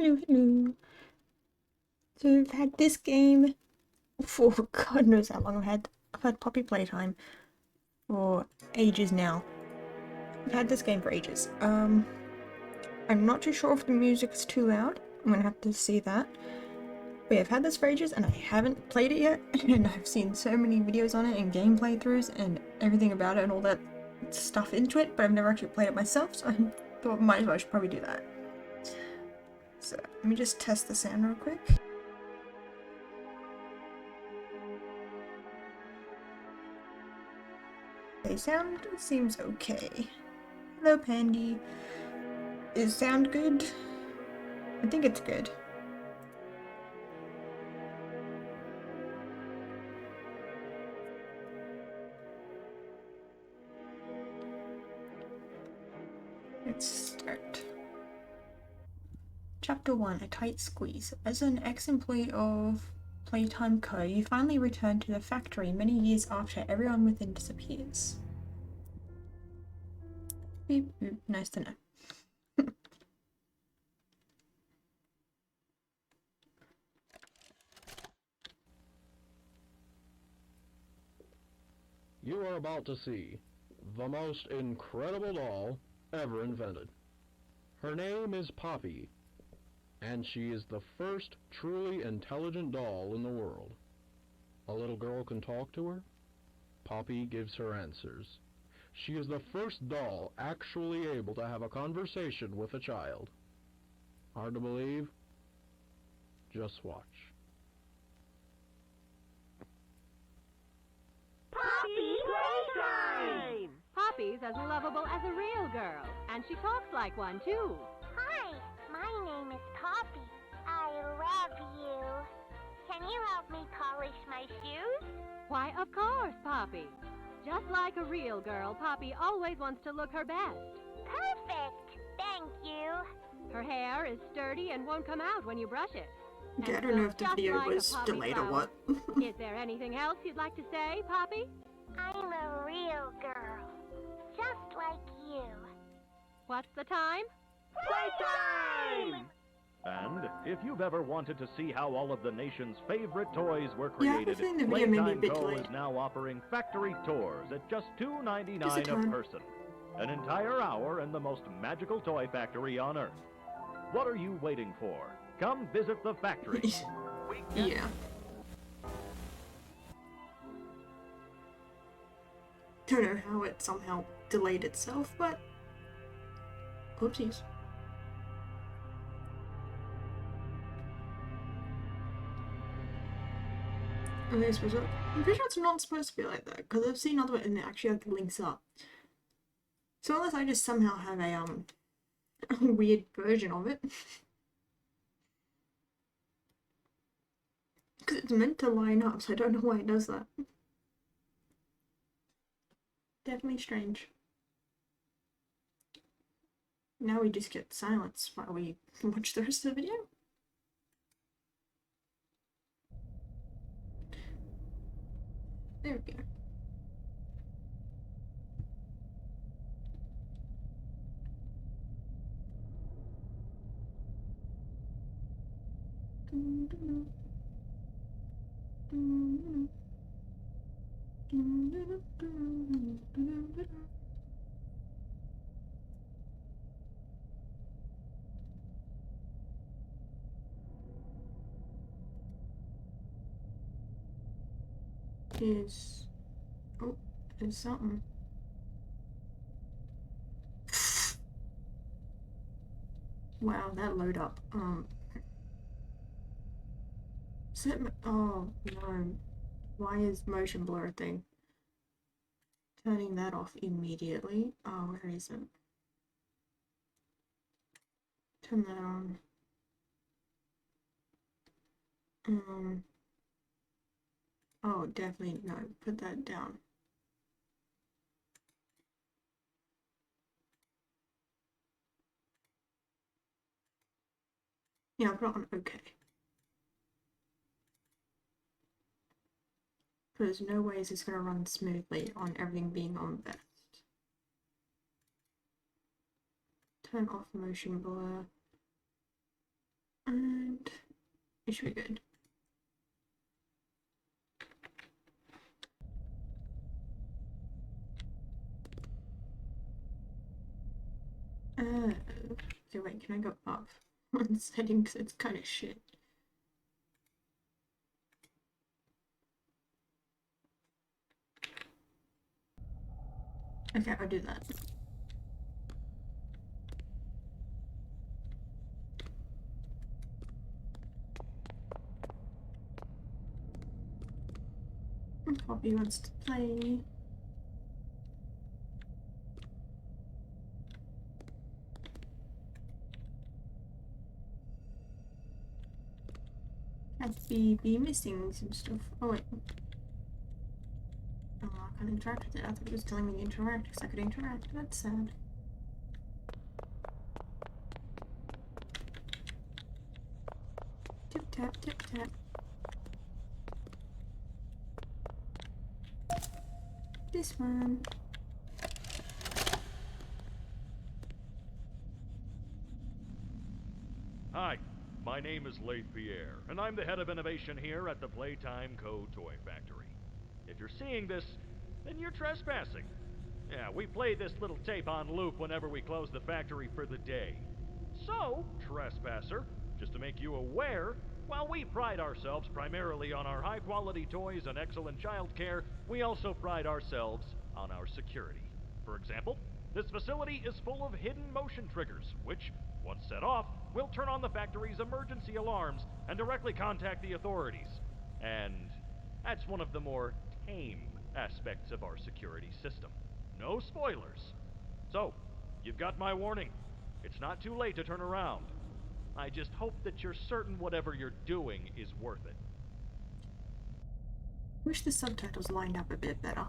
Hello, hello. So I've had this game for God knows how long I've had Poppy Playtime for ages now. I've had this game for ages. I'm not too sure if the music's too loud. I'm gonna have to see that. But yeah, I've had this for ages and I haven't played it yet. And I've seen so many videos on it and game playthroughs and everything about it and all that stuff into it, but I've never actually played it myself, so I thought might as well I should probably do that. So let me just test the sound real quick. Okay, sound seems okay. Hello, Pandy. Is sound good? I think it's good. Let's start. Chapter 1, A Tight Squeeze. As an ex-employee of Playtime Co., you finally return to the factory many years after everyone within disappears. Beep, boop. Nice to know. You are about to see the most incredible doll ever invented. Her name is Poppy, and she is the first truly intelligent doll in the world. A little girl can talk to her. Poppy gives her answers. She is the first doll actually able to have a conversation with a child. Hard to believe? Just watch. Poppy Playtime! Poppy's as lovable as a real girl, and she talks like one, too. Hi, my name is Poppy. I love you. Can you help me polish my shoes? Why, of course, Poppy. Just like a real girl, Poppy always wants to look her best. Perfect! Thank you. Her hair is sturdy and won't come out when you brush it. Okay, I And don't know so, if the just video like a was poppy delayed or flower. what. Is there anything else you'd like to say, Poppy? I'm a real girl. Just like you. What's the time? Playtime! And if you've ever wanted to see how all of the nation's favorite toys were Yeah, I have a created, feeling the video may be a Playtime bit Co. delayed. is now offering factory tours at just Just a $2.99 a ton. person. An entire hour in the most magical toy factory on Earth. What are you waiting for? Come visit the factory. Yeah. Don't know how it somehow delayed itself, but oopsies. Okay, I suppose I'm pretty sure it's not supposed to be like that because I've seen other and it actually like links up. So unless I just somehow have a a weird version of it, because it's meant to line up, so I don't know why it does that. Definitely strange. Now we just get silence while we watch the rest of the video. There we go. Is oh, there's something. Wow, that load up. Set oh no. Why is motion blur a thing? Turning that off immediately. Oh, where is it? Turn that on. Oh, definitely no. Put that down. Yeah, put it on okay. Because no ways it's gonna run smoothly on everything being on best. Turn off motion blur. And it should be good. So wait, can I go up on settings? It's kind of shit. Okay, I'll do that. Poppy wants to play. I'd be missing some stuff. Oh wait. Oh, I can't interact with it. I thought it was telling me to interact because I could interact. That's sad. Tip tap, tip tap. This one. Hi, my name is Leith Pierre, and I'm the head of innovation here at the Playtime Co. Toy Factory. If you're seeing this, then you're trespassing. Yeah, we play this little tape on loop whenever we close the factory for the day. So, trespasser, just to make you aware, while we pride ourselves primarily on our high-quality toys and excellent child care, we also pride ourselves on our security. For example, this facility is full of hidden motion triggers, which, once set off, will turn on the factory's emergency alarms and directly contact the authorities. And that's one of the more tame aspects of our security system. No spoilers. So, you've got my warning. It's not too late to turn around. I just hope that you're certain whatever you're doing is worth it. Wish the subtitles lined up a bit better.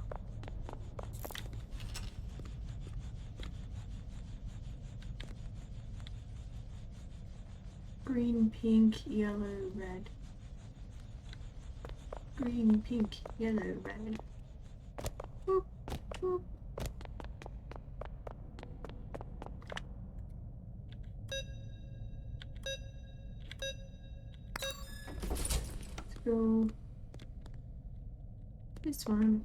Green, pink, yellow, red. Green, pink, yellow, red. Boop, boop. Let's go. This one.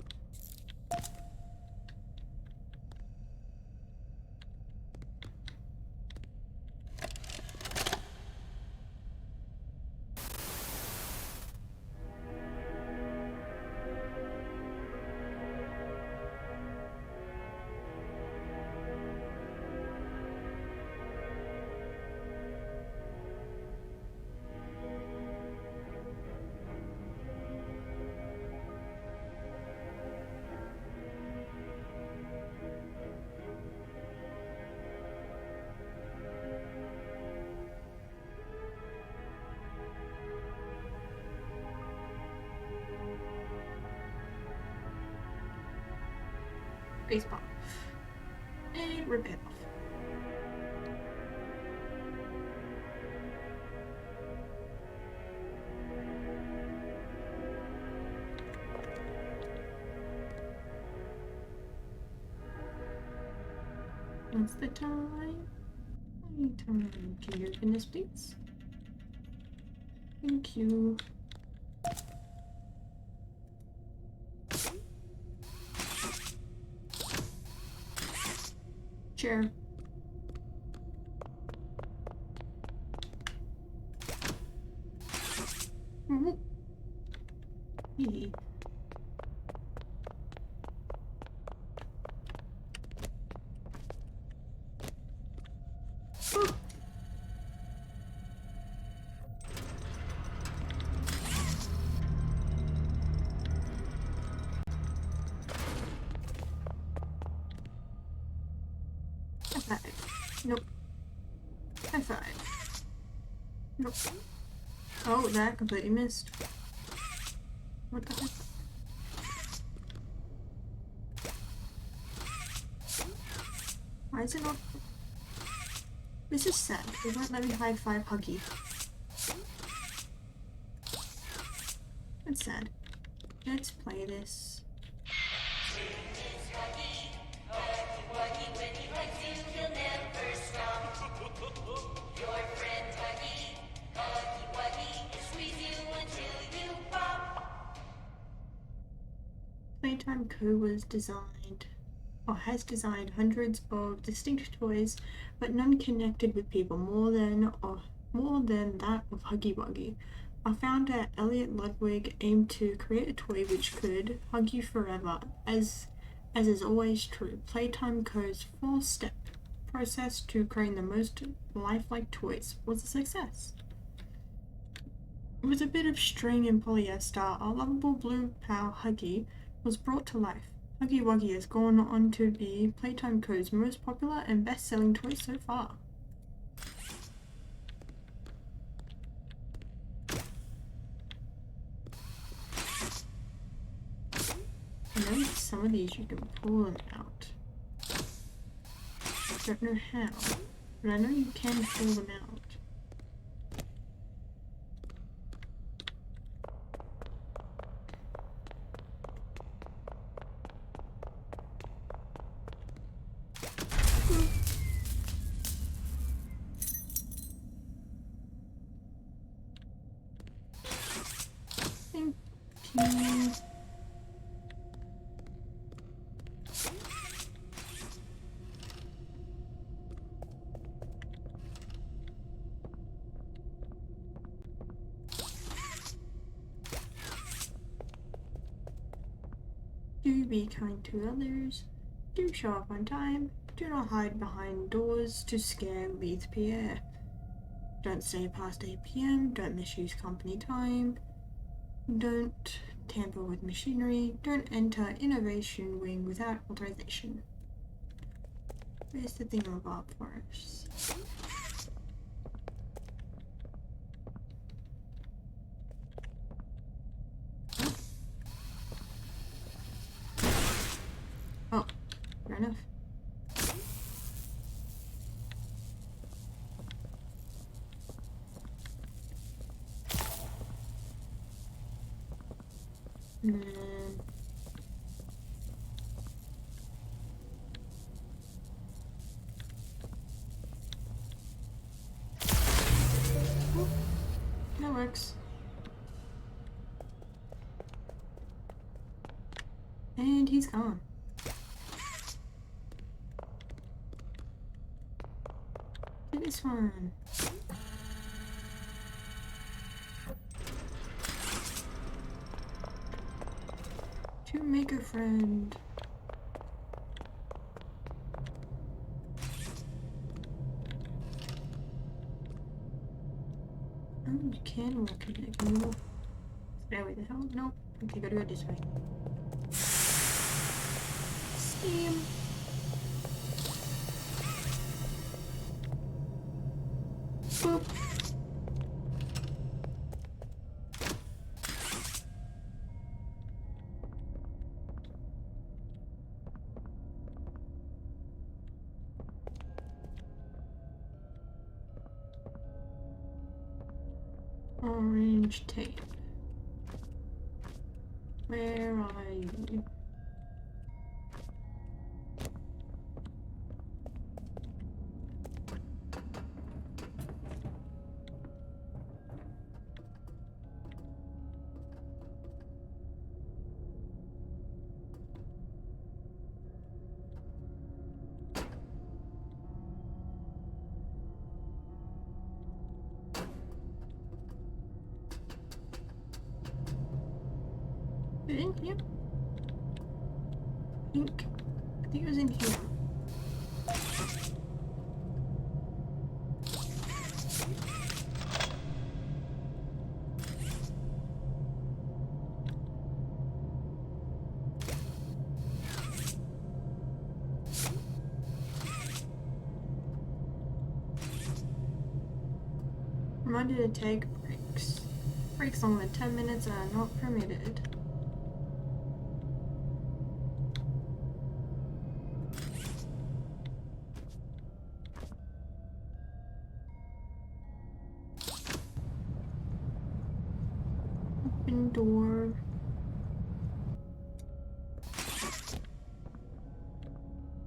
Baseball. And rip it off. What's the time? Can you open this, please? Thank you. Chair. Hey. High five. Nope. High five. Nope. Oh, that completely missed. What the heck? Why is it not? This is sad. They won't let me high five Huggy. That's sad. Let's play this. Playtime Co. was designed, or has designed hundreds of distinct toys, but none connected with people more than that of Huggy Wuggy. Our founder, Elliot Ludwig, aimed to create a toy which could hug you forever. As is always true, Playtime Co.'s 4-step process to creating the most lifelike toys was a success. With a bit of string and polyester, our lovable blue pal Huggy was brought to life. Huggy Wuggy has gone on to be Playtime Co.'s most popular and best-selling toy so far. I know some of these you can pull them out. Don't know how, but I know you can pull them out. Thank you. Do be kind to others. Do show up on time. Do not hide behind doors to scare Leith Pierre. Don't stay past 8 p.m. Don't misuse company time. Don't tamper with machinery. Don't enter Innovation Wing without authorization. Where's the thingamabob for us? Oh, fair enough. And then oh, that works. And he's gone. Do this one. To make a friend. Oh, you can walk in it. Can you walk? There, where the hell? Nope. Okay, gotta go this way. Steam. Boop. Orange tape. Where are you? Is it in here? I think it was in here. Reminder to take breaks. Breaks longer than 10 minutes are not permitted. Open door.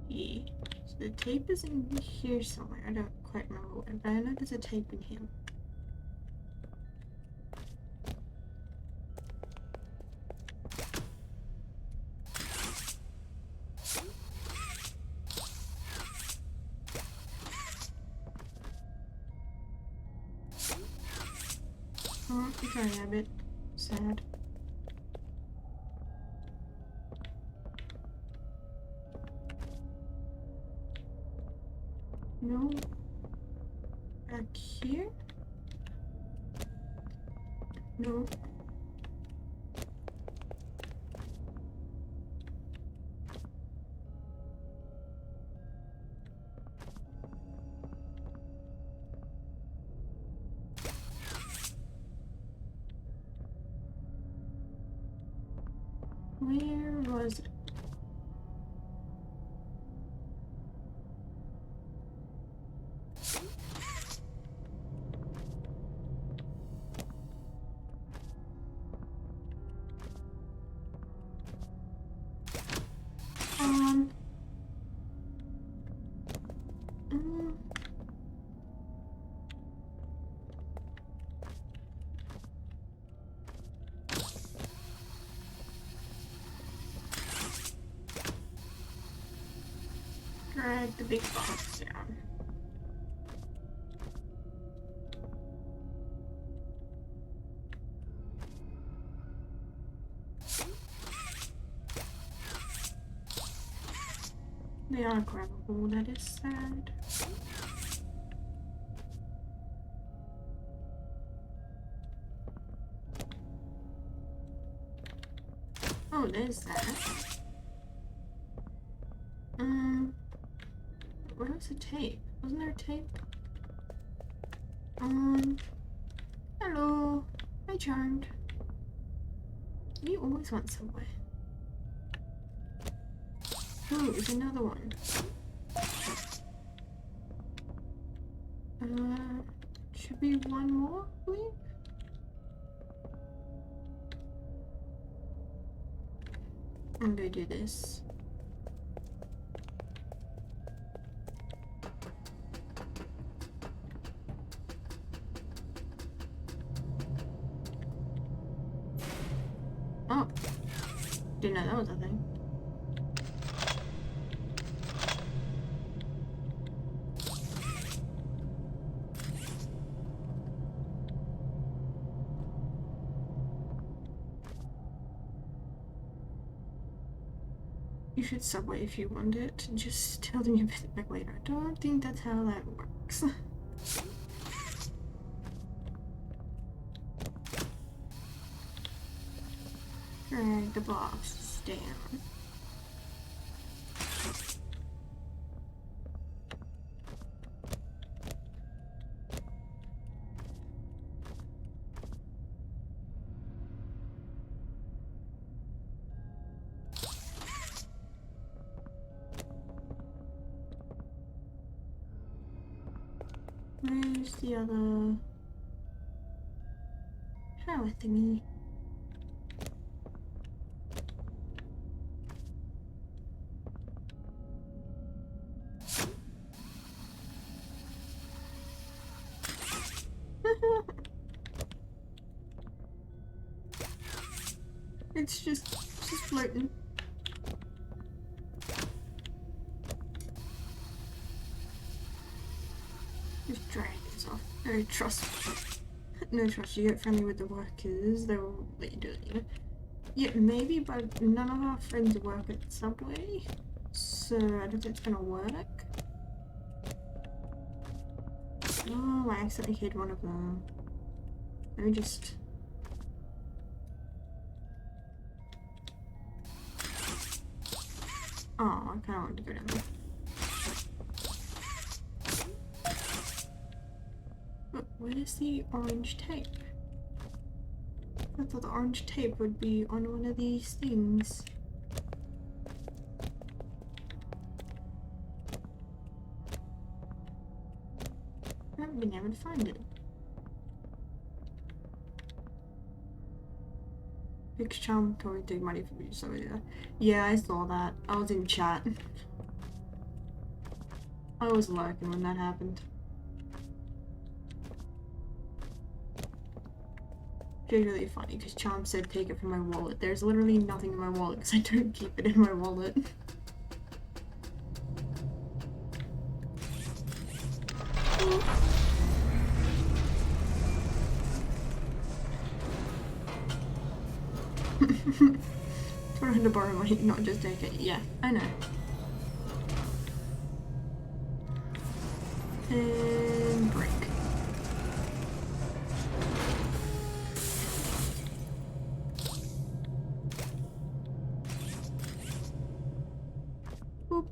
Yeah. So the tape is in here somewhere. I don't quite remember where, but I know there's a tape in here. Oh, sorry, I'm a bit sad. No. Back here? No. Where was it? Um. mm, Drag the big box down. They are grabbable, that is sad. Oh, there's that. Where was the tape? Wasn't there tape? Hello. Hi, Charmed. You always went somewhere. Oh, there's another one. Should be one more, I believe? I'm gonna do this. Oh. Didn't know that was a thing. You should subway if you want it. Just tell me a bit back later. I don't think that's how that works. Drag the box down. Where's the other power thingy? It's just floating. Just drag this off. No trust. No trust. You get friendly with the workers, they will let you do it, you know? Yeah, maybe, but none of our friends work at Subway, so I don't think it's gonna work. Oh, I accidentally hit one of them. Let me just... Oh, I kinda wanted to go down there. But where's the orange tape? I thought the orange tape would be on one of these things. I haven't been able to find it. Big Charm totally take money from you, so yeah, I saw that. I was in chat. I was lurking when that happened. It's really funny because Charm said take it from my wallet. There's literally nothing in my wallet because I don't keep it in my wallet. Trying to borrow money, not just take it. Yeah, I know. And break. Boop.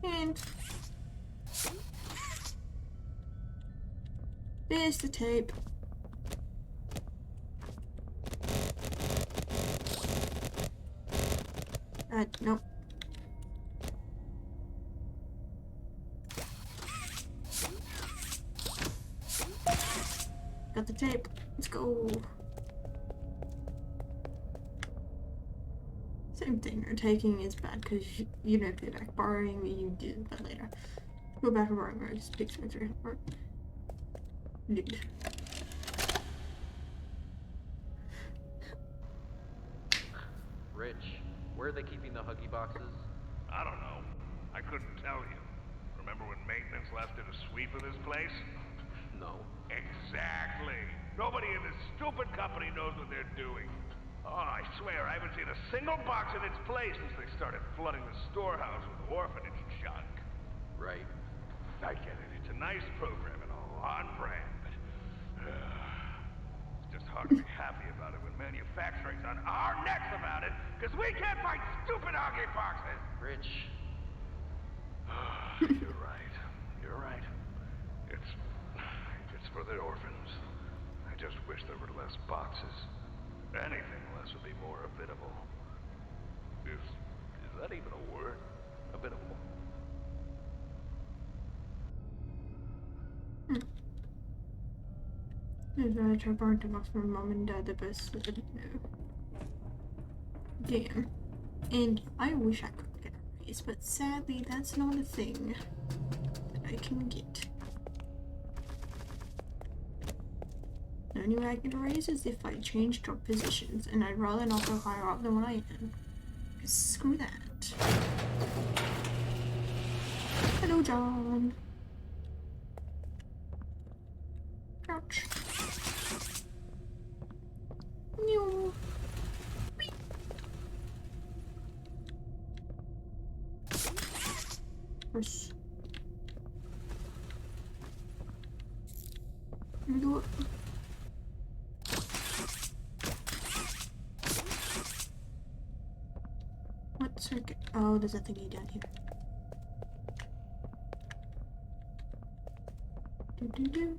And there's the tape. Nope. Got the tape. Let's go. Same thing. Or taking is bad because you don't pay back. Borrowing, you do that later. Go back and borrowing, or just pick some three. Dude. Rich, where are they keeping the Huggy boxes? I don't know. I couldn't tell you. Remember when maintenance last did a sweep of this place? No. Exactly. Nobody in this stupid company knows what they're doing. Oh, I swear, I haven't seen a single box in its place since they started flooding the storehouse with orphanage junk. Right. I get it. It's a nice program and all on brand, but it's just hard to be happy about it when manufacturing's on our necks about it, because we can't find stupid Huggy boxes. Rich. You're right. You're right. It's for the orphans. I just wish there were less boxes. Anything less would be more habitable. Is that even a word? Habitable. I tried borrowing them off my mom and dad, the best I didn't know. Damn. And I wish I could get a raise, but sadly that's not a thing that I can get. The only way I can raise is if I change job positions, and I'd rather not go higher up than what I am. Because screw that. Hello, John. Crouch. No. First. Do it. What circuit? Oh, there's a thingy down here. Do.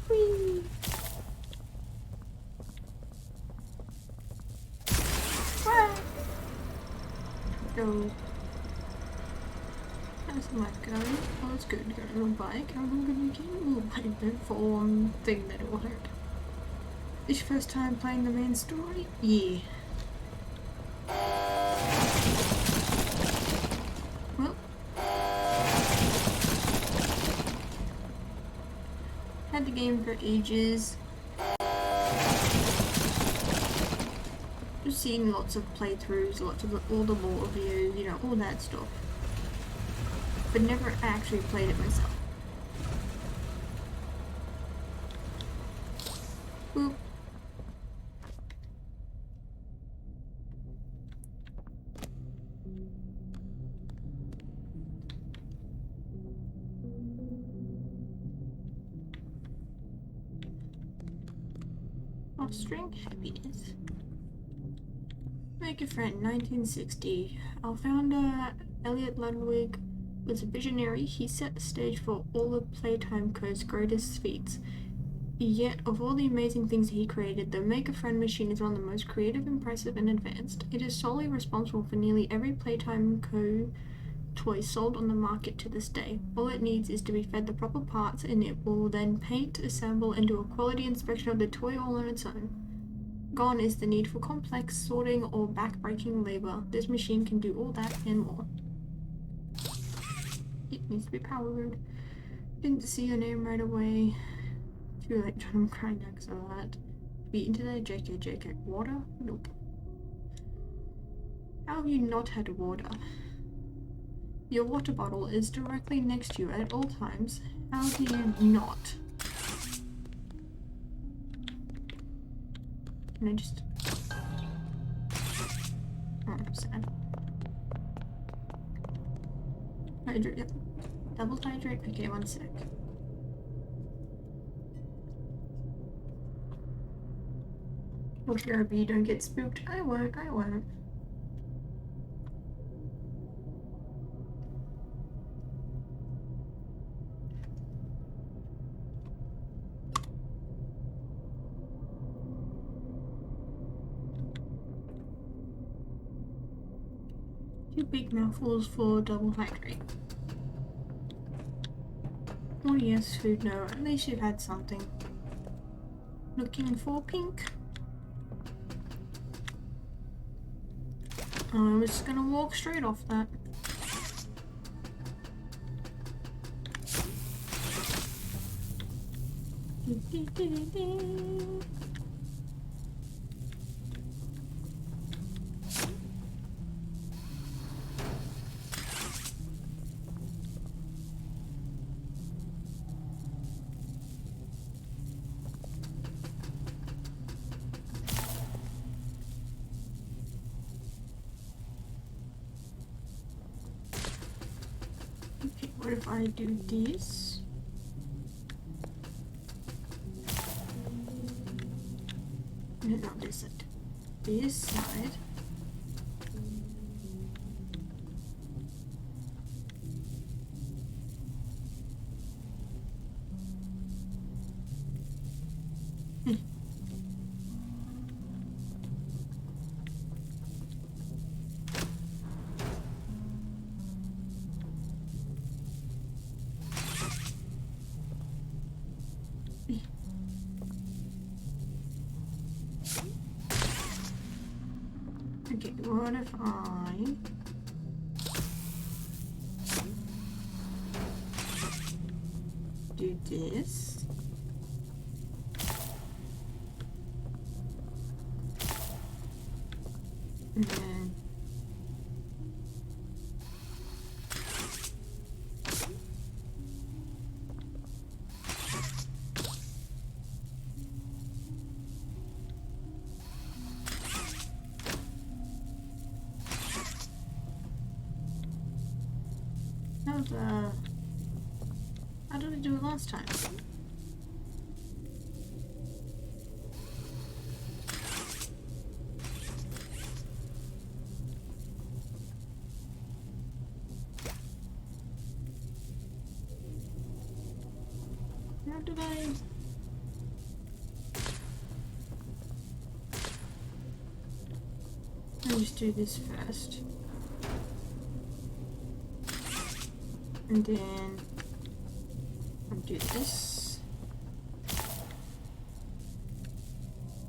Whee! Go. That's my gun. Oh, that's good. Got a little bike. How long can you get a little bike? Don't fall on thing that it will hurt. This your first time playing the main story? Yeah. Well. Had the game for ages. Just seen lots of playthroughs, lots of all the lore videos, you know, all that stuff. But never actually played it myself. Boop. Fostering happiness. Make a friend, 1960. Our founder, Elliot Ludwig, was a visionary. He set the stage for all of Playtime Co's greatest feats. Yet, of all the amazing things he created, the Make a Friend machine is one of the most creative, impressive, and advanced. It is solely responsible for nearly every Playtime Co toy sold on the market to this day. All it needs is to be fed the proper parts, and it will then paint, assemble, and do a quality inspection of the toy all on its own. Gone is the need for complex sorting or back-breaking labor. This machine can do all that and more. It needs to be powered. Didn't see your name right away. Too late, John. I'm crying now because of that. Beaten today, JK. Water? Nope. How have you not had water? Your water bottle is directly next to you at all times. How do you not? Can I just... Oh, I'm sad. Hydrate, yep. Double hydrate? Okay, one sec. Look here, B, don't get spooked. I won't. Two big mouthfuls for double hydrate. Oh yes, food, no. At least you've had something. Looking for pink? I was just gonna walk straight off that. Okay, what if I do this? No, not this side. This side. Okay, what if I do this? And then how did I do it last time? How did I... I'll just do this first. And then I'll do this.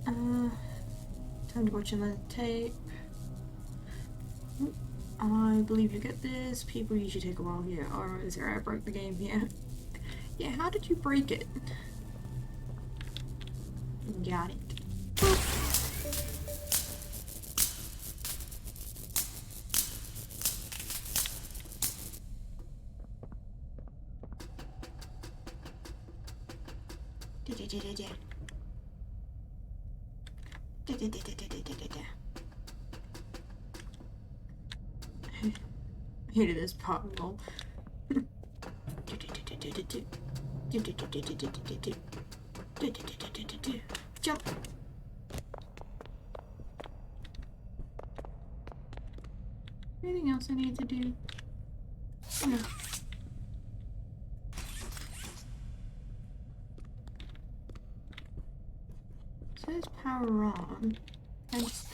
Time to watch another tape. I believe you get this. People usually take a while here. Or is there I broke the game here? Yeah, how did you break it? Got it. I hated this part roll. Jump. Anything else I need to do? No. Says power on. I just...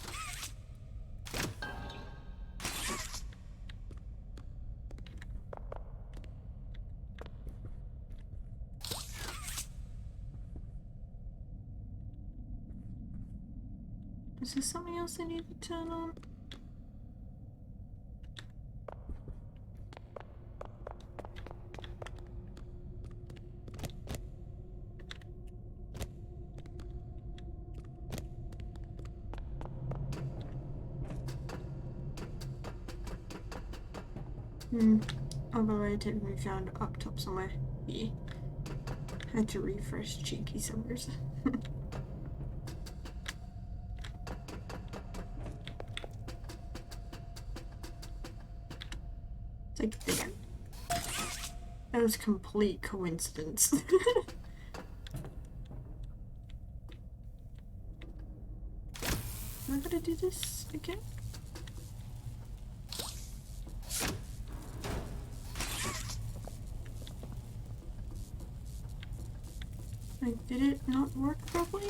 Is there something else I need to turn on? Oh, by the way, I technically found up top somewhere. Yeah. Had to refresh cheeky servers. It's like, damn. That was complete coincidence. Am I gonna do this again? Like, did it not work properly?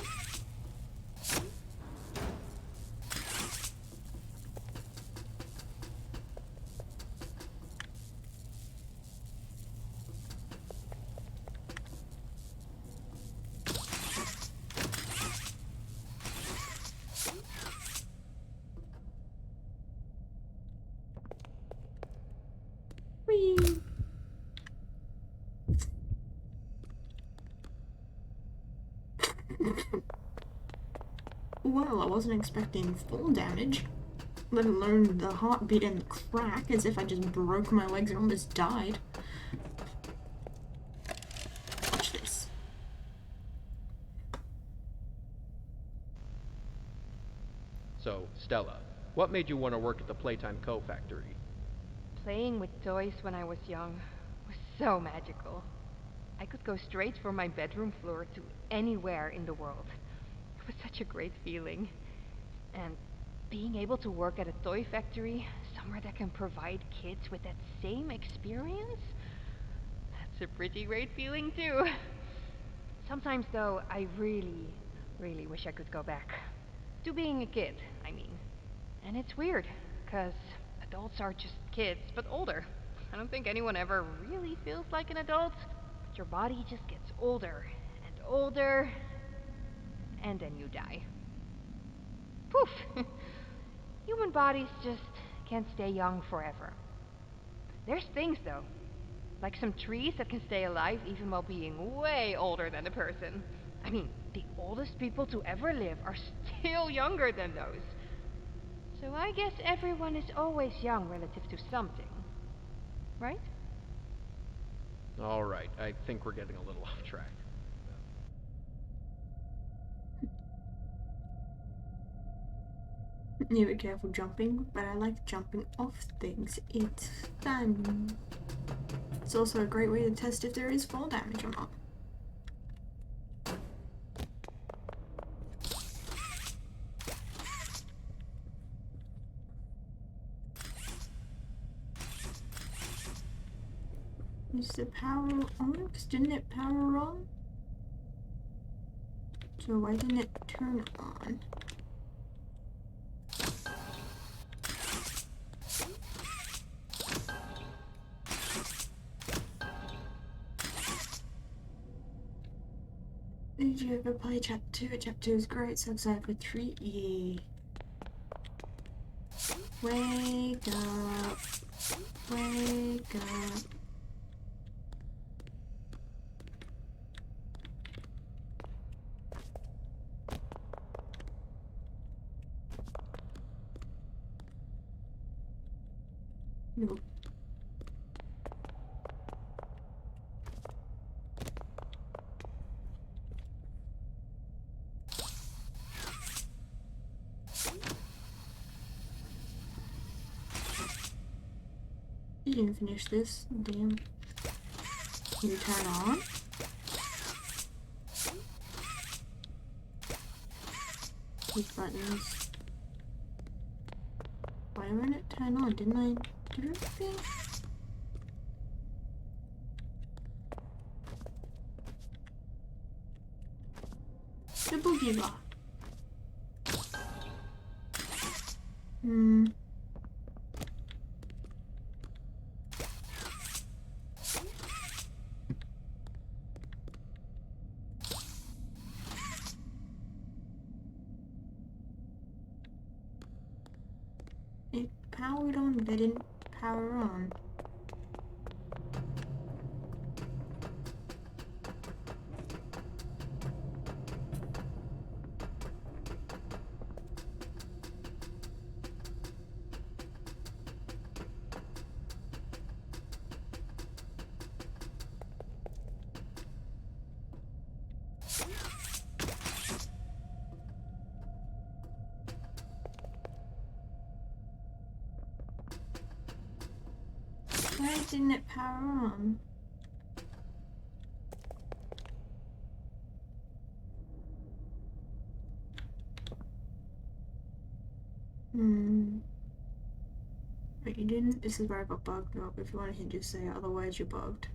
Whee! Well, I wasn't expecting full damage, let alone the heartbeat and the crack, as if I just broke my legs and almost died. Watch this. So, Stella, what made you want to work at the Playtime Co. factory? Playing with toys when I was young was so magical. I could go straight from my bedroom floor to anywhere in the world. It was such a great feeling. And being able to work at a toy factory, somewhere that can provide kids with that same experience, that's a pretty great feeling too. Sometimes though, I really wish I could go back. To being a kid, I mean. And it's weird, because adults are just kids, but older. I don't think anyone ever really feels like an adult, but your body just gets older and older, and then you die. Poof! Human bodies just can't stay young forever. There's things though, like some trees that can stay alive even while being way older than a person. I mean, the oldest people to ever live are still younger than those. So I guess everyone is always young relative to something. Right? Alright, I think we're getting a little off track. You be careful jumping, but I like jumping off things. It's fun. It's also a great way to test if there is fall damage or not. Is the power on? Because didn't it power on? So why didn't it turn on? Did you ever play Chapter 2? Chapter 2 is great, so excited for 3. Yeah. Wake up. Wake up. No. You didn't finish this. Damn. You turn on. These buttons. Why wouldn't it turn on? Didn't I do everything? The boogie block. It powered on, but it didn't power on. Why didn't it power on? Wait, you didn't? This is where I got bugged. No, if you want to just say it, otherwise you're bugged.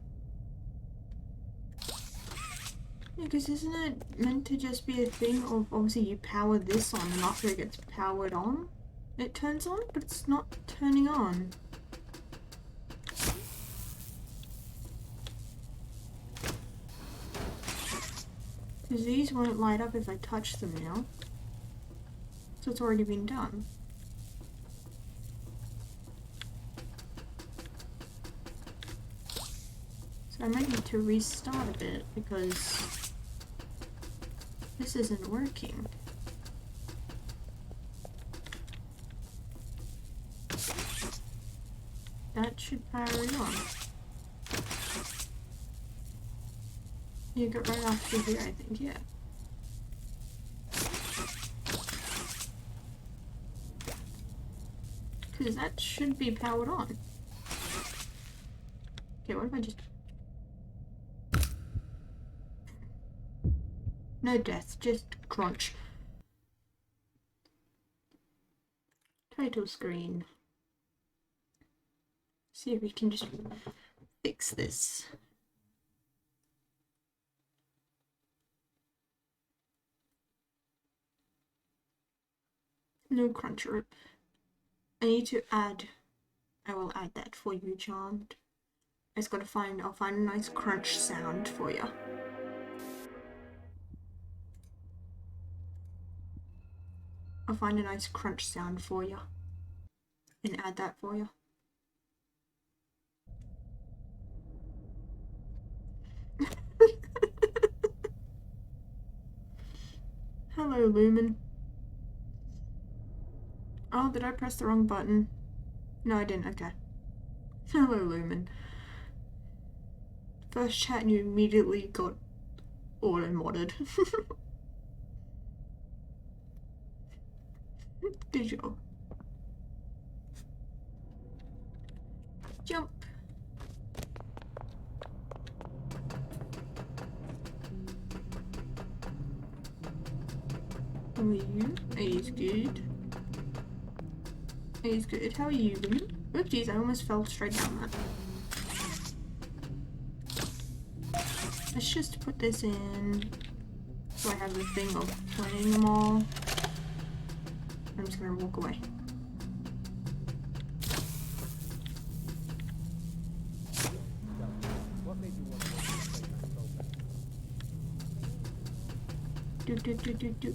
Yeah, because isn't it meant to just be a thing of obviously you power this on and after it gets powered on, it turns on, but it's not turning on. Because these won't light up if I touch them now. So it's already been done. So I might need to restart a bit because this isn't working. That should power it on. You got right after here, I think, yeah. Because that should be powered on. Okay, what if I just... No death, just crunch. Title screen. See if we can just fix this. No cruncher. I need to add... I will add that for you, Charmed. I just gotta find... I'll find a nice crunch sound for you. I'll find a nice crunch sound for you. And add that for you. Hello, Lumen. Oh, did I press the wrong button? No, I didn't. Okay. Hello, Lumen. First chat and you immediately got auto-modded. Good job. Jump. How are you? He's good. He's good. How are you, Lumen? Oopsies, I almost fell straight down that. Let's just put this in so I have the thing of playing them all. I'm just gonna walk away. Do.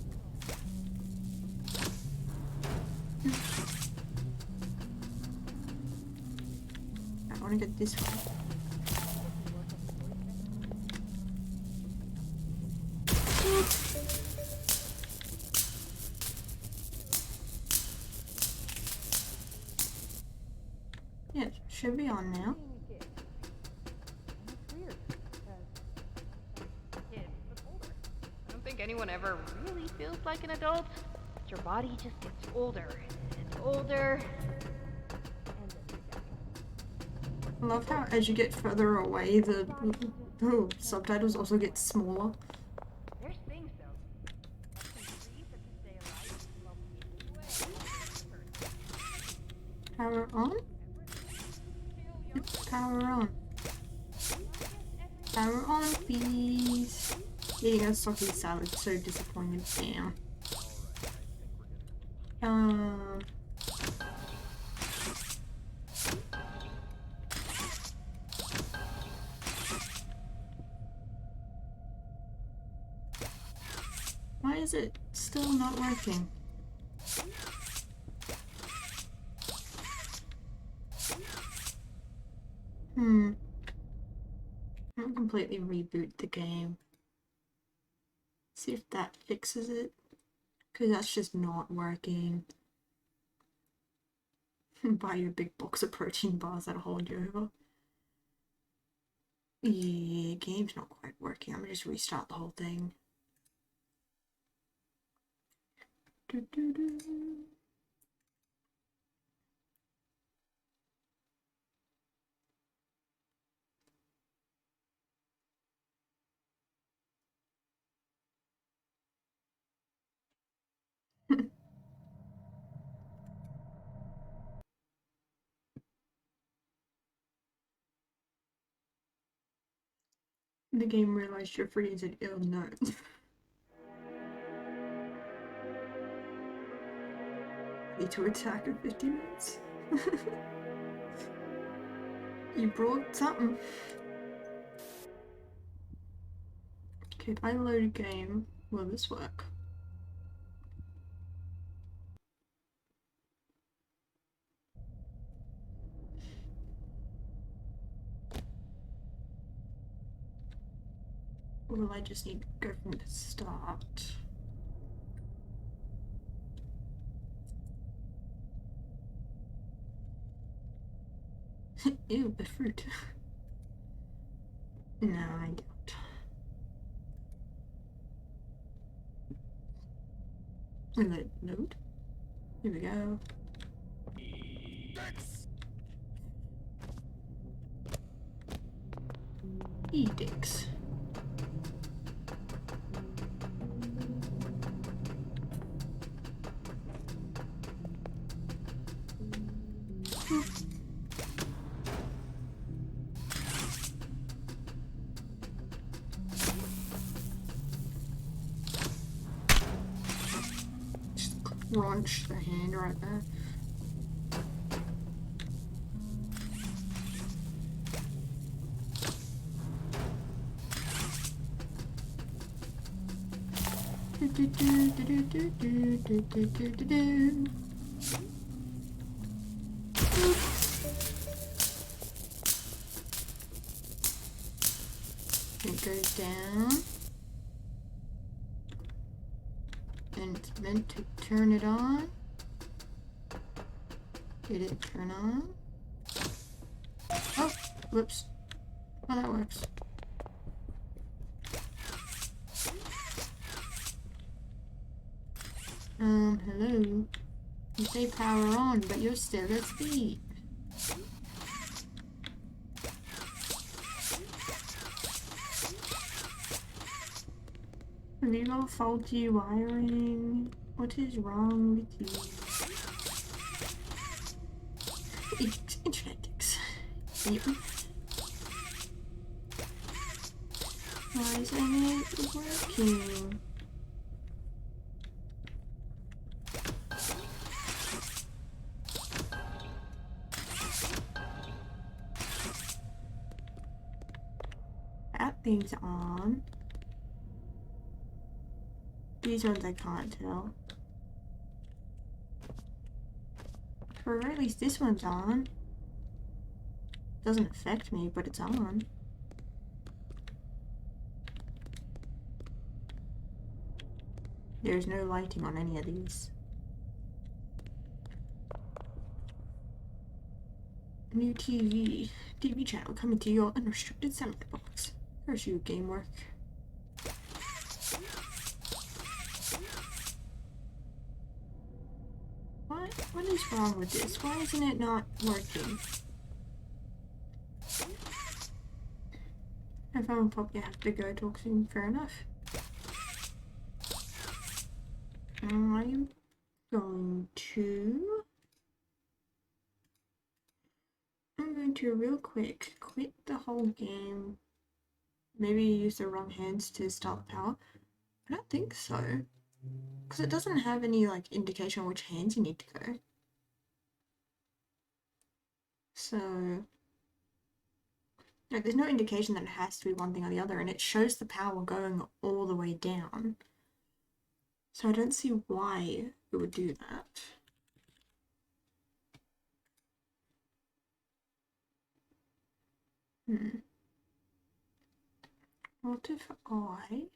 I wanna get this one. Yeah, it should be on now. I don't think anyone ever really feels like an adult. But your body just gets older and older. I love how as you get further away, the subtitles also get smaller. There's things though. Trees that can stay alive. Power on? Yep, power on. Power on, please. Eating a soggy salad, so disappointed. Damn. Why is it still not working? I'll completely reboot the game. See if that fixes it. Because that's just not working. Buy you a big box of protein bars that'll hold you over. Yeah, game's not quite working. I'm gonna just restart the whole thing. The game realized you're free and said, "Oh no." Need to attack in 50 minutes. You brought something. Okay, if I load a game, will this work? Or will I just need to go from the start? Ew, the fruit. No, I don't. And let it load. Here we go. Edicts. Just crunch the hand right there. It goes down, and it's meant to turn it on. Did it turn on? Oh, whoops. Oh, that works. Hello. You say power on, but you're still at speed. Have you got faulty wiring? What is wrong with you? Internet dicks. Yep. Why isn't it working? That thing's on. These ones I can't tell. Or at least this one's on. Doesn't affect me, but it's on. There's no lighting on any of these. New TV channel coming to your unrestricted satellite box. Here's your game work. What is wrong with this? Why isn't it not working? If I'm probably have to go talk to him, fair enough. I'm going to real quick quit the whole game. Maybe use the wrong hands to start the power. I don't think so. Because it doesn't have any like indication on which hands you need to go. So like, there's no indication that it has to be one thing or the other, and it shows the power going all the way down. So I don't see why it would do that. What if I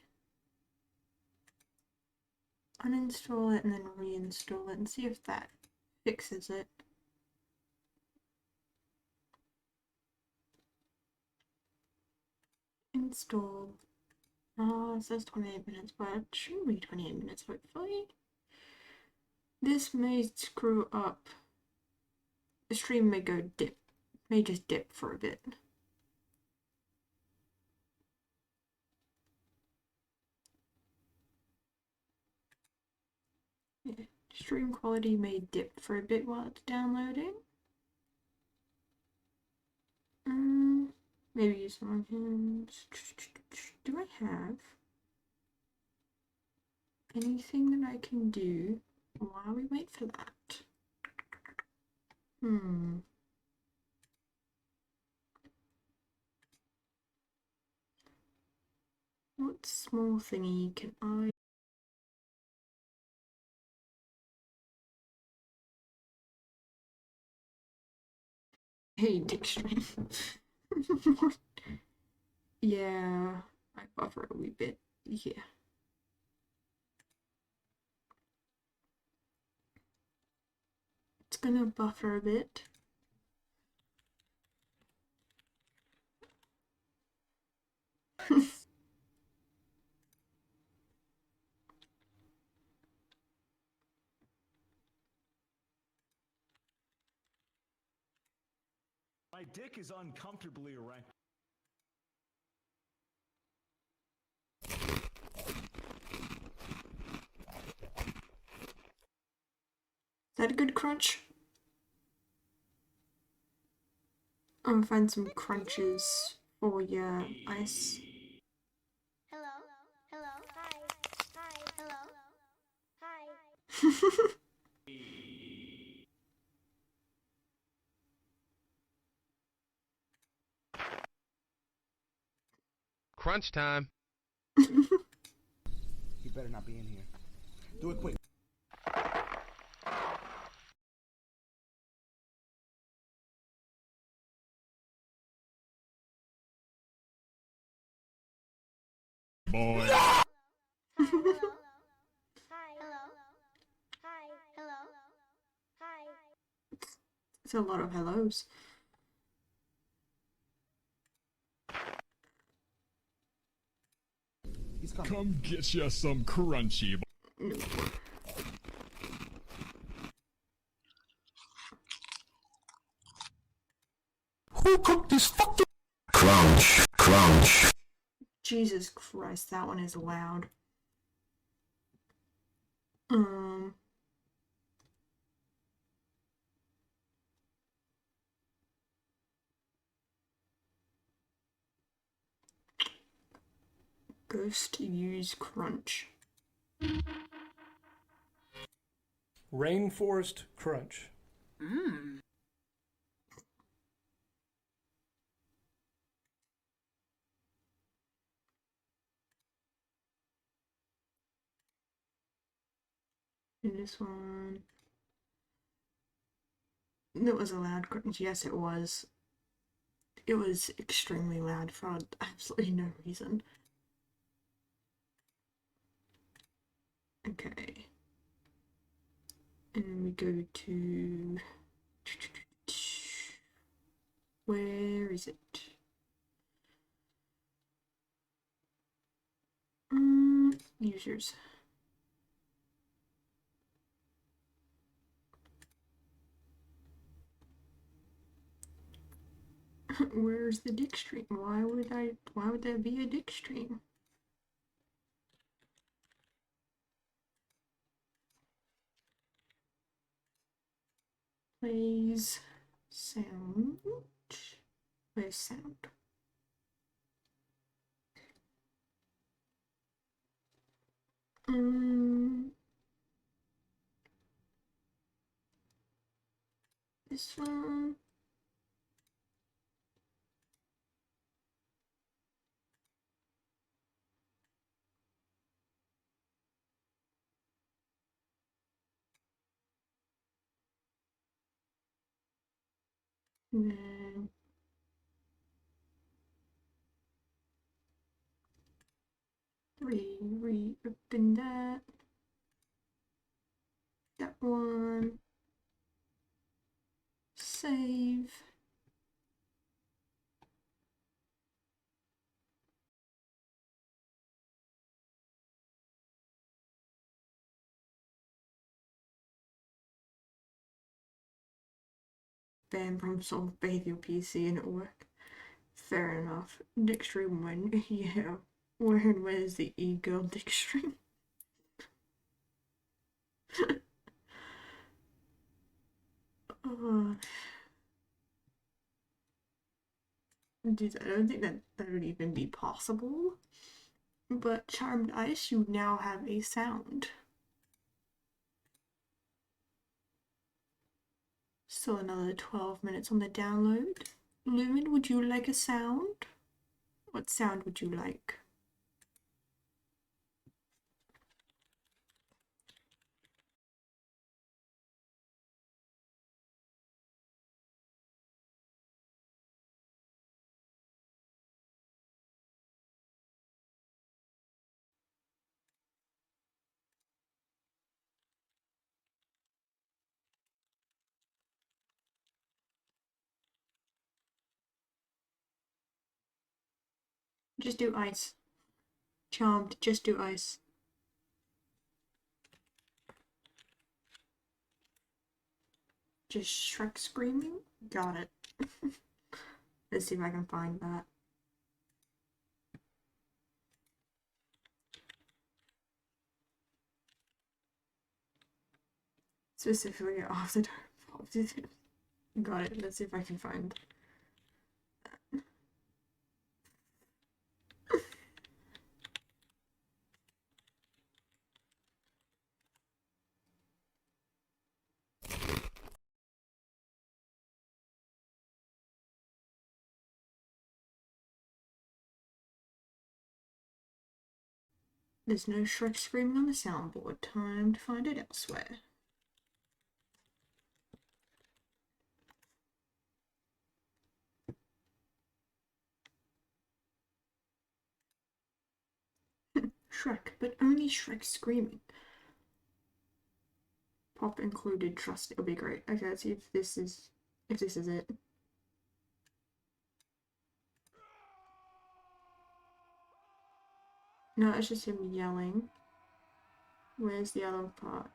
uninstall it and then reinstall it and see if that fixes it? Install. It says 28 minutes, but it shouldn't be 28 minutes, hopefully. This may screw up. The stream may go dip. May just dip for a bit. Yeah, stream quality may dip for a bit while it's downloading. Maybe use my hands. Do I have anything that I can do while we wait for that? What small thingy can I... Hey, dictionary. Yeah, I buffer a wee bit. Yeah. It's gonna buffer a bit. My dick is uncomfortably erect. Is that a good crunch? I'm gonna find some crunches for your ice. Hello? Hello? Hi. Hi. Hello? Hi. Crunch time. He better not be in here. Do it quick. Boy. Hi. Hello? Hi. Hello? Hi. Hello? Hi. It's a lot of hellos. He's coming. Come get you some crunchy. Who cooked this fucking crunch? Crunch. Jesus Christ, that one is loud. Ghost use crunch. Rainforest crunch. And this one. That was a loud crunch. Yes, it was. It was extremely loud for absolutely no reason. Okay. And then we go to... Where is it? Users. Where's the dick stream? Why would there be a dick stream? Plays sound. Where's sound? This one. And then reopen that. That one. Save. Bam, problem solved. Bathe your PC and it'll work. Fair enough. Dick stream when, yeah. Where's the e-girl dick stream? Dude, I don't think that would even be possible. But Charmed Ice, you now have a sound. Still another 12 minutes on the download. Lumen, would you like a sound? What sound would you like? Just do ice. Charmed, just do ice. Just Shrek screaming? Got it. Let's see if I can find that. Specifically after got it. Let's see if I can find that. There's no Shrek screaming on the soundboard. Time to find it elsewhere. Shrek, but only Shrek screaming. Pop included, trust it'll be great. Okay, let's see if this is it. No, it's just him yelling. Where's the other part?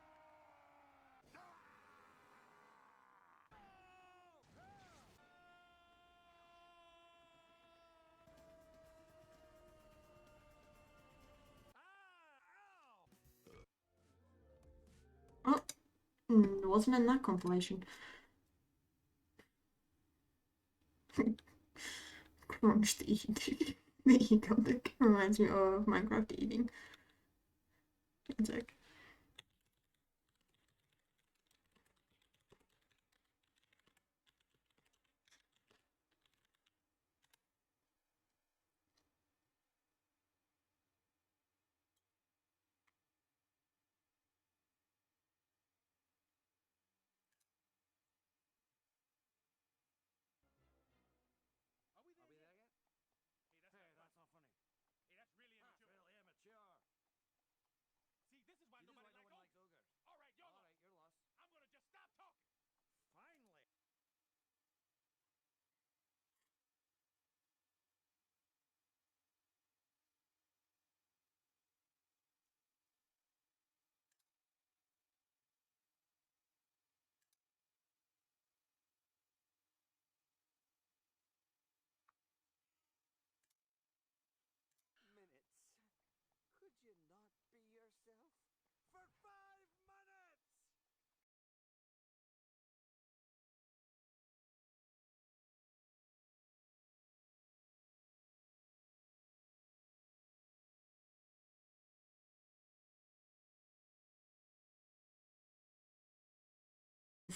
Oh, it wasn't in that compilation. Crunch the eat. The ego that reminds me of Minecraft eating. One sec.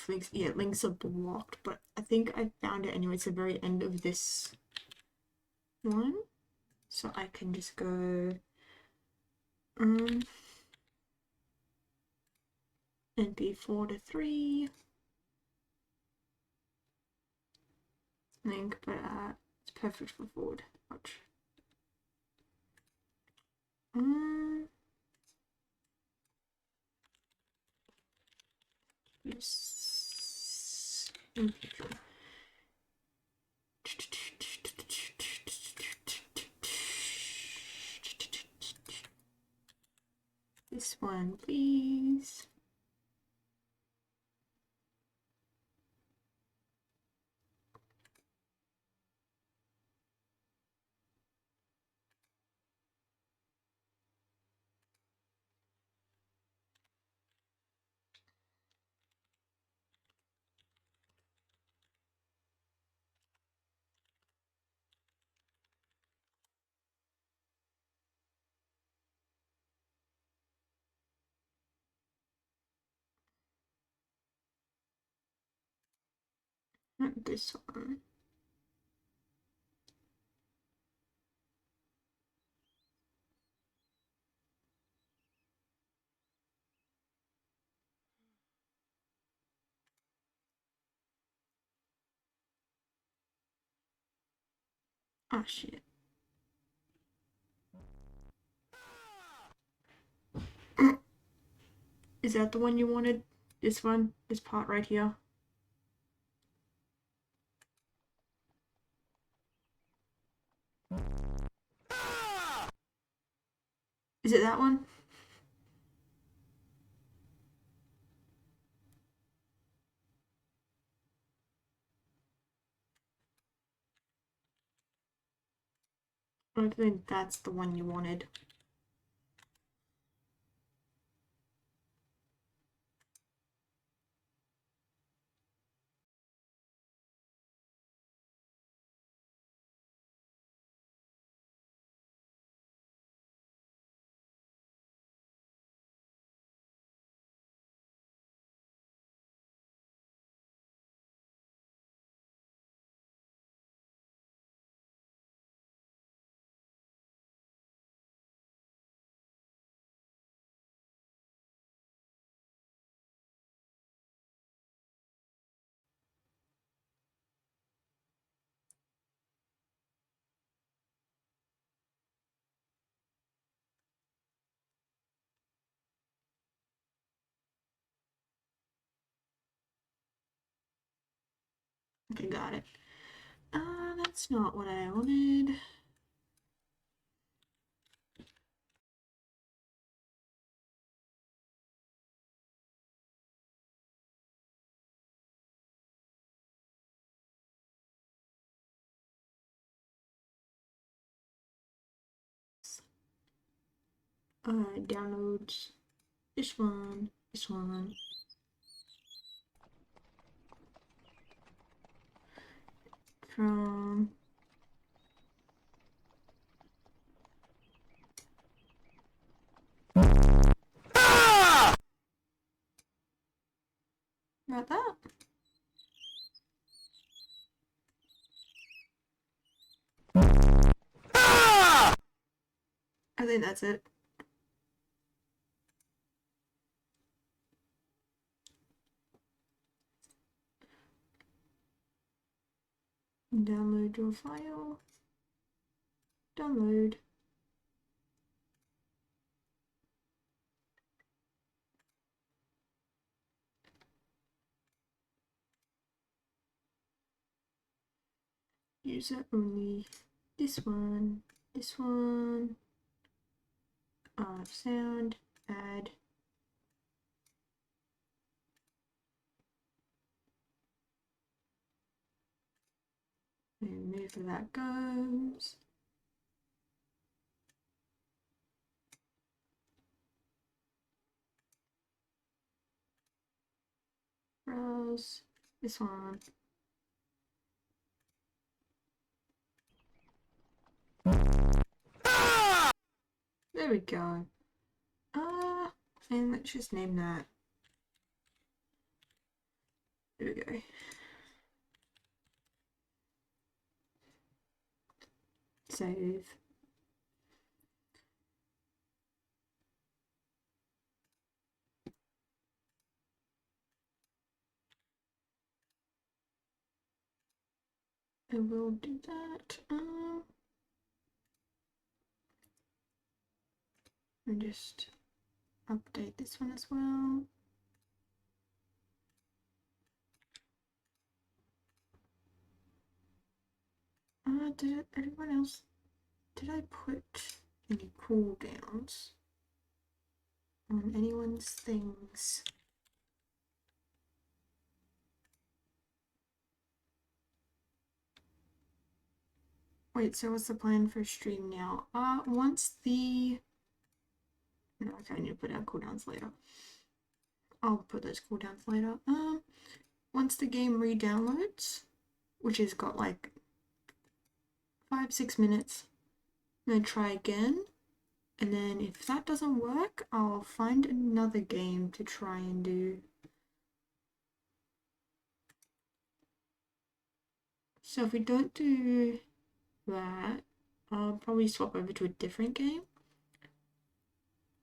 Links, yeah, links are blocked, but I think I found it anyway. It's the very end of this one, so I can just go MP4 to 3 link, but it's perfect for forward. Watch. Yes. MP4. This one, please. Not this one. Oh shit. Is that the one you wanted? This one? This part right here? Is it that one? I think that's the one you wanted. Okay, got it. That's not what I wanted. Downloads. This one. This one. From... About that? I think that's it. Download your file. Download. User only. This one. This one. Sound. Add. And move where that goes. Browse. This one. There we go. And let's just name that. There we go. Save. I will do that. And just update this one as well. Did anyone else? Did I put any cooldowns on anyone's things? Wait, so what's the plan for stream now? Once the... No, okay, I need to put out cooldowns later. I'll put those cooldowns later. Once the game re-downloads, which has got like 5-6 minutes, I'm gonna try again. And then if that doesn't work, I'll find another game to try and do. So if we don't do that, I'll probably swap over to a different game.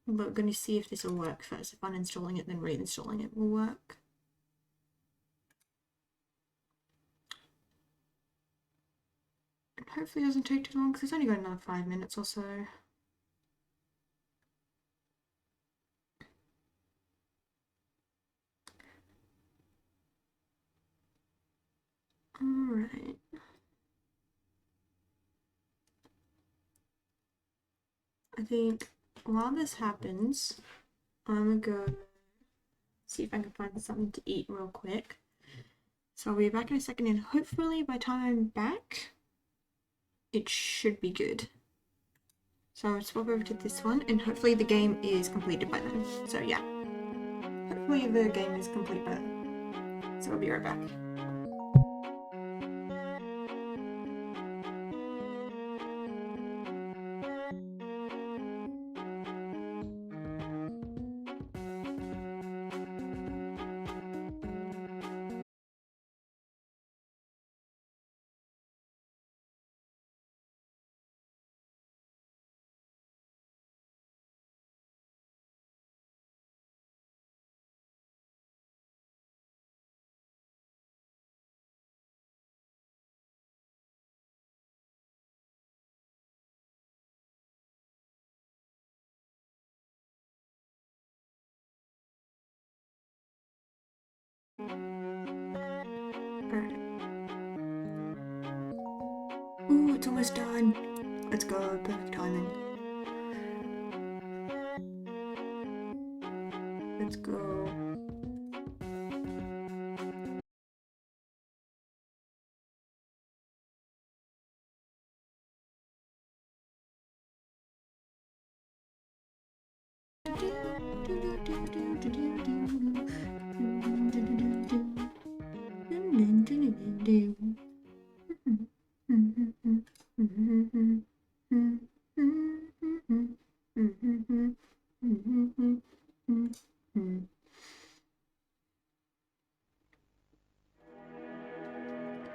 But we're going to see if this will work first. If uninstalling it, then reinstalling it will work. And hopefully it doesn't take too long, because it's only got another 5 minutes or so. Alright. I think while this happens, I'm gonna go see if I can find something to eat real quick. So I'll be back in a second, and hopefully by the time I'm back, it should be good. So I'm gonna swap over to this one, and hopefully the game is completed by then. So yeah, hopefully the game is complete by then. So I'll be right back. Alright. Ooh, it's almost done. Let's go, perfect timing. Let's go.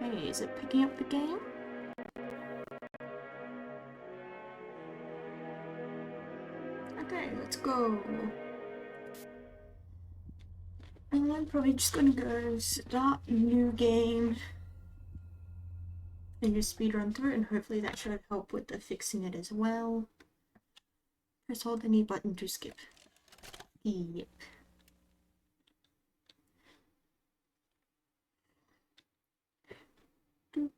Okay, is it picking up the game? Okay, let's go. And I'm probably just gonna go start a new game and just speed run through it, and hopefully that should help with the fixing it as well. Press hold any button to skip. Yep. Oh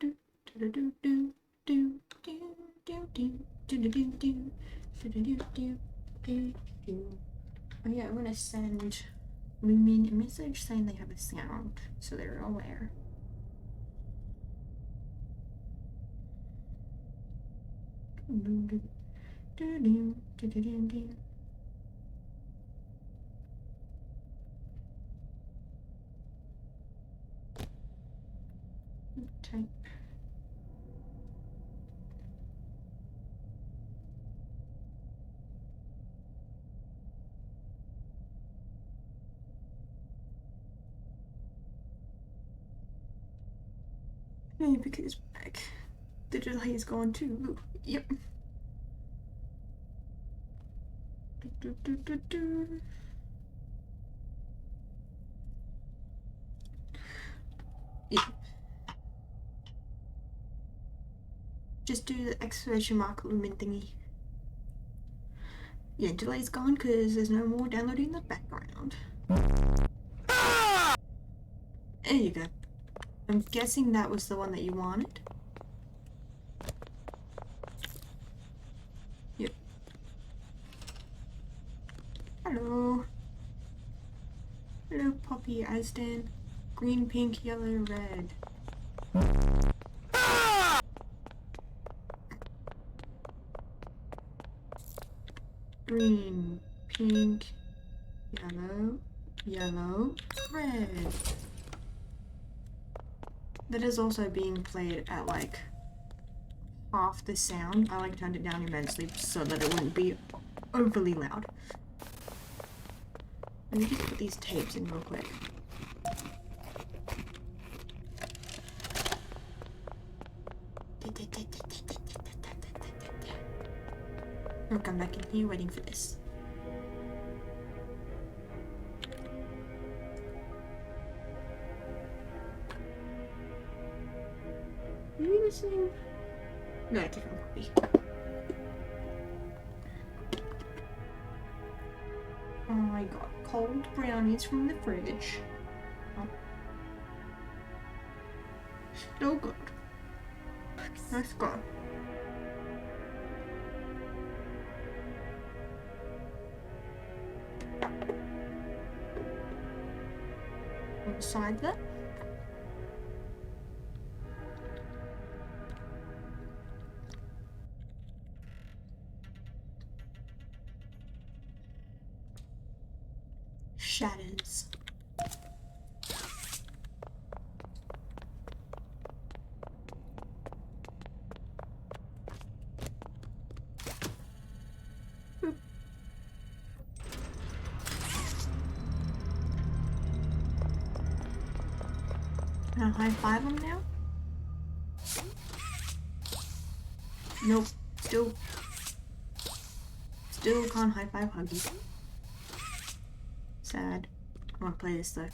yeah, I'm gonna send Lumin a message saying they have a sound, so they're aware. Type. Hey, because back. The delay is gone too. Yep. Yep. Just do the exclamation mark Lumin thingy. Yeah, delay's gone because there's no more downloading in the background. There you go. I'm guessing that was the one that you wanted. Yep. Hello. Hello, Poppy Asden. Green, pink, yellow, red. Green, pink, yellow, yellow, red. That is also being played at like half the sound. I like turned it down immensely so that it wouldn't be overly loud. Let me just put these tapes in real quick. I'll come back in here waiting for this. Are you listening? No, different copy. I got cold brownies from the fridge. Oh. Still good. Let's go. Inside there. Shadows. Boop. Can I high five him now? Nope. Still can't high five Huggy. Sad. I want to play this though.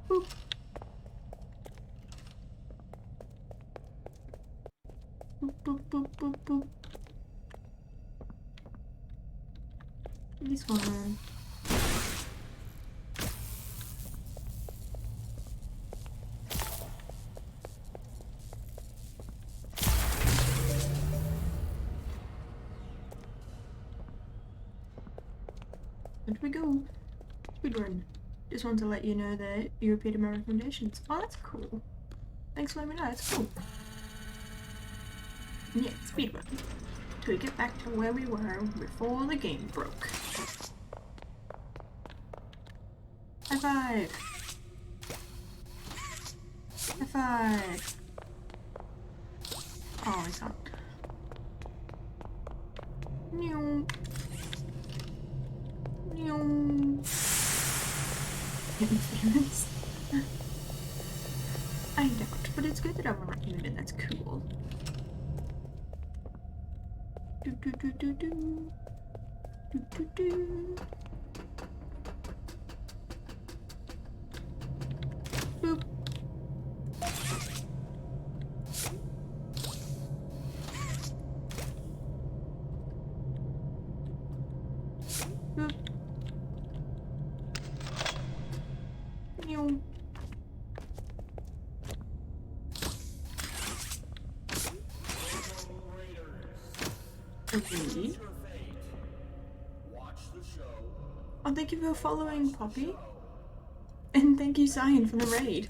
Boop. Boop, boop, boop, boop, boop. This one. Where we go? Speedrun. Just want to let you know that you repeated my recommendations. Oh, that's cool. Thanks for letting me know, that's cool. Yeah, speedrun. Till we get back to where we were before the game broke. High five! High five! Oh, I can't. Meow. Interference? I doubt, but it's good that I'm recommended. That's cool. Do do do do do. Do do do. Boop. Boop. Meow. Okay. Oh, thank you for following, Poppy. And thank you, Cyan, for the raid.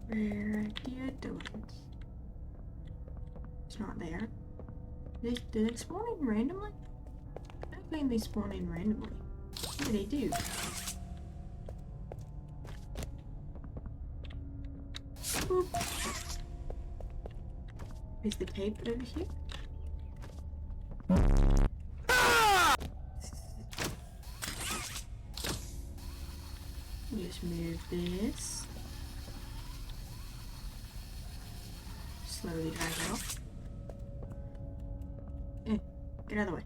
Where do you do it? It's not there. Did it spawn in randomly? I don't think they spawn in randomly. What do they do? Boop. Is the tape over here? Just move this. Slowly drag it off. Get out of the way.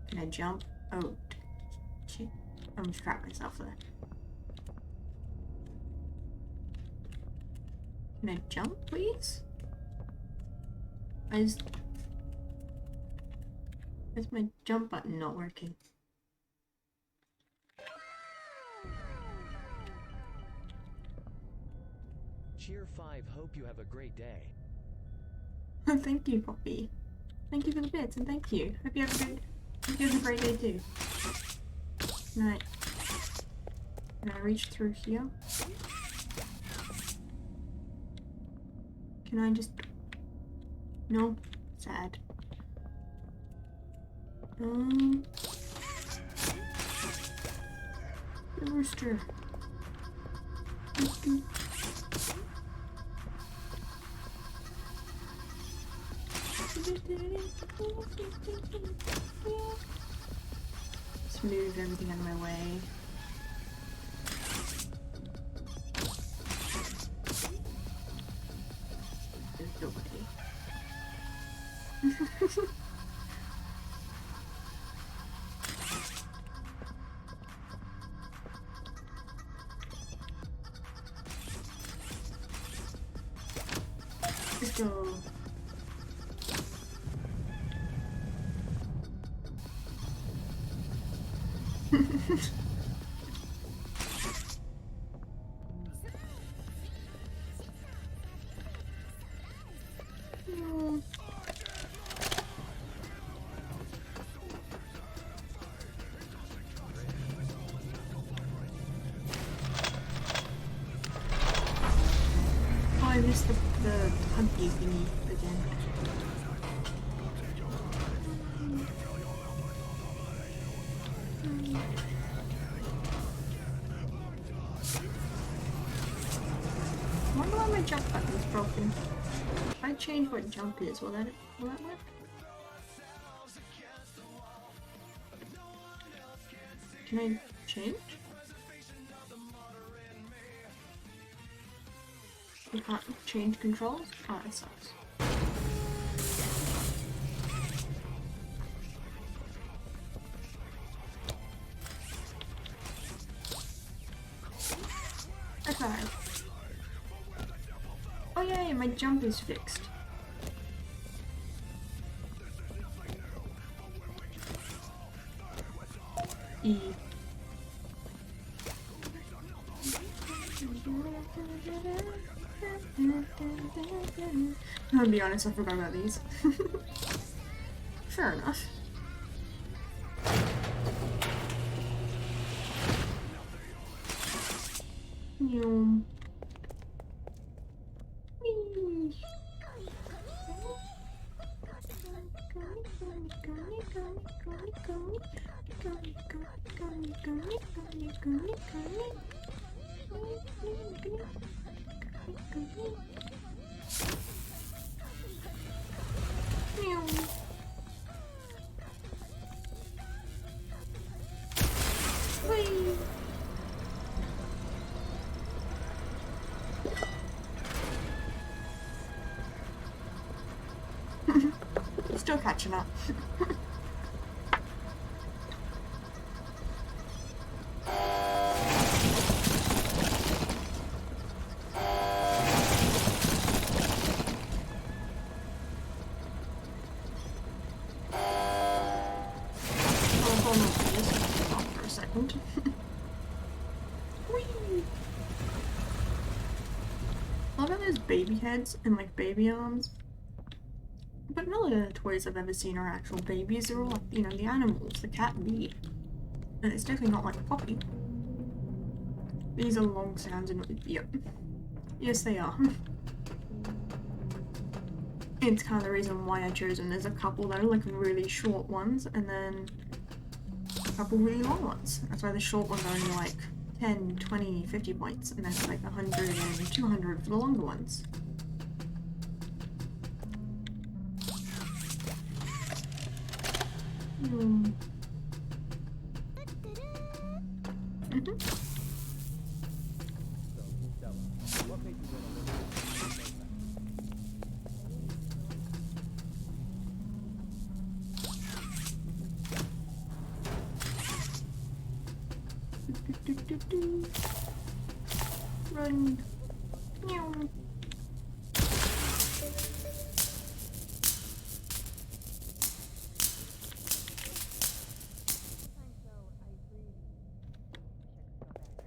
Can I jump? Oh, shit. I almost trapped myself there. Can I jump, please? Where's my jump button not working? Cheer 5, hope you have a great day. Thank you, Poppy. Thank you for the bits, and thank you. Hope you have a great day too. Right. Can I reach through here? Can I just... No? Sad. The rooster. Let's move everything out of my way. There's nobody. Let's go. No. Oh, I missed the hunky thingy again. I wonder why my jump button is broken. If I change what jump is, will that work? Can I change? You can't change controls? Oh, that sucks. Okay. Oh yay, my jump is fixed. E. I'll be honest, I forgot about these. Fair enough. Yum. Whee. Still catching up. For a second. Whee! I love how there's baby heads and like baby arms. But none of the toys I've ever seen are actual babies. They're all like, you know, the animals, the cat and me. And it's definitely not like Poppy. These are long sounds and yep. Yes, they are. It's kind of the reason why I chose them. There's a couple that are like really short ones and then a couple really long ones. That's why the short ones are only like 10, 20, 50 points and then it's like 100 and 200 for the longer ones. Mm. Run. Meow.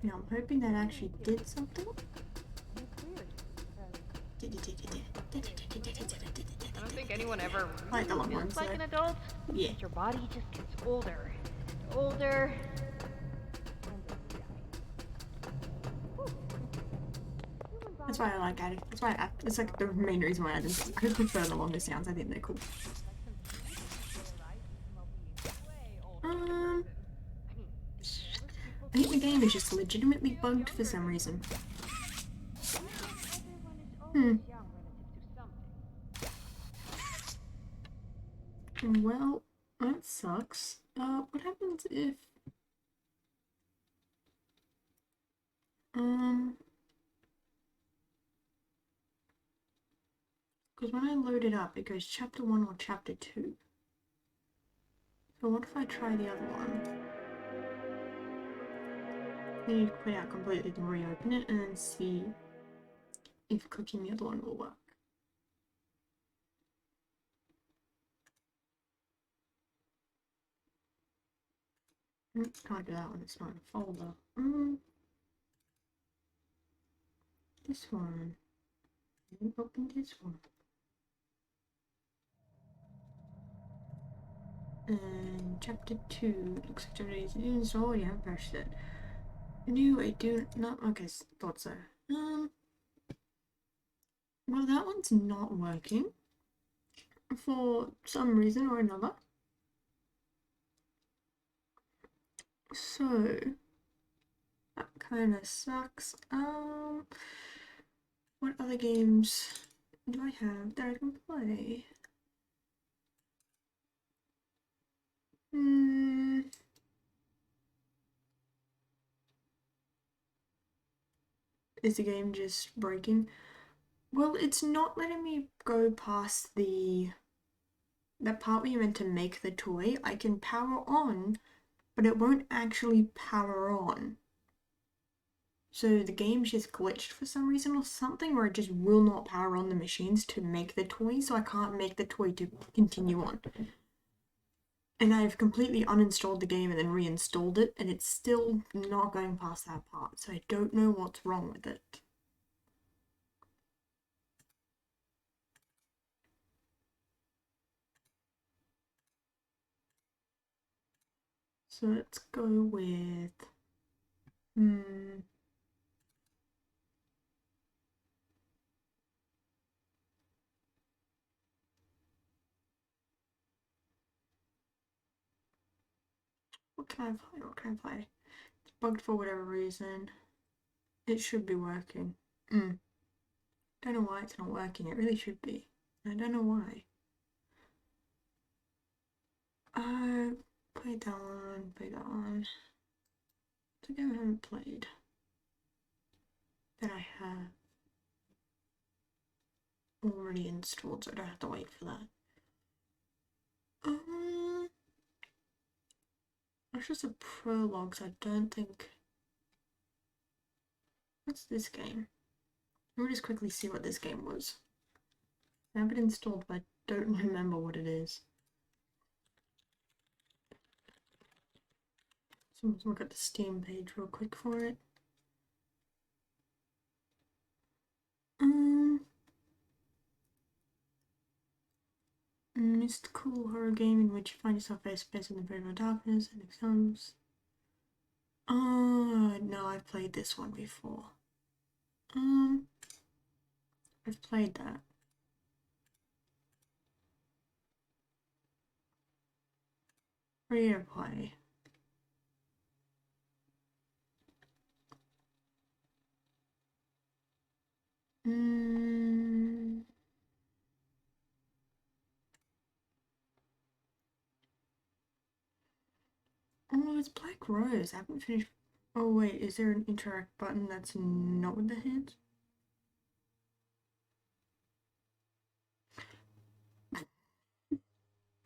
Now I'm hoping that actually did something. I don't think anyone ever Like the long feels ones, like though. an adult. Yeah. Your body just gets older and older. That's why I like adding. That's why it's like the main reason why I added. I prefer the longer sounds. I think they're cool. I think the game is just legitimately bugged for some reason. always young relative to something. Well, that sucks. What happens if... Because when I load it up, it goes chapter 1 or chapter 2. So what if I try the other one? Then you quit out completely and reopen it and then see if clicking the other one will work. Can't do that one, it's not in a folder. This one. Open this one. And chapter 2 looks like chapter 8 is installed. Yeah, I've patched it. New, I do not. Okay, thought so. Well, that one's not working for some reason or another. So that kind of sucks. What other games do I have that I can play? Is the game just breaking? Well, it's not letting me go past that part where you're meant to make the toy. I can power on, but it won't actually power on. So the game's just glitched for some reason or something, where it just will not power on the machines to make the toy, so I can't make the toy to continue on. And I've completely uninstalled the game and then reinstalled it, and it's still not going past that part, so I don't know what's wrong with it. So let's go with... What can I play? What can I play? It's bugged for whatever reason. It should be working. Don't know why it's not working. It really should be. I don't know why. Played that one. Played that one. It's a game I haven't played. That I have already installed, so I don't have to wait for that. It's just a prologue, so I don't think... What's this game? Let me just quickly see what this game was. I have it installed, but I don't remember what it is. So let's look at the Steam page real quick for it. Mystical horror game in which you find yourself face to face in the brave of darkness and exams. No, I've played this one before. I've played that. Free to play. Oh, it's Black Rose. I haven't finished. Oh, wait, is there an interact button that's not with the head?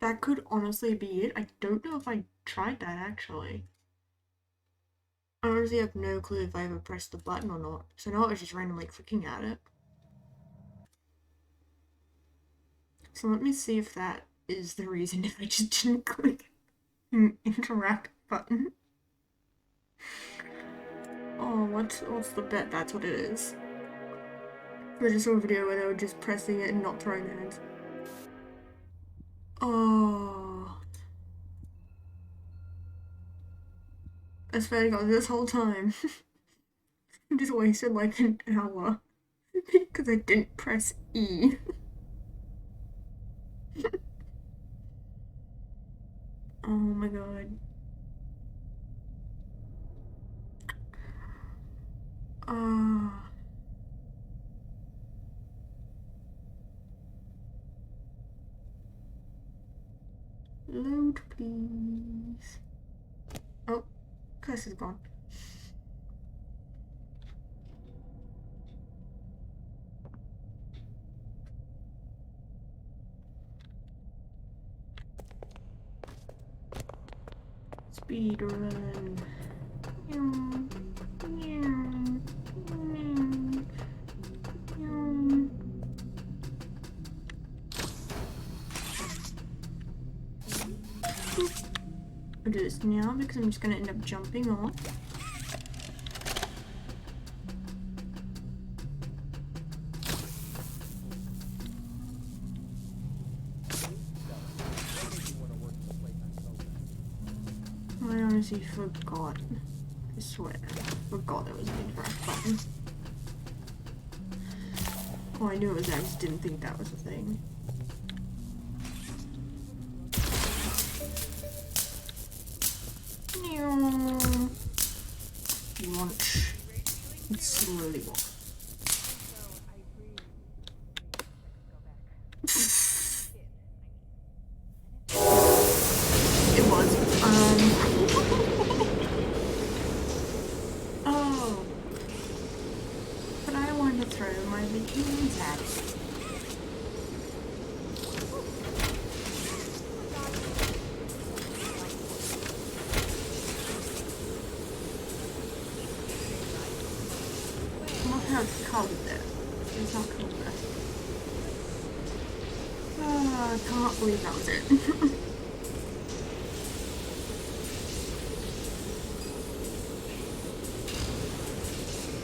That could honestly be it. I don't know if I tried that actually. I honestly have no clue if I ever pressed the button or not. So now I was just randomly clicking at it. So let me see if that is the reason if I just didn't click an interact button. Oh, what's the bet? That's what it is. I just saw a video where they were just pressing it and not throwing their hands. Oh. I swear to God, this whole time, I just wasted like an hour because I didn't press E. Oh my God. Out, please. Oh, curse is gone. Speed run. I'll do this now because I'm just gonna end up jumping off. I honestly forgot. I swear. Forgot there was an interact button. Oh, I knew it was there, I just didn't think that was a thing. Launch. It's slowly walk. It was. Oh. But I wanted to throw my bikini at it. It's called it there. It's not called there. Oh, I can't believe that was it.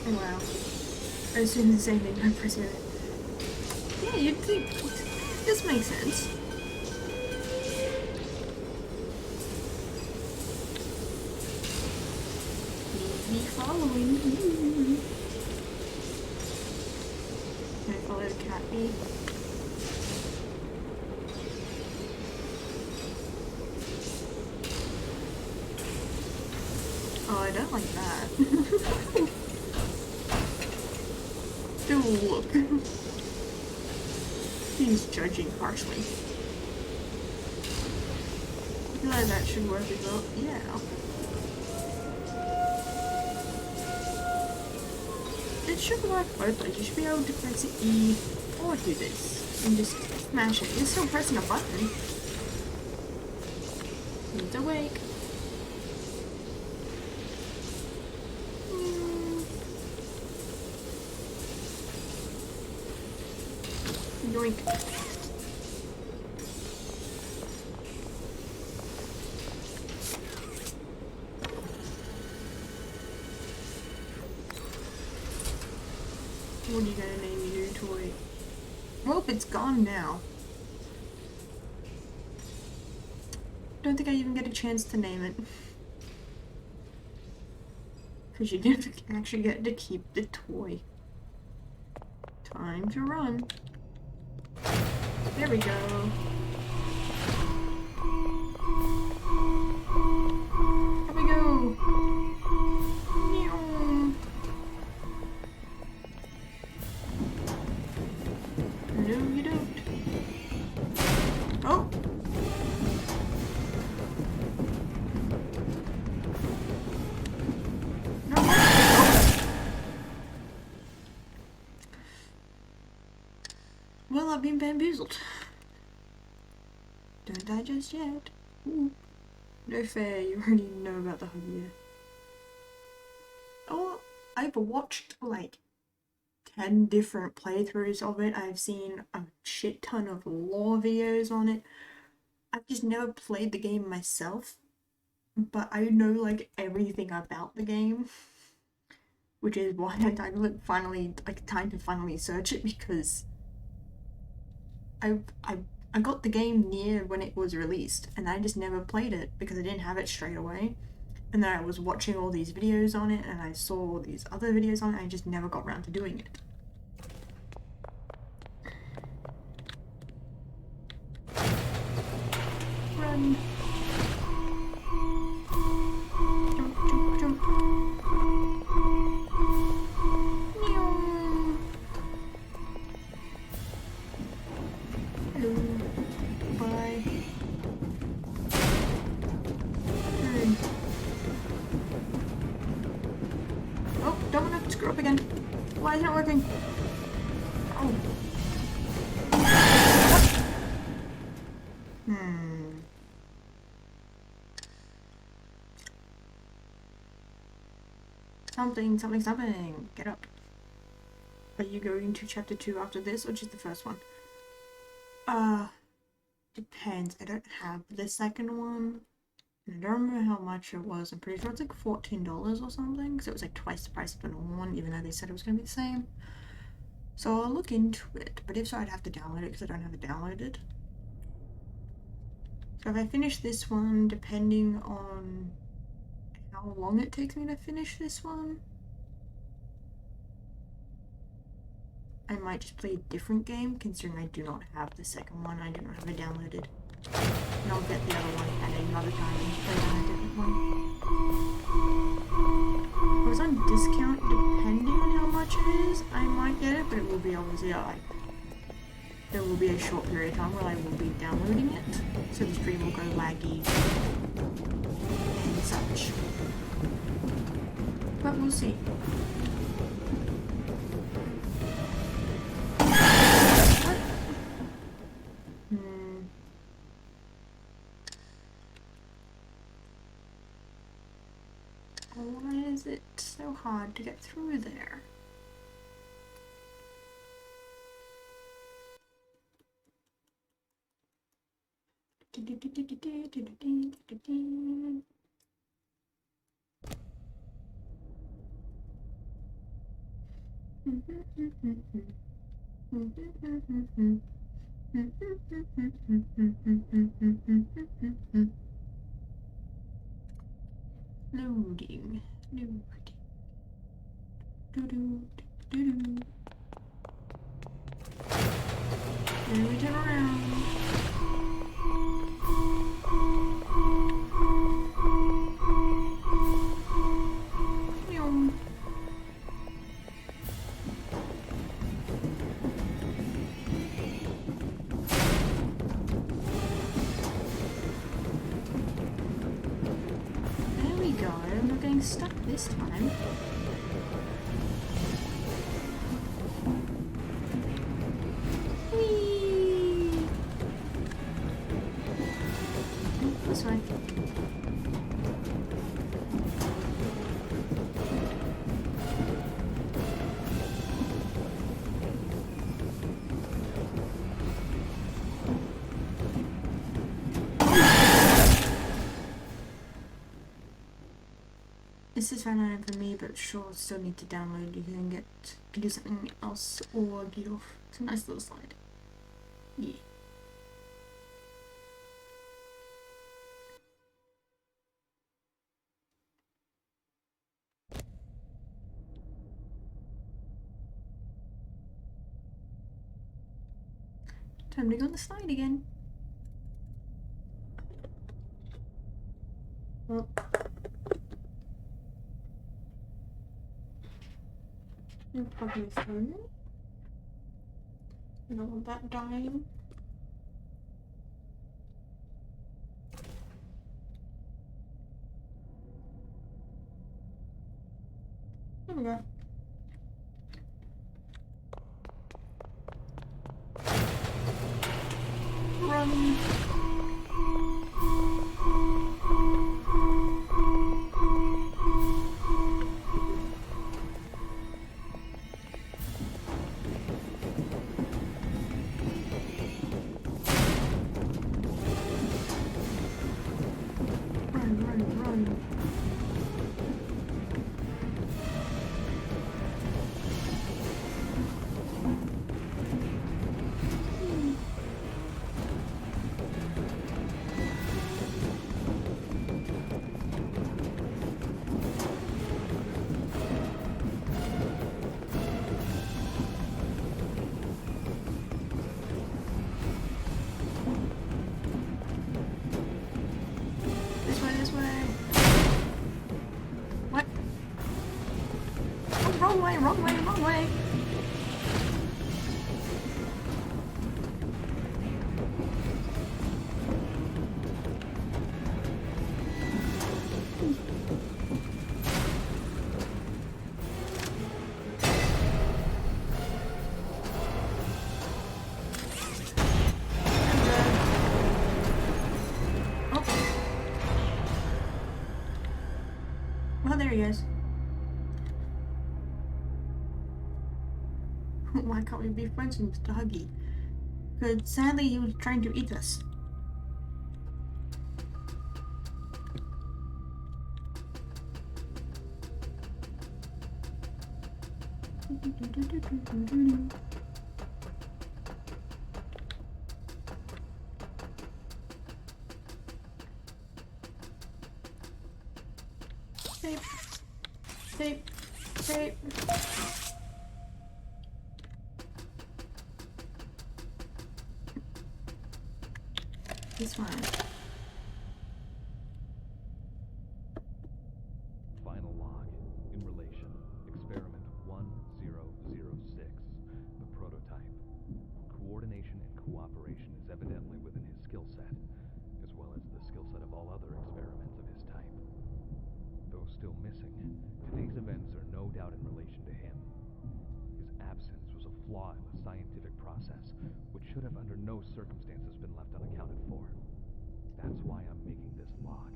Oh wow. I assumed the same thing by pressing it. Yeah, you'd think. This makes sense. Please be following you. Can I follow the cat bee? Oh, I don't like that. Dude, look. He's judging harshly. I feel like that should work as well. Yeah. It should work both ways. You should be able to press E or do this and just smash it. You're still pressing a button. He's awake. Yoink. What are you gonna name your new toy? Well, it's gone now. Don't think I even get a chance to name it. Because you didn't actually get to keep the toy. Time to run. There we go. Here we go. No, you don't. Oh! No. Oh. Well, I've been bamboozled. Don't die just yet. Ooh. No fair, you already know about the hug year. Oh, I've watched like 10 different playthroughs of it. I've seen a shit ton of lore videos on it. I've just never played the game myself, but I know like everything about the game, which is why I finally time to finally search it, because I got the game near when it was released and I just never played it because I didn't have it straight away. And then I was watching all these videos on it and I saw all these other videos on it and I just never got around to doing it. Run. Jump, jump, jump. Meow. Hello. Bye. screw up again. Why is it not working? Oh. Something. Get up. Are you going to chapter 2 after this or just the first one? Depends. I don't have the second one. I don't remember how much it was. I'm pretty sure it's like $14 or something. So it was like twice the price of the normal one, even though they said it was going to be the same. So I'll look into it. But if so, I'd have to download it because I don't have it downloaded. So if I finish this one, depending on how long it takes me to finish this one, I might just play a different game, considering I do not have the second one. I do not have it downloaded. And I'll get the other one at another time and play on a different one. If it was on discount, depending on how much it is, I might get it, but it will be obviously there will be a short period of time where I will be downloading it, so the stream will go laggy and such. But we'll see. Why is it so hard to get through there? Loading. Then we turn around. There we go. I'm not getting stuck this time. This way. This is fine item for me, but sure, still need to download. You can do something else or get off. It's a nice little slide. Yeah. Time to go on the slide again. Well. No problem with him. I don't want that dying. There we go. Run. This way. What? Oh, wrong way. he is. Why can't we be friends with Mr. Huggy? Because sadly he was trying to eat us. Tape. Tape. Tape. This one. Final log. In relation. Experiment 1006. The prototype. Coordination and cooperation is evidently within his skill set, as well as the skill set of all other experiments of his type. Though still missing, today's events are no doubt in relation to him. His absence was a flaw in the scientific process, which should have under no circumstances been left unaccounted for. That's why I'm making this log,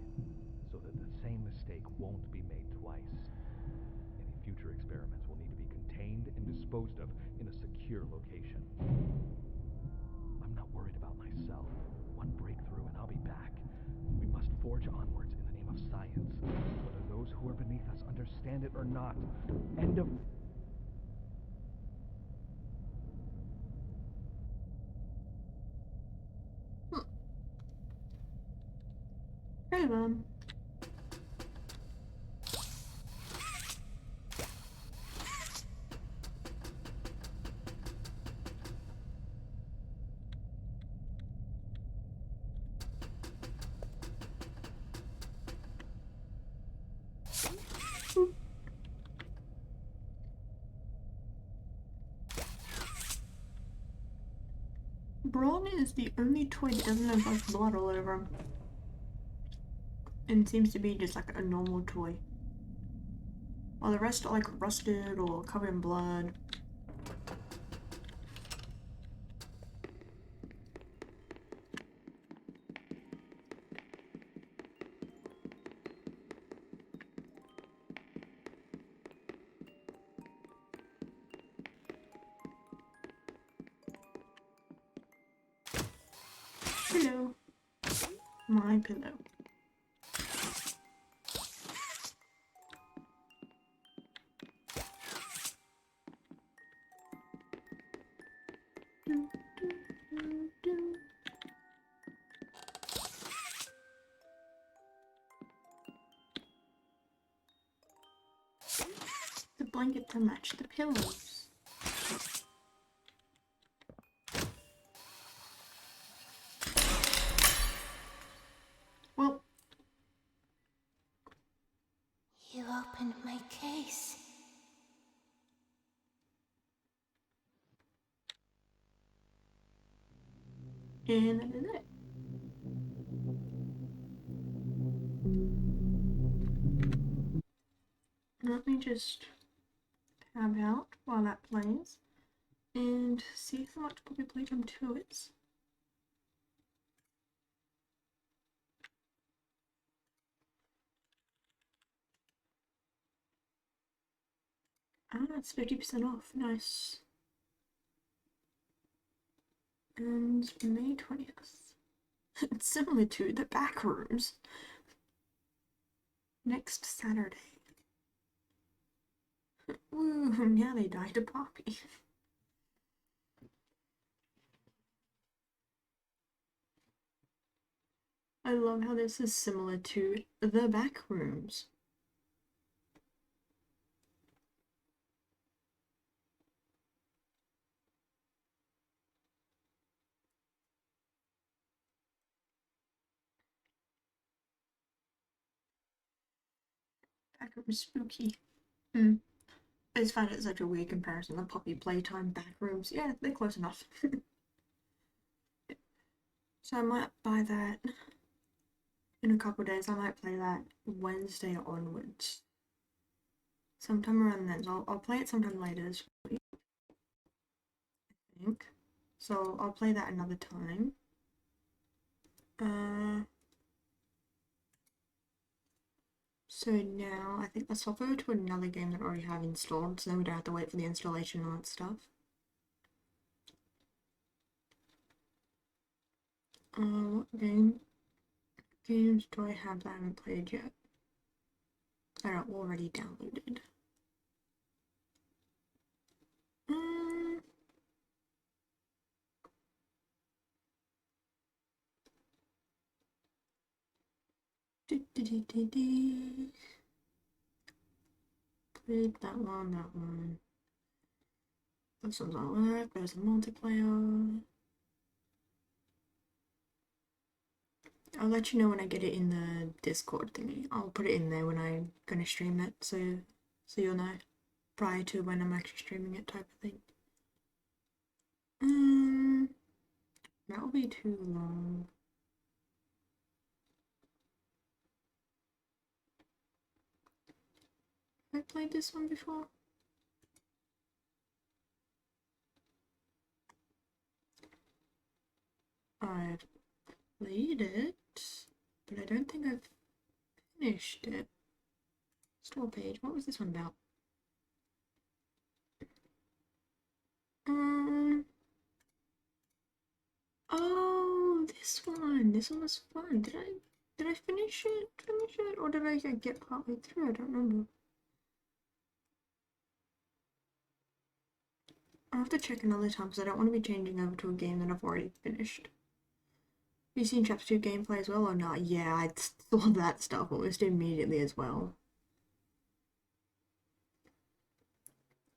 so that the same mistake won't be made twice. Any future experiments will need to be contained and disposed of in a secure location. I'm not worried about myself. One breakthrough and I'll be back. We must forge onwards in the name of science, whether those who are beneath us understand it or not. End of... Hey, Mom. Braun is the only toy that doesn't have like blood all over him. And seems to be just like a normal toy. While the rest are like rusted or covered in blood. Pillow. My pillow. The blanket to match the pillows. Well, You opened my case. and that is it. Let me just tab out while that plays and see how much Poppy Playtime 2 is. Ah, it's 50% off. Nice. And May 20th. It's similar to the back rooms. Next Saturday. Woo, yeah, they died a Poppy. I love how this is similar to the back rooms. Back room spooky. I just find it such a weird comparison. The Poppy Playtime back rooms. Yeah, they're close enough. So I might buy that in a couple of days. I might play that Wednesday onwards. Sometime around then. So I'll play it sometime later this week, I think. So I'll play that another time. So now I think let's swap over to another game that I already have installed, so then we don't have to wait for the installation and all that stuff. What games do I have that I haven't played yet? That are already downloaded. Played that one. This one's not work, there's a multiplayer. I'll let you know when I get it in the Discord thingy. I'll put it in there when I'm gonna stream it, so you'll know prior to when I'm actually streaming it, type of thing. That'll be too long. Have I played this one before? I've played it, but I don't think I've finished it. Store page. What was this one about? Oh, this one. This one was fun. Did I finish it? Or did I get partway through? I don't remember. I'll have to check another time because I don't want to be changing over to a game that I've already finished. Have you seen Chapter 2 gameplay as well or not? Yeah, I saw that stuff almost immediately as well.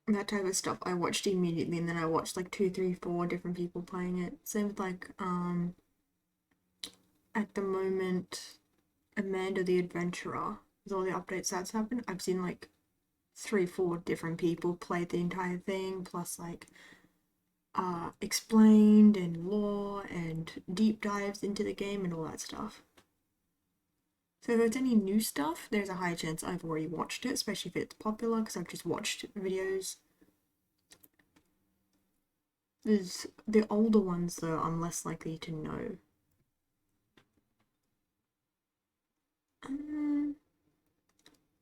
That type of stuff I watched immediately, and then I watched like 2, 3, 4 different people playing it. Same with like, at the moment, Amanda the Adventurer, with all the updates that's happened, I've seen like 3, 4 different people play the entire thing, plus like, explained and lore and deep dives into the game and all that stuff. So if it's any new stuff, there's a high chance I've already watched it, especially if it's popular, because I've just watched videos. There's the older ones, though, I'm less likely to know. I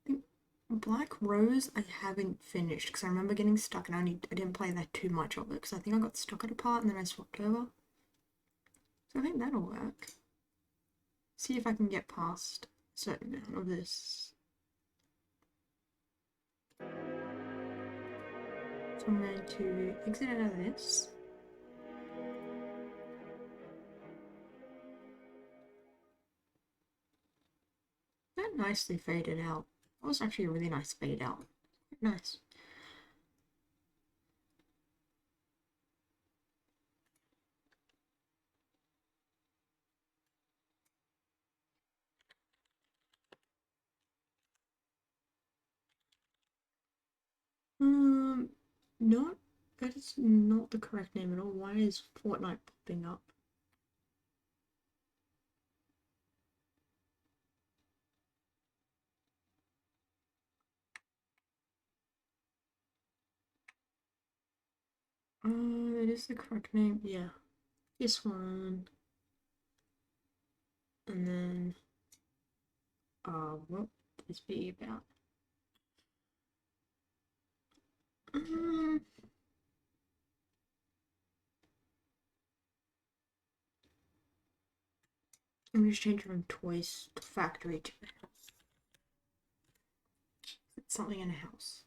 think Black Rose I haven't finished, because I remember getting stuck, and I didn't play that too much of it, because I think I got stuck at a part, and then I swapped over. So I think that'll work. See if I can get past a certain amount of this. So I'm going to exit out of this. That nicely faded out. That was actually a really nice fade out. Nice. Not, that is not the correct name at all. Why is Fortnite popping up? That is the correct name. Yeah. This one. And then, what would this be about? I'm just changing from toys to factory to the house. It's something in a house.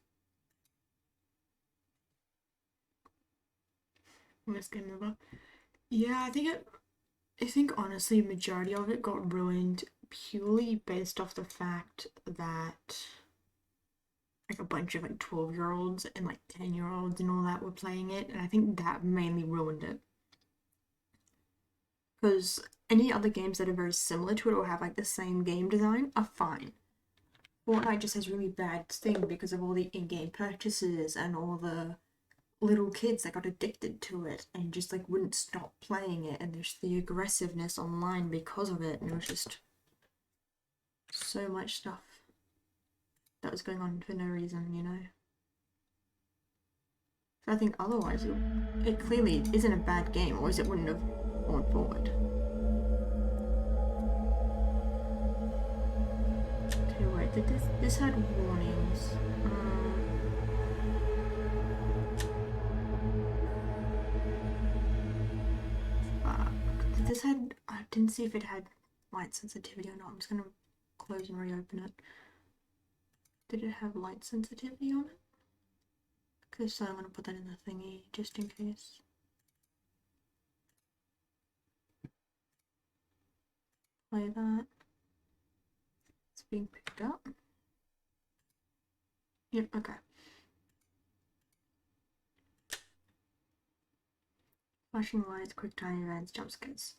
Almost getting over. Yeah, I think honestly, majority of it got ruined purely based off the fact that like a bunch of like 12-year-olds and like 10-year-olds and all that were playing it, and I think that mainly ruined it. Because any other games that are very similar to it or have like the same game design are fine. Fortnite just has really bad thing because of all the in-game purchases and all the little kids that got addicted to it and just like wouldn't stop playing it, and there's the aggressiveness online because of it, and it was just so much stuff that was going on for no reason, you know. So I think otherwise it clearly isn't a bad game, or else it wouldn't have gone forward. Okay, wait. did this had warnings. This had, I didn't see if it had light sensitivity or not. I'm just gonna close and reopen it. Did it have light sensitivity on it? Because so I'm gonna put that in the thingy just in case. Play that. It's being picked up. Yep, okay. Flashing lights, quick time events, jump scares.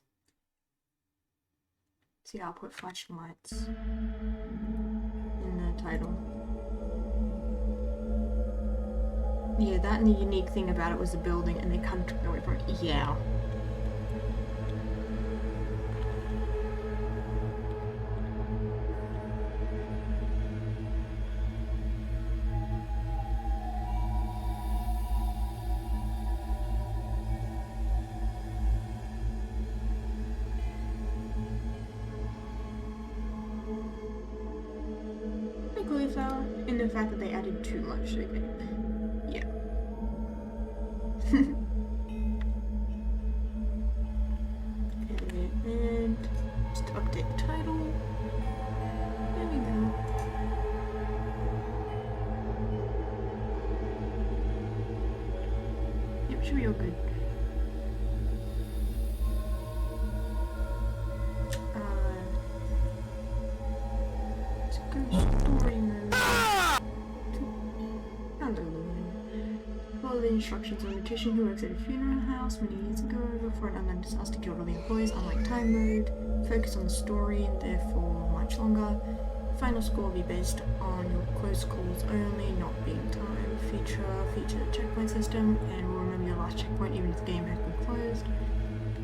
See, I'll put flashing lights in the title. Yeah, that and the unique thing about it was the building, and they kind of took it away from it. Yeah. Cauliflower, and the fact that they added too much to the game. Yeah. And just update title. There we go. Yep, should be all good. Let's go story mode. Follow the instructions of a magician who works at a funeral house many years ago before an unknown disaster killed all the employees. Unlike time mode, focus on the story and therefore much longer. Final score will be based on your close calls only, not being time. Feature the checkpoint system, and will remember your last checkpoint even if the game has been closed.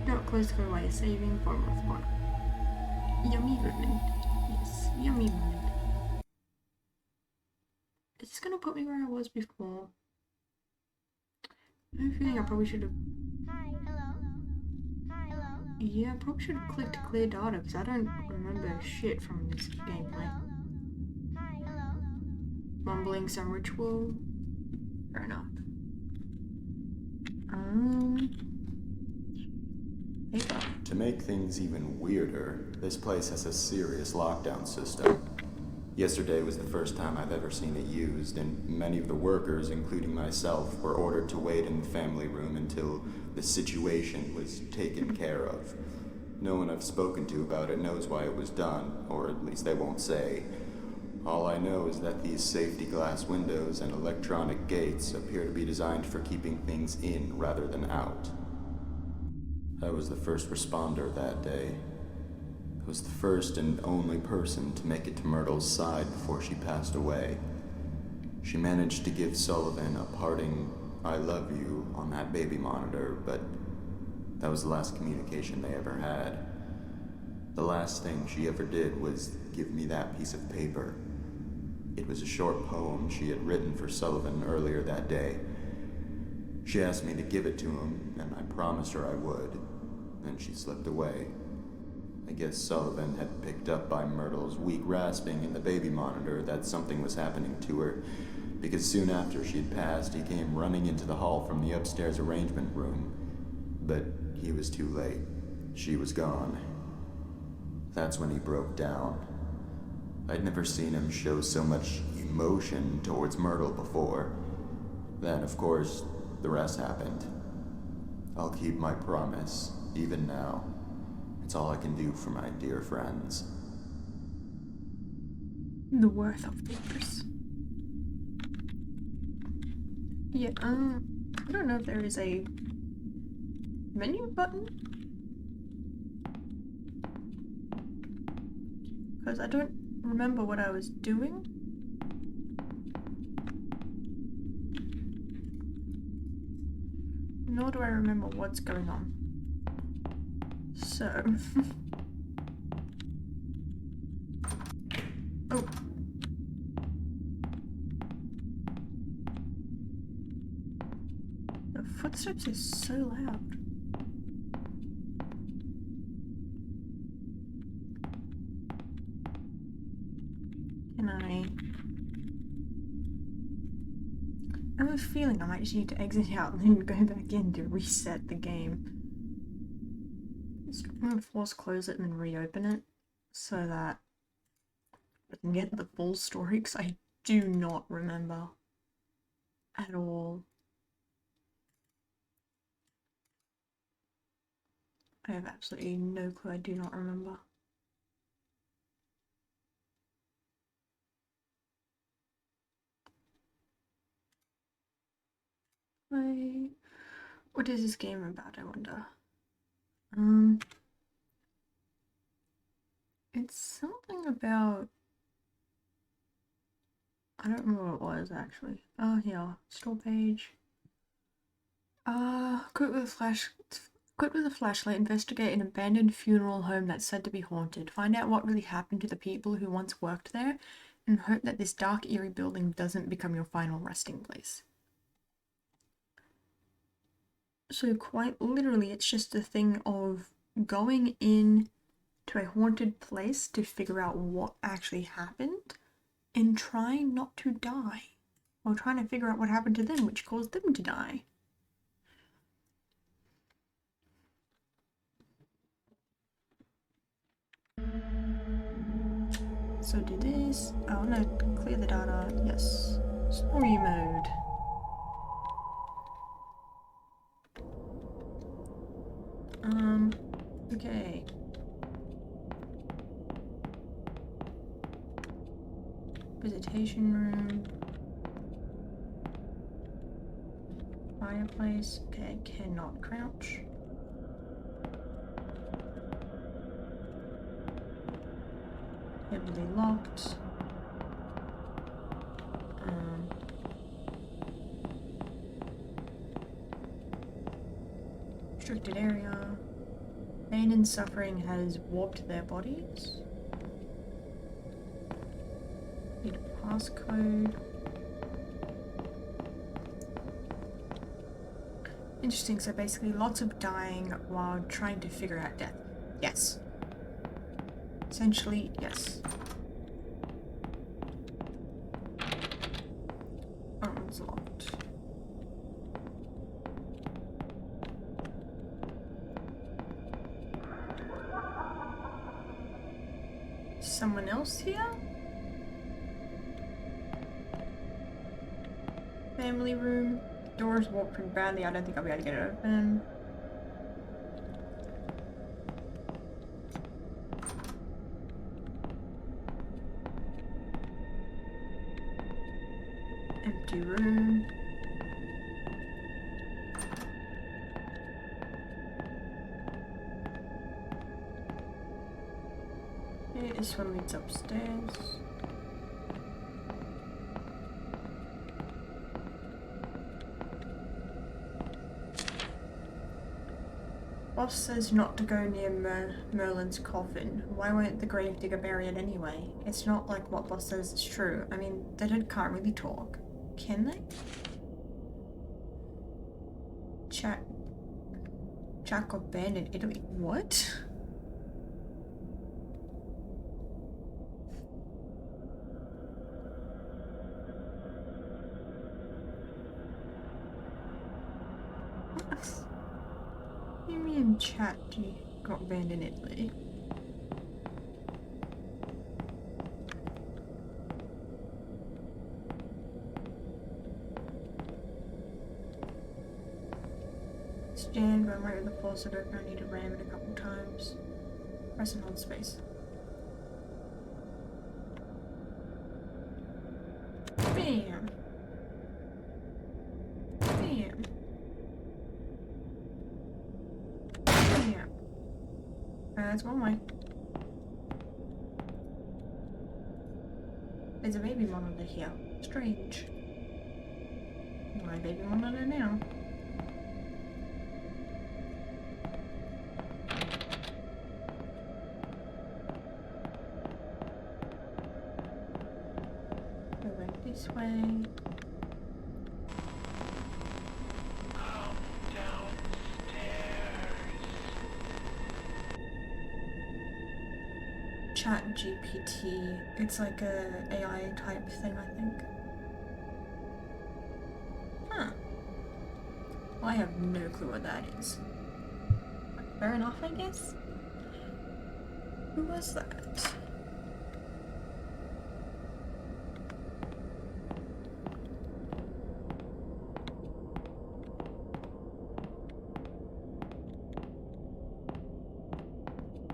Do not close the code while you're saving. Bottom of the bottom. Yummy moment. Yes, yummy moment. Is this gonna put me where I was before? I have a feeling I probably should have. Hi, hello. Hi, hello. Yeah, I probably should have clicked clear data because I don't remember shit from this gameplay. Hi, hello. Mumbling some ritual. Fair enough. Paper. To make things even weirder, this place has a serious lockdown system. Yesterday was the first time I've ever seen it used, and many of the workers, including myself, were ordered to wait in the family room until the situation was taken care of. No one I've spoken to about it knows why it was done, or at least they won't say. All I know is that these safety glass windows and electronic gates appear to be designed for keeping things in rather than out. I was the first responder that day. I was the first and only person to make it to Myrtle's side before she passed away. She managed to give Sullivan a parting "I love you" on that baby monitor, but that was the last communication they ever had. The last thing she ever did was give me that piece of paper. It was a short poem she had written for Sullivan earlier that day. She asked me to give it to him, and I promised her I would. Then she slipped away. I guess Sullivan had picked up by Myrtle's weak rasping in the baby monitor that something was happening to her, because soon after she'd passed, he came running into the hall from the upstairs arrangement room. But he was too late. She was gone. That's when he broke down. I'd never seen him show so much emotion towards Myrtle before. Then, of course, the rest happened. I'll keep my promise, even now. It's all I can do for my dear friends. The worth of papers. Yeah, I don't know if there is a menu button. Because I don't remember what I was doing. Nor do I remember what's going on. So... oh. The footsteps is so loud. Can I I have a feeling I might just need to exit out and then go back in to reset the game. I'm gonna force close it and then reopen it so that I can get the full story, because I do not remember at all. I have absolutely no clue. I do not remember. What is this game about, I wonder? It's something about... I don't remember what it was, actually. Oh, yeah. Store page. Quit with a flashlight, investigate an abandoned funeral home that's said to be haunted. Find out what really happened to the people who once worked there, and hope that this dark, eerie building doesn't become your final resting place. So quite literally, it's just a thing of going in to a haunted place to figure out what actually happened, and trying not to die, or trying to figure out what happened to them, which caused them to die. So do this. Oh no, clear the data. Yes. Story mode. Okay. Visitation room. Fireplace. Okay, cannot crouch. Heavily locked. Restricted area. Pain and suffering has warped their bodies. Need a passcode. Interesting, so basically lots of dying while trying to figure out death. Yes. Essentially, yes. Oh, it's locked. Someone else here? Family room. Door's warped pretty badly. I don't think I'll be able to get it open. Empty room. Okay, this one leads upstairs. Boss says not to go near Merlin's coffin. Why won't the gravedigger bury it anyway? It's not like what boss says is true. I mean, the dead can't really talk. Can they? Jack got banned in Italy. What? What do you mean chat got banned in Italy? Stand run right with the pulse open. I need to ram it a couple times. Press and hold space. Bam! Bam! Bam! That's one way. There's a baby monitor here. Strange. My baby monitor now. This way. Chat GPT. It's like a AI type thing, I think. I have no clue what that is. Fair enough, I guess. Who was that?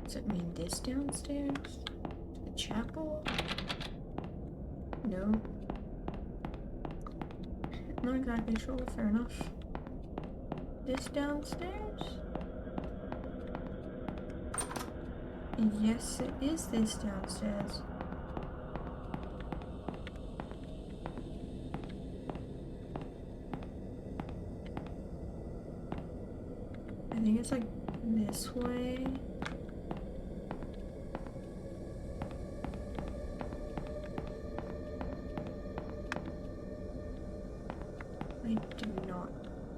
Does it mean this downstairs? The chapel? No. Not exactly sure, fair enough. This downstairs? Yes, it is this downstairs. I think it's like this way. I do not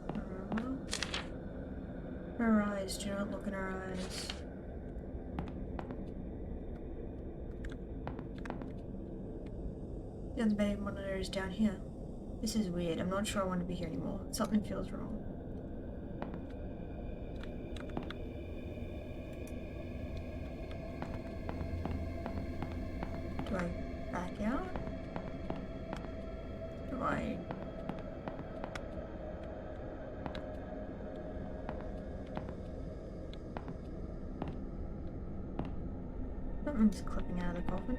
remember. Her eyes, do not look in her eyes. The other baby monitor is down here. This is weird. I'm not sure I want to be here anymore. Something feels wrong. Do I back out? Do I... Something's clipping out of the coffin.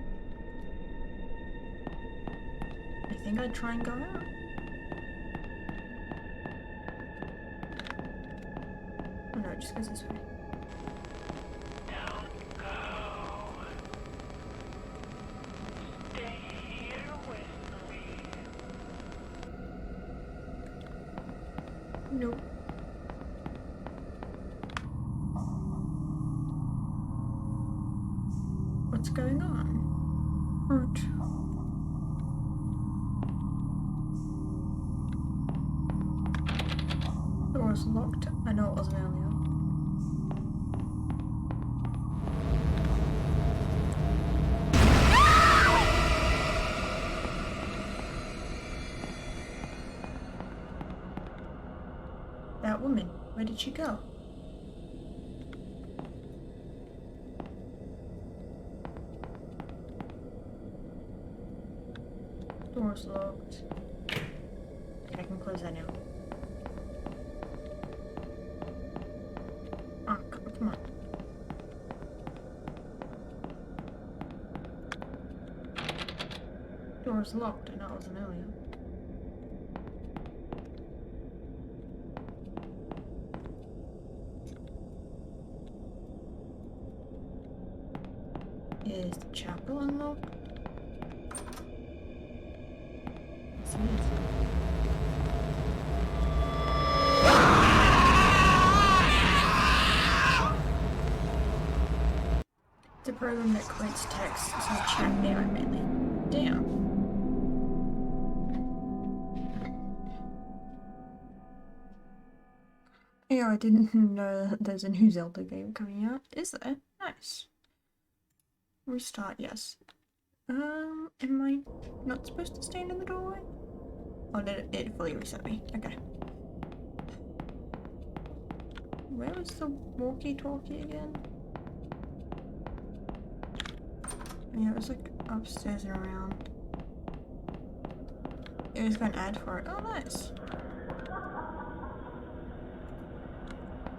I think I'd try and go out. Oh no, it just goes this way. Don't go. Stay here with me. Nope. What's going on? Hurt. The door was locked. I know it wasn't earlier. That woman, where did she go? Door's locked. Okay, I can close that now. Ah, come on. Door's locked. I know it wasn't earlier. Is the chapel unlocked? It's a program that creates text, so chat AI mainly. Damn. Yeah, I didn't know that there's a new Zelda game coming out. Is there? Nice. Restart, yes. Am I not supposed to stand in the doorway? Oh, did it fully reset me? Okay. Where was the walkie-talkie again? Yeah, it was like upstairs and around. It was got an ad for it. Oh, nice.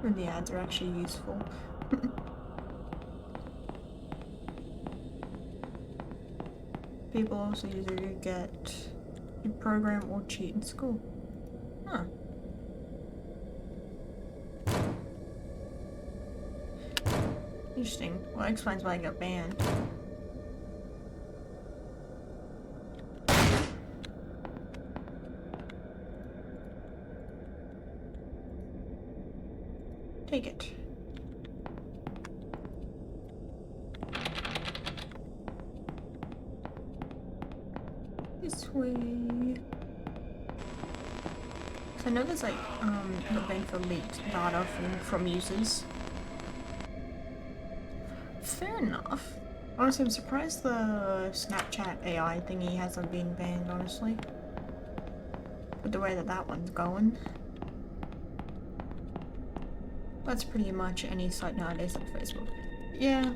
When the ads are actually useful. People also use it to get a program or cheat in school. Huh. Interesting. Well, that explains why I got banned. Take it. This way. So I know there's like not been for leaked data from users. Fair enough. Honestly, I'm surprised the Snapchat AI thingy hasn't been banned, honestly. With the way that that one's going. That's pretty much any site nowadays like Facebook. Yeah.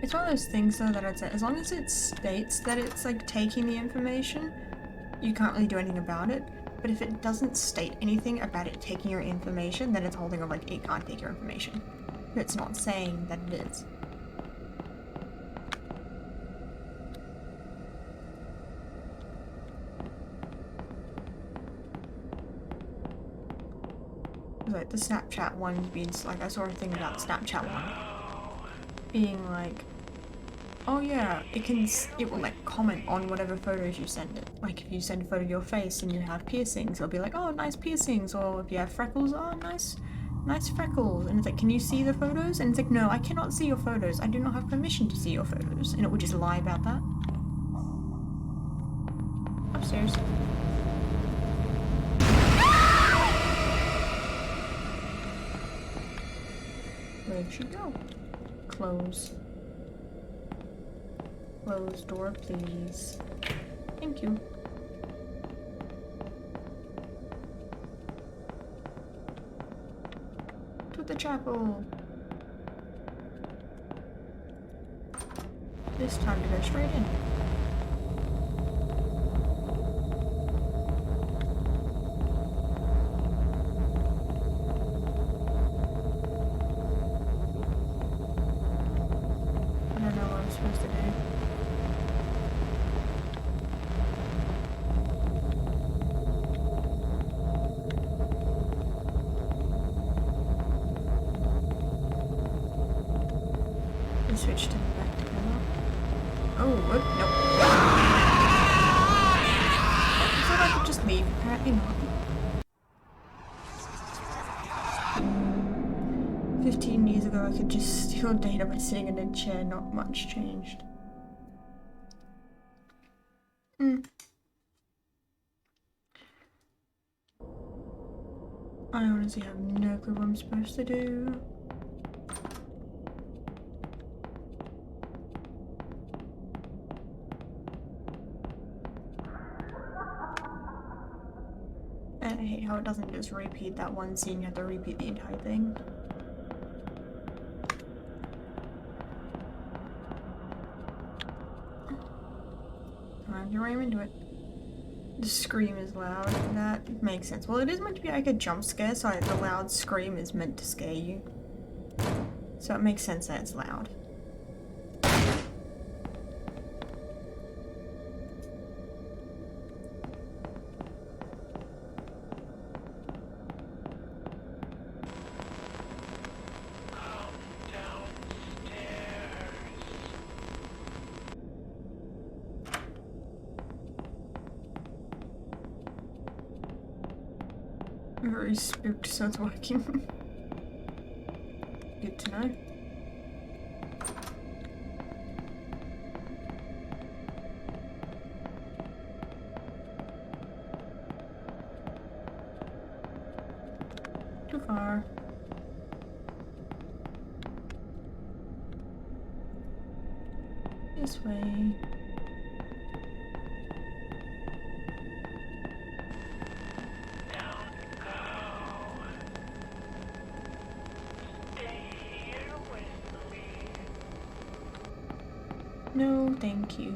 It's one of those things though that I'd say, as long as it states that it's like taking the information, you can't really do anything about it. But if it doesn't state anything about it taking your information, then it's holding of like, it can't take your information. But it's not saying that it is. Like the Snapchat one being like, I saw a thing about Snapchat one being like, oh yeah, it will like comment on whatever photos you send it. Like if you send a photo of your face and you have piercings, it'll be like, oh, nice piercings. Or if you have freckles, oh, nice freckles. And it's like, can you see the photos? And it's like, no, I cannot see your photos. I do not have permission to see your photos. And it would just lie about that. Upstairs. Where'd she go? Close. Close door, please. Thank you. To the chapel. This time to go straight in. Switch to the back together. Oh, what? Nope. I thought I could just leave. Apparently not. 15 years ago, I could just steal data by sitting in a chair. Not much changed. I honestly have no clue what I'm supposed to do. I hate how it doesn't just repeat that one scene, you have to repeat the entire thing. Time to ram into it. The scream is loud. That makes sense. Well, it is meant to be like a jump scare, so the loud scream is meant to scare you. So it makes sense that it's loud. Very spooked, so it's working. Good to know. Too far. This way. No, thank you.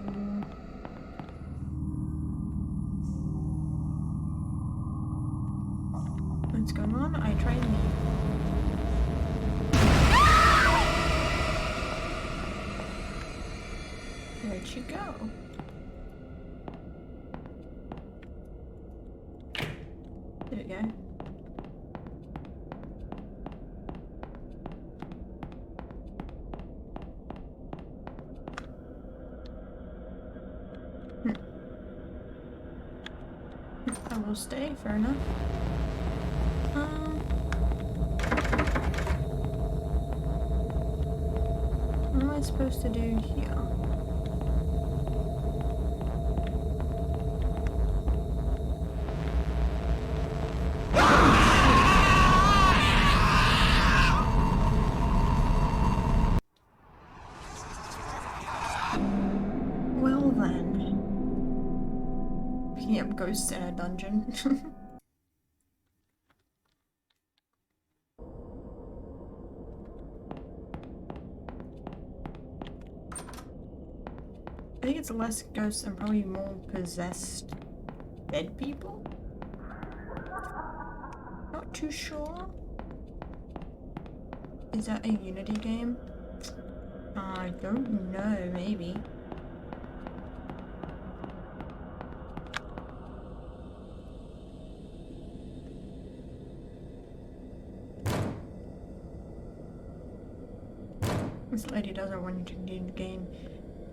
What's going on? I try and leave. Where'd she go? There we go. I will stay, fair enough. What am I supposed to do here? Well then. Picking up ghosts in a dungeon. think it's less ghosts and probably more possessed dead people? Not too sure. Is that a Unity game? I don't know, maybe. This lady doesn't want you to do the game.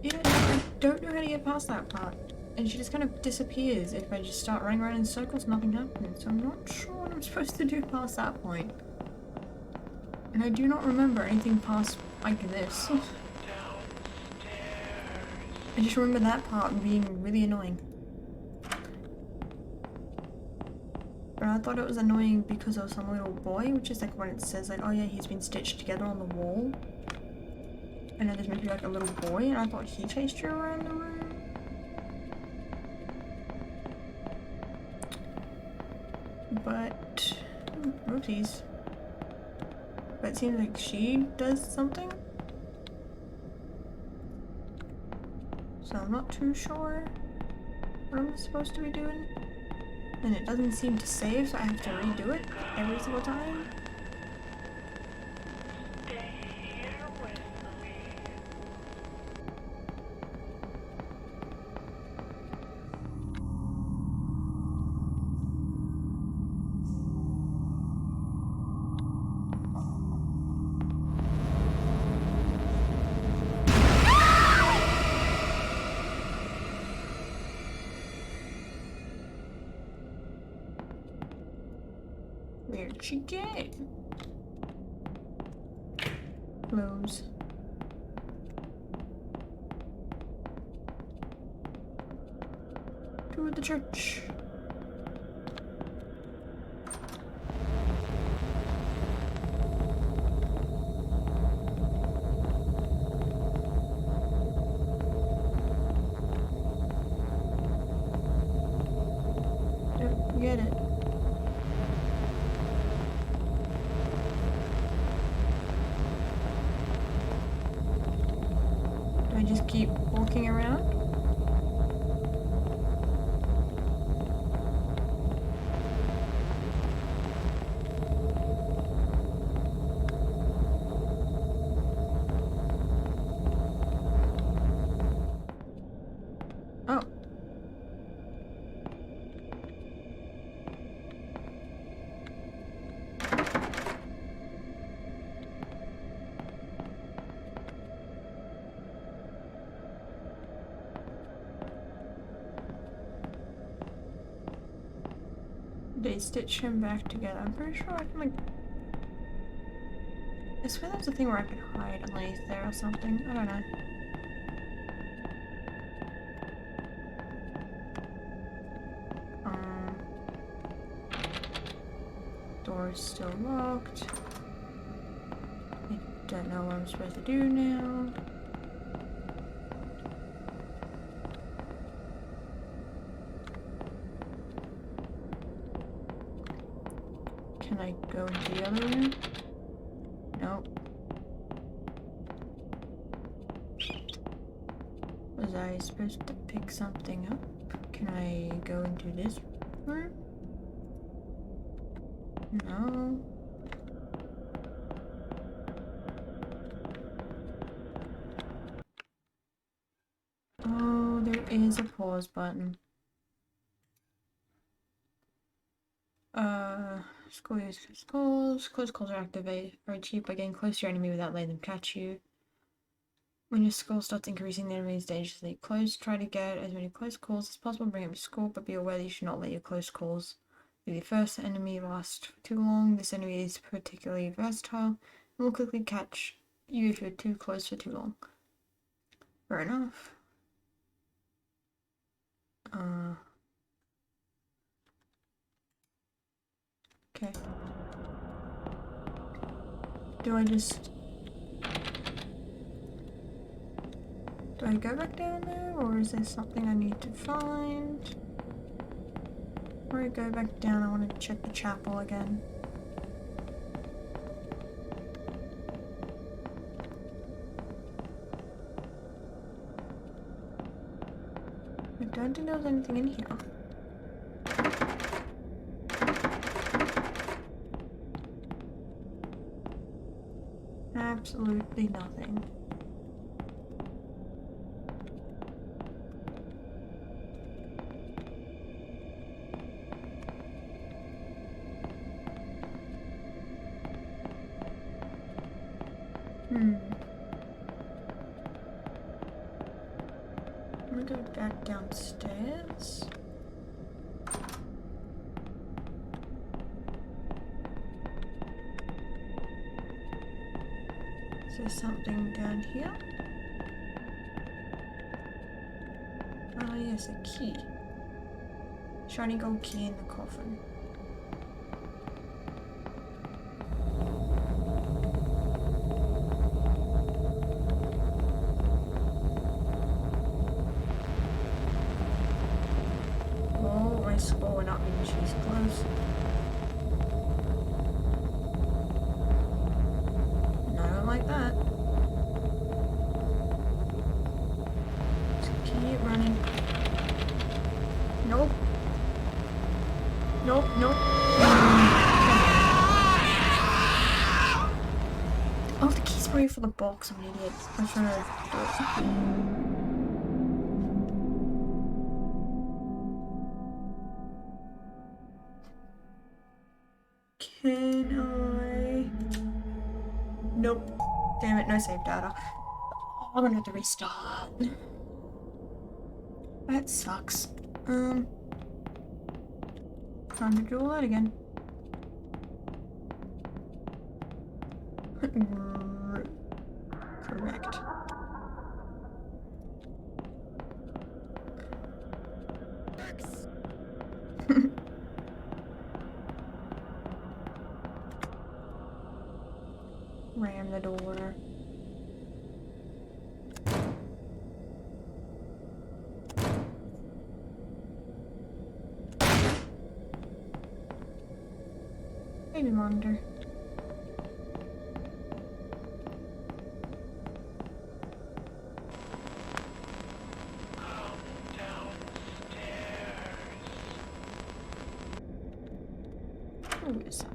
Yeah, I don't know how to get past that part. And she just kind of disappears. If I just start running around in circles, nothing happens. So I'm not sure what I'm supposed to do past that point. And I do not remember anything past like this. I just remember that part being really annoying. But I thought it was annoying because of some little boy, which is like when it says like, oh yeah, he's been stitched together on the wall. And then there's meant to be like a little boy, and I thought he chased you around the room. But, oopsies. But it seems like she does something. So I'm not too sure what I'm supposed to be doing. And it doesn't seem to save, so I have to redo it every single time. Where'd she get? Close. To the church. Don't forget it. Do I just keep walking around? Oh. They stitch him back together. I'm pretty sure I can like... I swear there's a thing where I can hide underneath there or something. I don't know. Door is still locked. I don't know what I'm supposed to do now. Can I go into the other room? Nope. Was I supposed to pick something up? Can I go into this room? No. Oh, there is a pause button. School use for schools. Close calls are activated. Very cheap by getting close to your enemy without letting them catch you. When your score starts increasing, the enemy is dangerously close. Try to get as many close calls as possible. Bring up your score, but be aware that you should not let your close calls be the first enemy last for too long. This enemy is particularly versatile and will quickly catch you if you're too close for too long. Fair enough. Okay. Do I just... Do I go back down there, or is there something I need to find? Before I go back down, I want to check the chapel again. don't think there was anything in here. Absolutely nothing. I'm gonna go back downstairs. Is there something down here? Ah, yes, a key. Shiny gold key in the coffin. My score went up when she's close. No, I don't like that. Just keep running. Nope. Nope, nope. Oh, the key's probably for the box, I'm an idiot. I'm trying to do it. Can I? Nope. Damn it, no save data. I'm gonna have to restart. That sucks. Time to do all that again. Correct. Ram the door. Baby monitor. Who is that?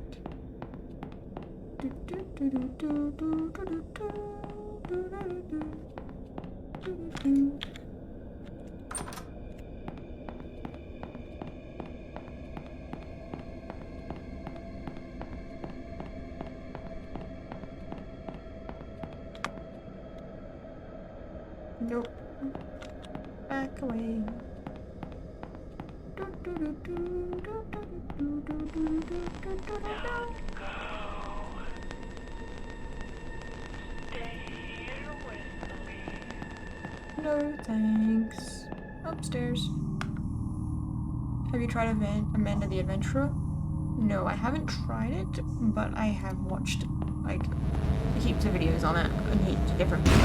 Nope. Back away. No thanks. Upstairs. Have you tried Amanda the Adventurer? No, I haven't tried it, but I have watched like heaps of videos on it and heaps of different people.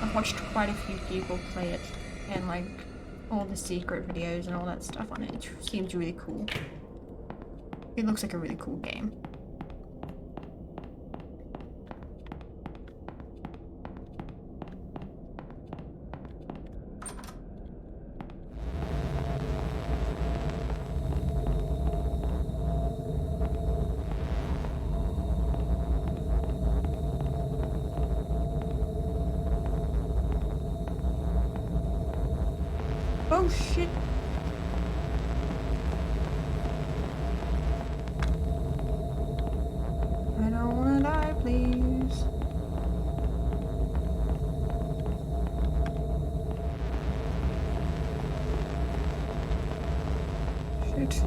I've watched quite a few people play it and like all the secret videos and all that stuff on it. It seems really cool. It looks like a really cool game. Oh shit! I don't wanna die, please. Shit.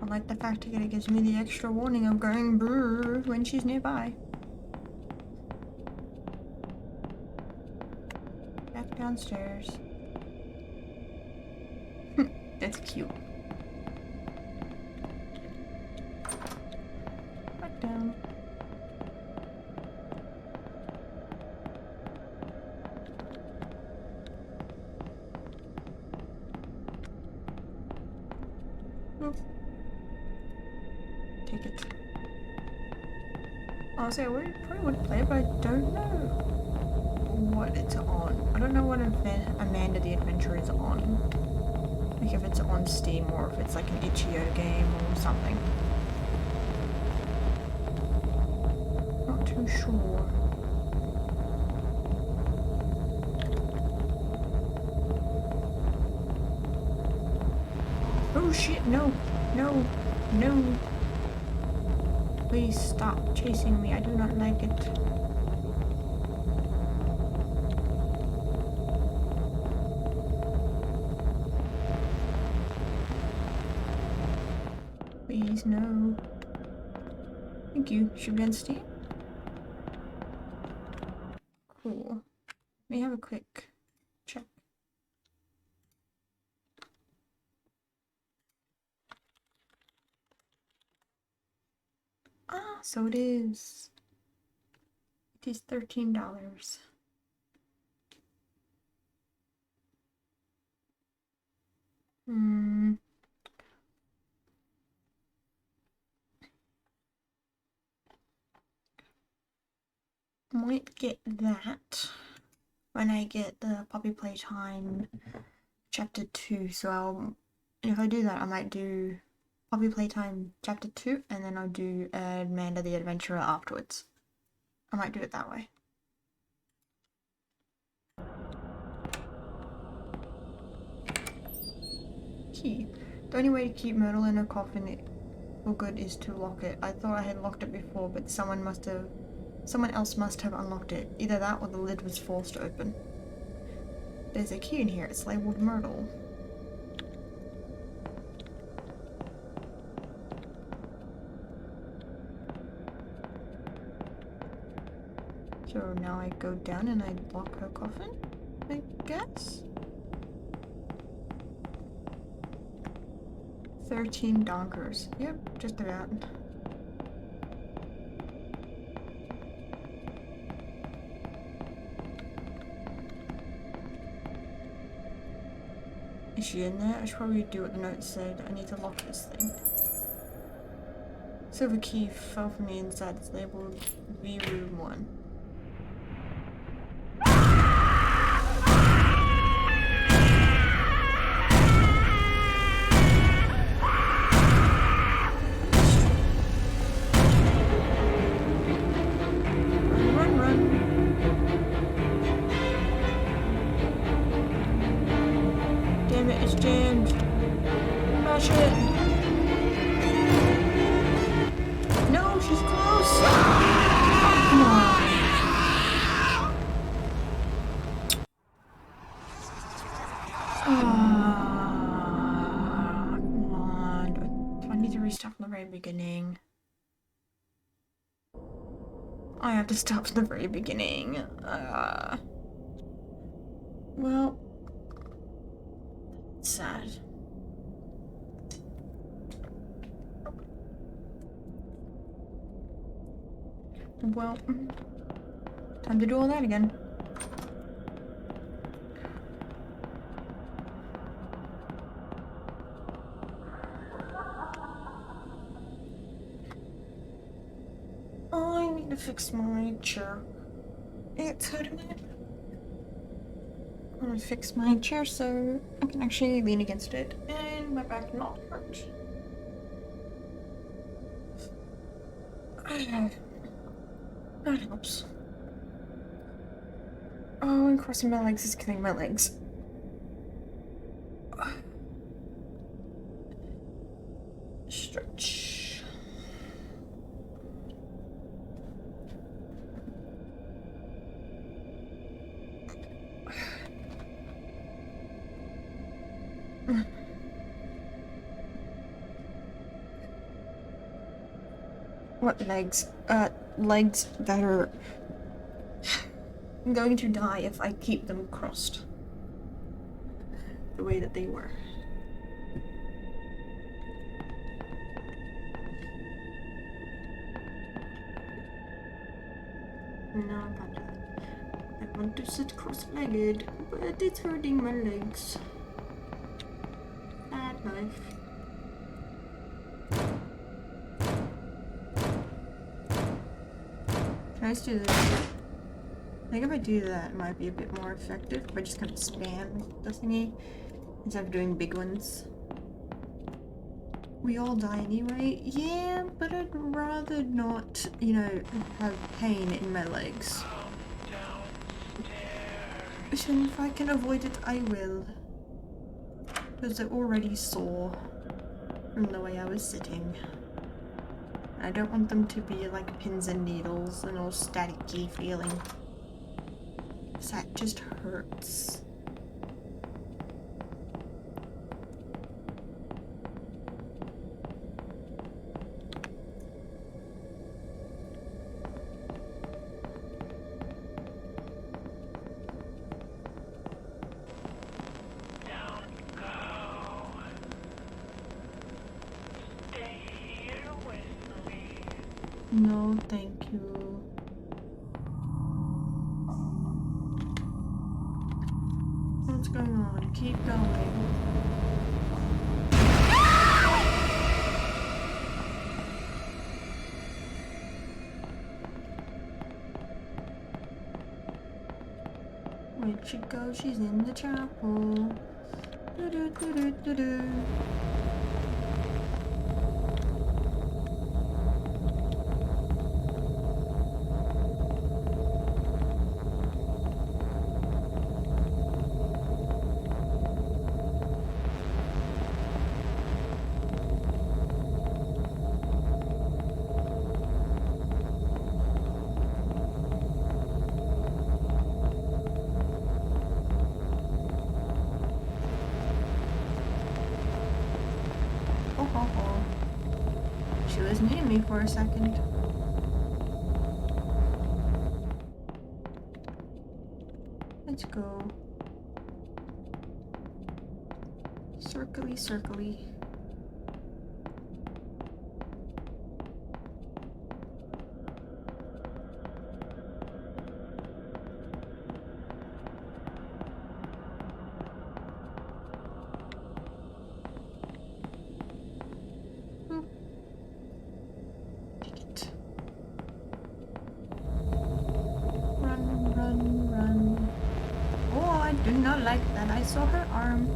I like the fact that it gives me the extra warning of going brrr when she's nearby. Back downstairs. That's cute. Back down. Nope. Take it. Honestly, I probably would play it, but I don't know what it's on. I don't know what Amanda the Adventurer is on. Like if it's on Steam or if it's like an itch.io game or something. Not too sure. Oh shit, no, no, no. Please stop chasing me, I do not like it. Please, no. Thank you. Should be on Steam? Cool. Let me have a quick check. Ah, so it is. It is $13. Might get that when I get the Poppy Playtime Chapter 2, so if I do that, I might do Poppy Playtime Chapter 2, and then I'll do Amanda the Adventurer afterwards. I might do it that way. Key. The only way to keep Myrtle in her coffin for good is to lock it. I thought I had locked it before, but someone else must have unlocked it. Either that or the lid was forced open. There's a key in here. It's labeled Myrtle. So now I go down and I lock her coffin, I guess? 13 donkers. Yep, just about. Is she in there? I should probably do what the note said. I need to lock this thing. Silver key fell from the inside. It's labeled V room 1. Beginning. I have to start from the very beginning. Well, sad. Well, time to do all that again. I need to fix my chair. It's hurting me. I'm gonna fix my chair so I can actually lean against it and my back not hurt. That helps. Oh, and crossing my legs is killing my legs. Stretch. What legs? Legs that are going to die if I keep them crossed the way that they were. No, I can't do that. I want to sit cross-legged, but it's hurting my legs. Sad life. Let's do this. I think if I do that, it might be a bit more effective. If I just kind of spam the thingy instead of doing big ones. We all die anyway. Yeah, but I'd rather not, you know, have pain in my legs. So if I can avoid it, I will. Because they're already sore from the way I was sitting. I don't want them to be like pins and needles and all staticky feeling. That just hurts. No, thank you. What's going on? Keep going. Where'd she go? She's in the chapel. Do do do do do do. She was near me for a second. Let's go. Circly, circly. Not like that. I saw her arm.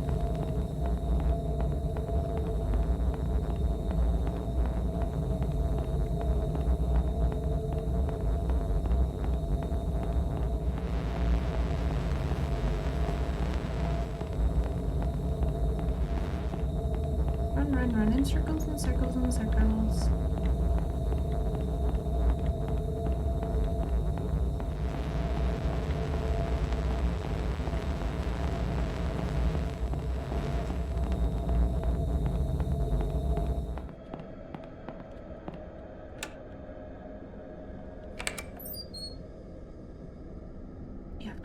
Run, run, run in circles and circles and circles.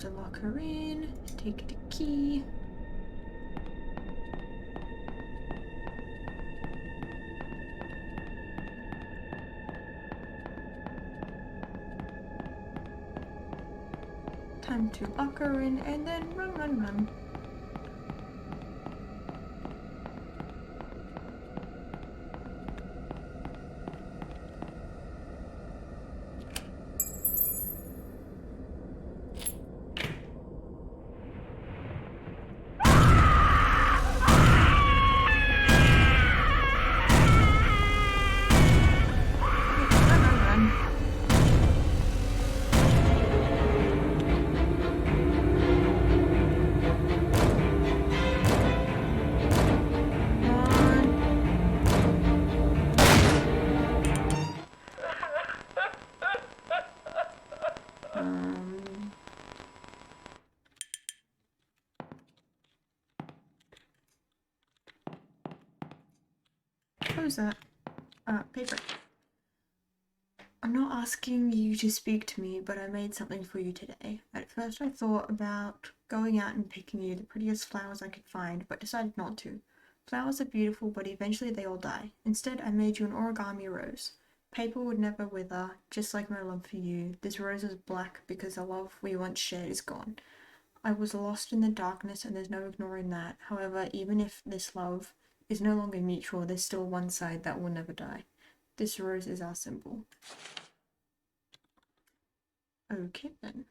To lock her in, take the key. Time to lock her in and then run, run, run. What was that? Paper. I'm not asking you to speak to me, but I made something for you today. At first I thought about going out and picking you the prettiest flowers I could find, but decided not to. Flowers are beautiful, but eventually they all die. Instead, I made you an origami rose. Paper would never wither, just like my love for you. This rose is black because the love we once shared is gone. I was lost in the darkness and there's no ignoring that. However, even if this love is no longer mutual, there's still one side that will never die. This rose is our symbol. Okay then.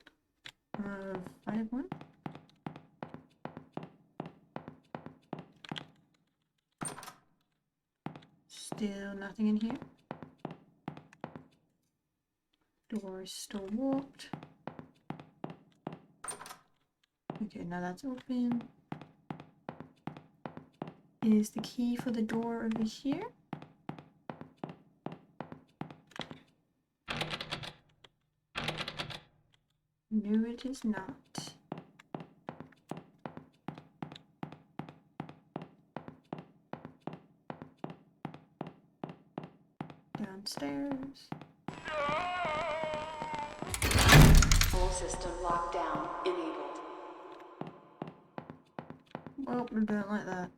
5-1. Still nothing in here. Door is still warped. Okay, now that's open. Is the key for the door over here? No, it is not. Downstairs. Full system lockdown enabled. Well, we don't like that.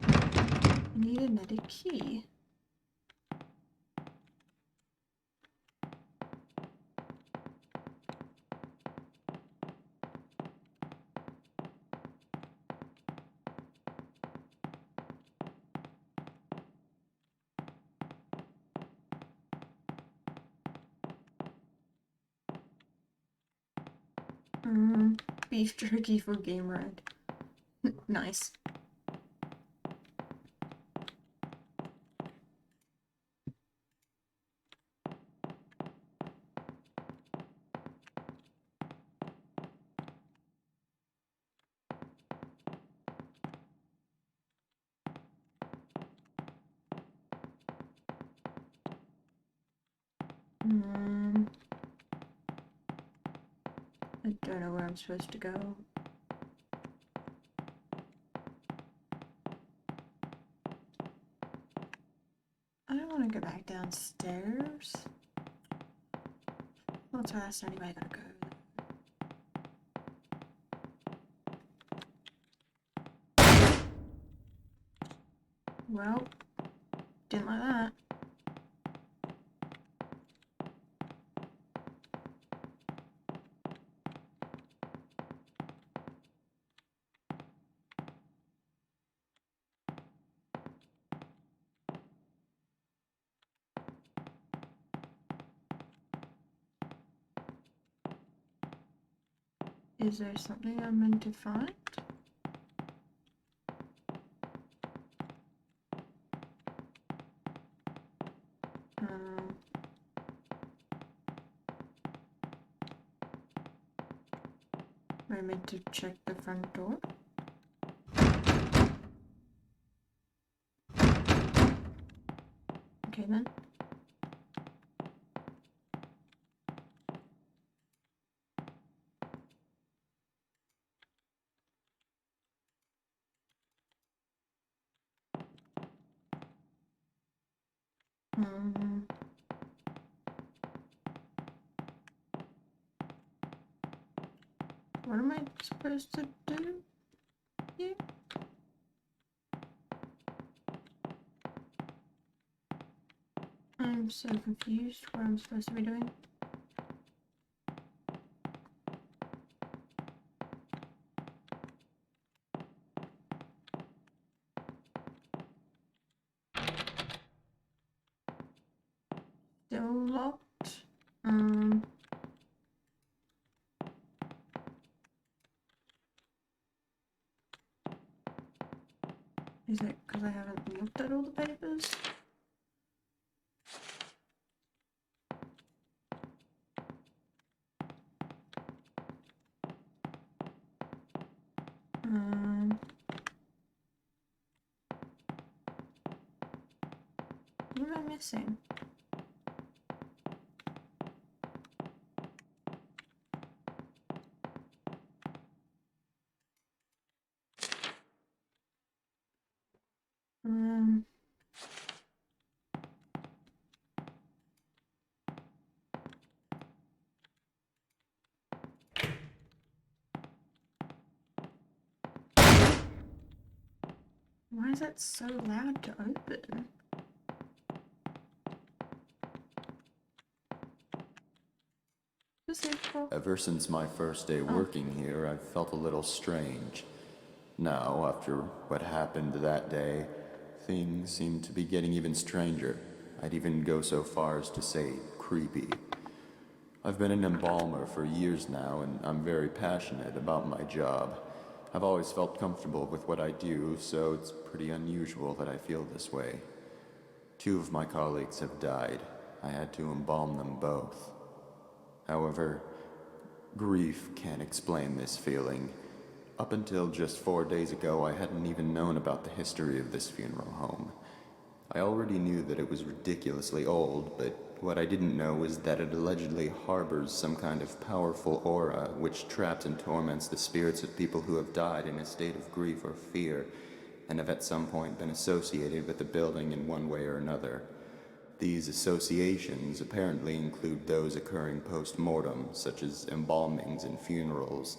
I need another key. Beef jerky for game ride. Nice. I don't know where I'm supposed to go. I don't want to go back downstairs. Well, that's where that's the only way I gotta go. Well, didn't like that. Is there something I'm meant to find? Am I meant to check the front door? Okay then. What am I supposed to do here? I'm so confused what I'm supposed to be doing. Still locked. Is it because I haven't looked at all the papers? What am I missing? Why is that so loud to open? Ever since my first day working here, I've felt a little strange. Now, after what happened that day, things seem to be getting even stranger. I'd even go so far as to say creepy. I've been an embalmer for years now, and I'm very passionate about my job. I've always felt comfortable with what I do, so it's pretty unusual that I feel this way. 2 of my colleagues have died. I had to embalm them both. However, grief can't explain this feeling. Up until just 4 days ago, I hadn't even known about the history of this funeral home. I already knew that it was ridiculously old, but what I didn't know was that it allegedly harbors some kind of powerful aura which traps and torments the spirits of people who have died in a state of grief or fear, and have at some point been associated with the building in one way or another. These associations apparently include those occurring post-mortem, such as embalmings and funerals.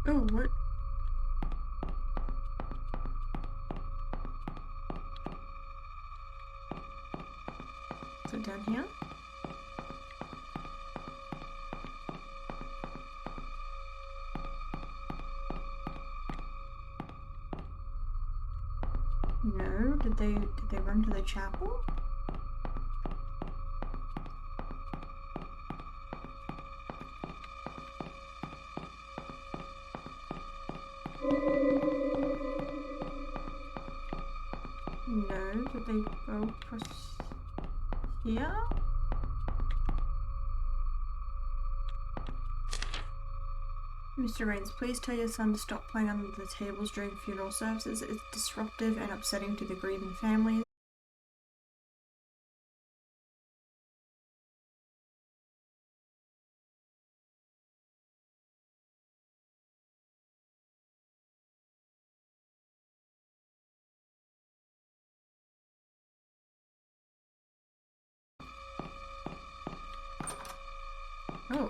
Oh, what? Is it down here? No, did they run to the chapel? No, did they go across here? Mr. Raines, please tell your son to stop playing under the tables during funeral services. It's disruptive and upsetting to the grieving families. Oh.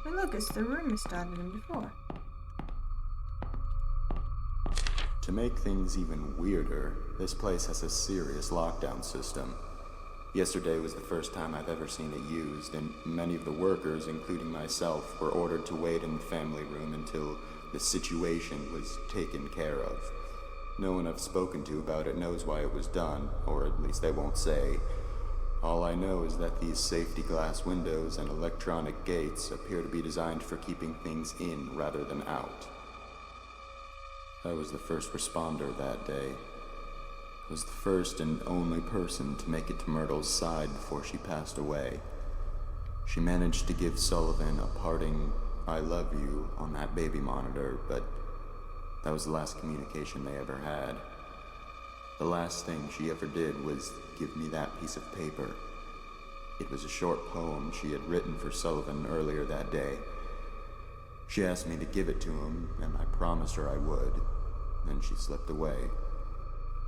Hey look, it's the room we started in before. To make things even weirder, this place has a serious lockdown system. Yesterday was the first time I've ever seen it used, and many of the workers, including myself, were ordered to wait in the family room until the situation was taken care of. No one I've spoken to about it knows why it was done, or at least they won't say. All I know is that these safety glass windows and electronic gates appear to be designed for keeping things in rather than out. I was the first responder that day. I was the first and only person to make it to Myrtle's side before she passed away. She managed to give Sullivan a parting "I love you" on that baby monitor, but that was the last communication they ever had. The last thing she ever did was give me that piece of paper. It was a short poem she had written for Sullivan earlier that day. She asked me to give it to him, and I promised her I would. Then she slipped away.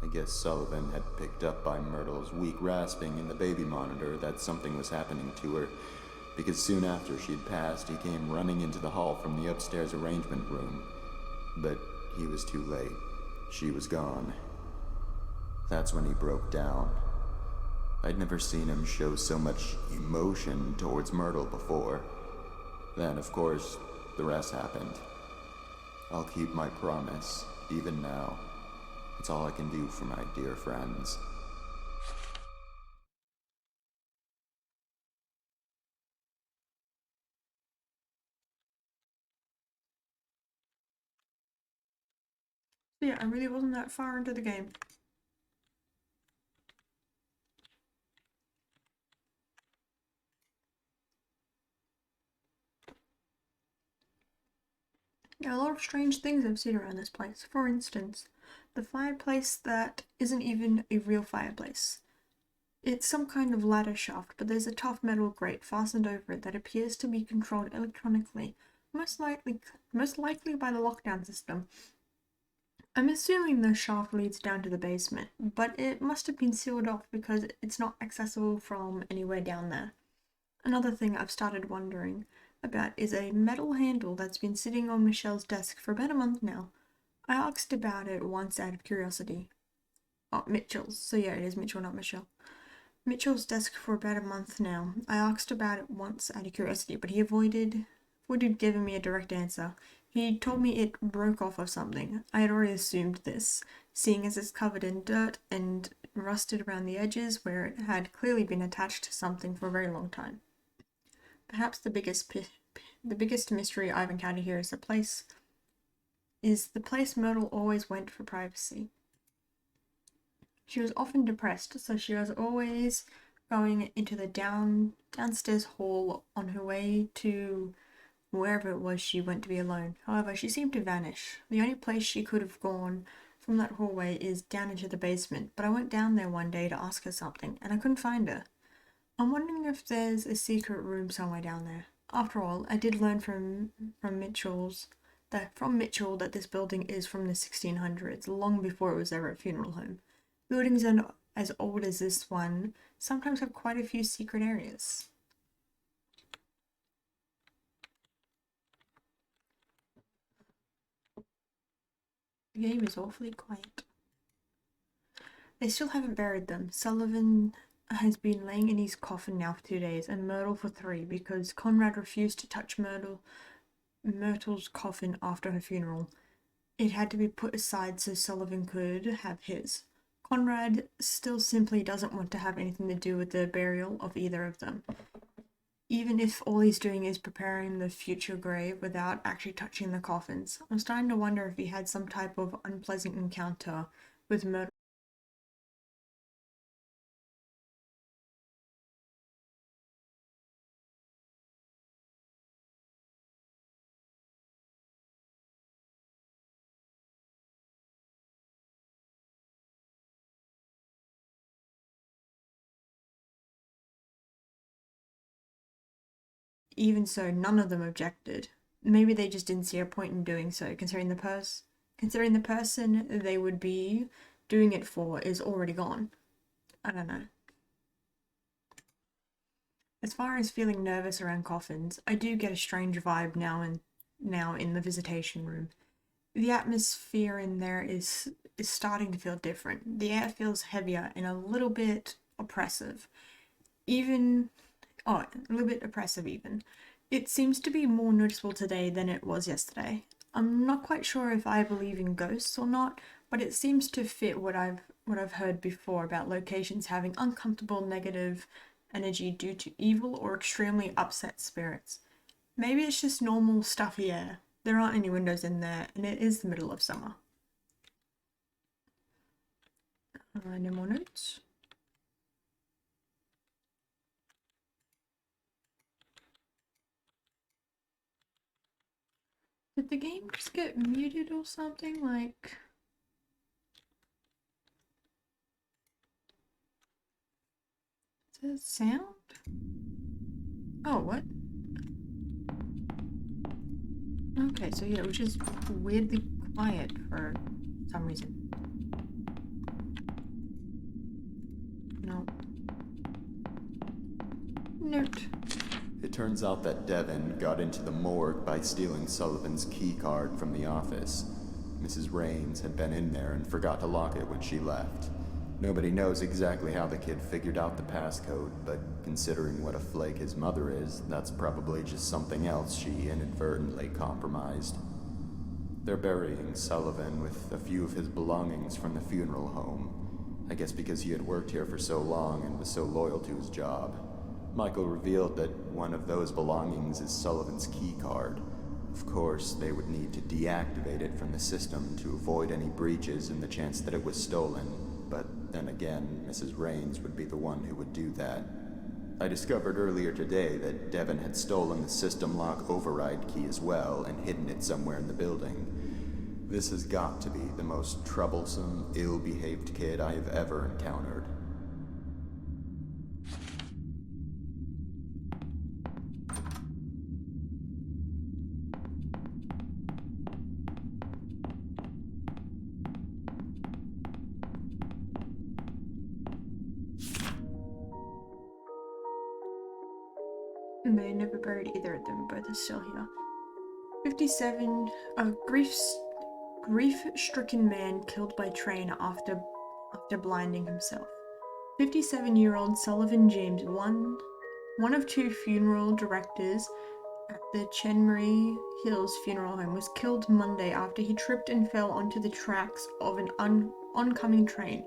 I guess Sullivan had picked up by Myrtle's weak rasping in the baby monitor that something was happening to her, because soon after she'd passed, he came running into the hall from the upstairs arrangement room. But he was too late. She was gone. That's when he broke down. I'd never seen him show so much emotion towards Myrtle before. Then, of course, the rest happened. I'll keep my promise, even now. It's all I can do for my dear friends. Yeah, I really wasn't that far into the game. There are a lot of strange things I've seen around this place. For instance, the fireplace that isn't even a real fireplace. It's some kind of ladder shaft, but there's a tough metal grate fastened over it that appears to be controlled electronically, most likely by the lockdown system. I'm assuming the shaft leads down to the basement, but it must have been sealed off because it's not accessible from anywhere down there. Another thing I've started wondering about is a metal handle that's been sitting on Michelle's desk for about a month now. I asked about it once out of curiosity. Oh, Mitchell's. So yeah, it is Mitchell, not Michelle. Mitchell's desk for about a month now. I asked about it once out of curiosity, but he avoided giving me a direct answer. He told me it broke off of something. I had already assumed this, seeing as it's covered in dirt and rusted around the edges where it had clearly been attached to something for a very long time. Perhaps the biggest mystery I've encountered here is the place Myrtle always went for privacy. She was often depressed, so she was always going into the downstairs hall on her way to wherever it was she went to be alone. However, she seemed to vanish. The only place she could have gone from that hallway is down into the basement, but I went down there one day to ask her something, and I couldn't find her. I'm wondering if there's a secret room somewhere down there. After all, I did learn from Mitchell that this building is from the 1600s, long before it was ever a funeral home. Buildings as old as this one sometimes have quite a few secret areas. The game is awfully quiet. They still haven't buried them. Sullivan has been laying in his coffin now for 2 days, and Myrtle for 3, because Conrad refused to touch Myrtle's coffin after her funeral. It had to be put aside so Sullivan could have his. Conrad still simply doesn't want to have anything to do with the burial of either of them, even if all he's doing is preparing the future grave without actually touching the coffins. I'm starting to wonder if he had some type of unpleasant encounter with Myrtle. Even so, none of them objected. Maybe they just didn't see a point in doing so, considering the person they would be doing it for is already gone. I don't know. As far as feeling nervous around coffins, I do get a strange vibe now in the visitation room. The atmosphere in there is starting to feel different. The air feels heavier and a little bit oppressive. A little bit oppressive even. It seems to be more noticeable today than it was yesterday. I'm not quite sure if I believe in ghosts or not, but it seems to fit what I've heard before about locations having uncomfortable negative energy due to evil or extremely upset spirits. Maybe it's just normal stuffy air. There aren't any windows in there, and it is the middle of summer. No more notes. Did the game just get muted or something? Like... Does it sound? Oh, what? Okay, so yeah, it was just weirdly quiet for some reason. No. Note. It turns out that Devin got into the morgue by stealing Sullivan's key card from the office. Mrs. Raines had been in there and forgot to lock it when she left. Nobody knows exactly how the kid figured out the passcode, but considering what a flake his mother is, that's probably just something else she inadvertently compromised. They're burying Sullivan with a few of his belongings from the funeral home. I guess because he had worked here for so long and was so loyal to his job. Michael revealed that one of those belongings is Sullivan's key card. Of course, they would need to deactivate it from the system to avoid any breaches and the chance that it was stolen, but then again, Mrs. Raines would be the one who would do that. I discovered earlier today that Devin had stolen the system lock override key as well and hidden it somewhere in the building. This has got to be the most troublesome, ill-behaved kid I have ever encountered. And they never buried either of them, but they're still here. 57, Grief-stricken man killed by train after blinding himself. 57-year-old Sullivan James, one of two funeral directors at the Chenmary Hills Funeral Home, was killed Monday after he tripped and fell onto the tracks of an oncoming train.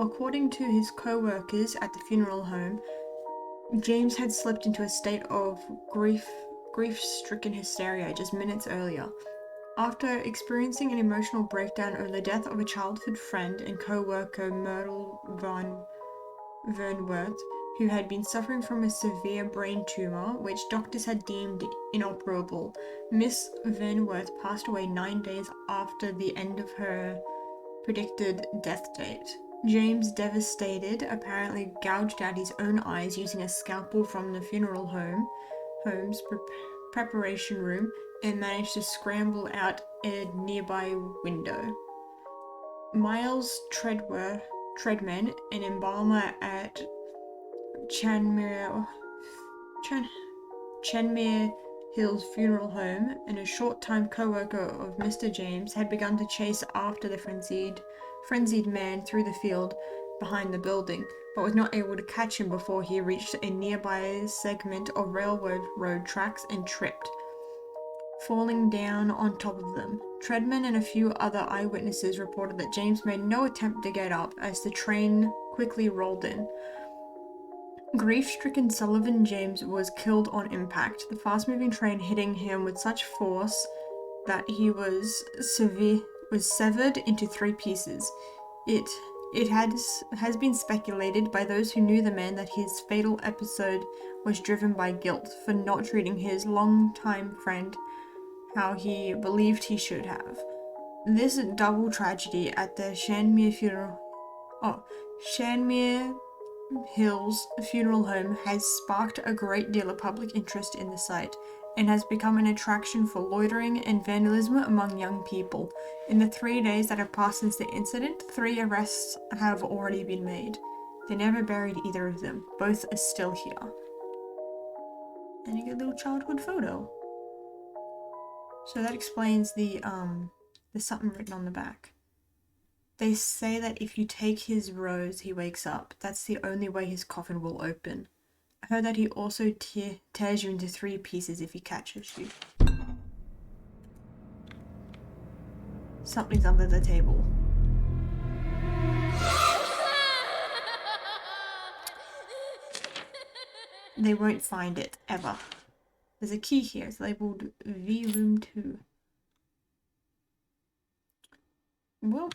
According to his co-workers at the funeral home, James had slipped into a state of grief-stricken hysteria just minutes earlier. After experiencing an emotional breakdown over the death of a childhood friend and co-worker Myrtle Vernworth, who had been suffering from a severe brain tumor, which doctors had deemed inoperable, Miss Vernworth passed away 9 days after the end of her predicted death date. James, devastated, apparently gouged out his own eyes using a scalpel from the funeral home's preparation room and managed to scramble out a nearby window. Miles Treadman, an embalmer at Chenmere Hills Funeral Home and a short-time co-worker of Mr. James, had begun to chase after the frenzied man through the field behind the building, but was not able to catch him before he reached a nearby segment of railroad road tracks and tripped, falling down on top of them. Treadman and a few other eyewitnesses reported that James made no attempt to get up as the train quickly rolled in. Grief-stricken Sullivan James was killed on impact, the fast-moving train hitting him with such force that he was severed into 3 pieces. It has been speculated by those who knew the man that his fatal episode was driven by guilt for not treating his longtime friend how he believed he should have. This double tragedy at the Chenmere Hills Funeral Home has sparked a great deal of public interest in the site and has become an attraction for loitering and vandalism among young people. In the 3 days that have passed since the incident, 3 arrests have already been made. They never buried either of them. Both are still here. And you get a little childhood photo. So that explains there's something written on the back. They say that if you take his rose, he wakes up. That's the only way his coffin will open. I heard that he also tears you into 3 pieces if he catches you. Something's under the table. They won't find it, ever. There's a key here. It's labeled V Room 2. Well,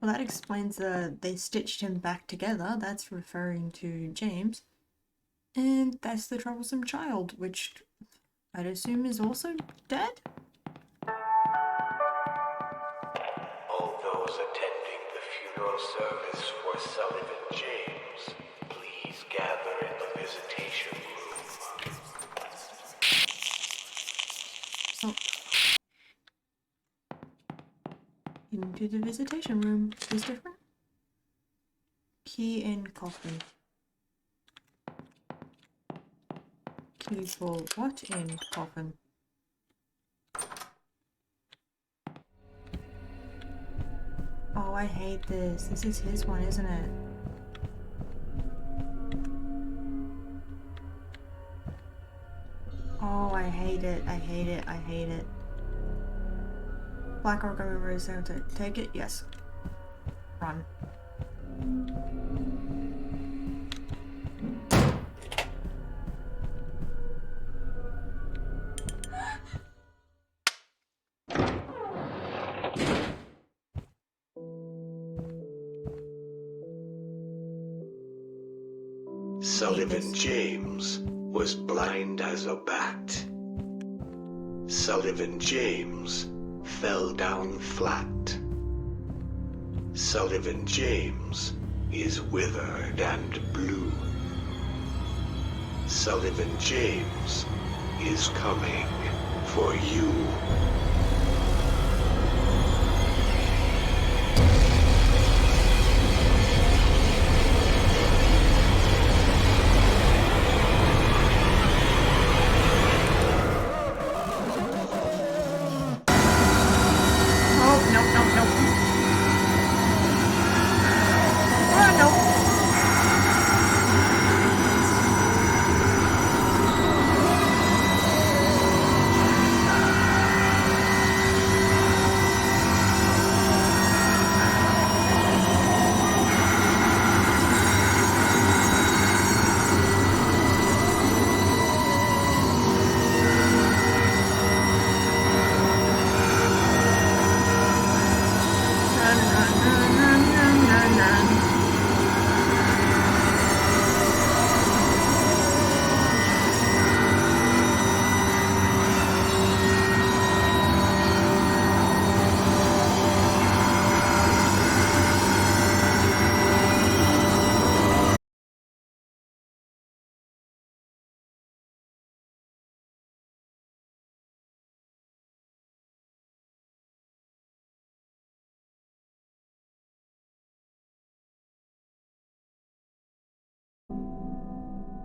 that explains they stitched him back together. That's referring to James. And that's the troublesome child, which I'd assume is also dead? All those attending the funeral service for Sullivan James, please gather in the visitation room. Oh. Into the visitation room. Is different? Key in coffin. Key for what in coffin? Oh, I hate this. This is his one, isn't it? Oh, I hate it. I hate it. I hate it. Black origami rose center. Take it? Yes. Run. Sullivan James was blind as a bat. Sullivan James fell down flat. Sullivan James is withered and blue. Sullivan James is coming for you.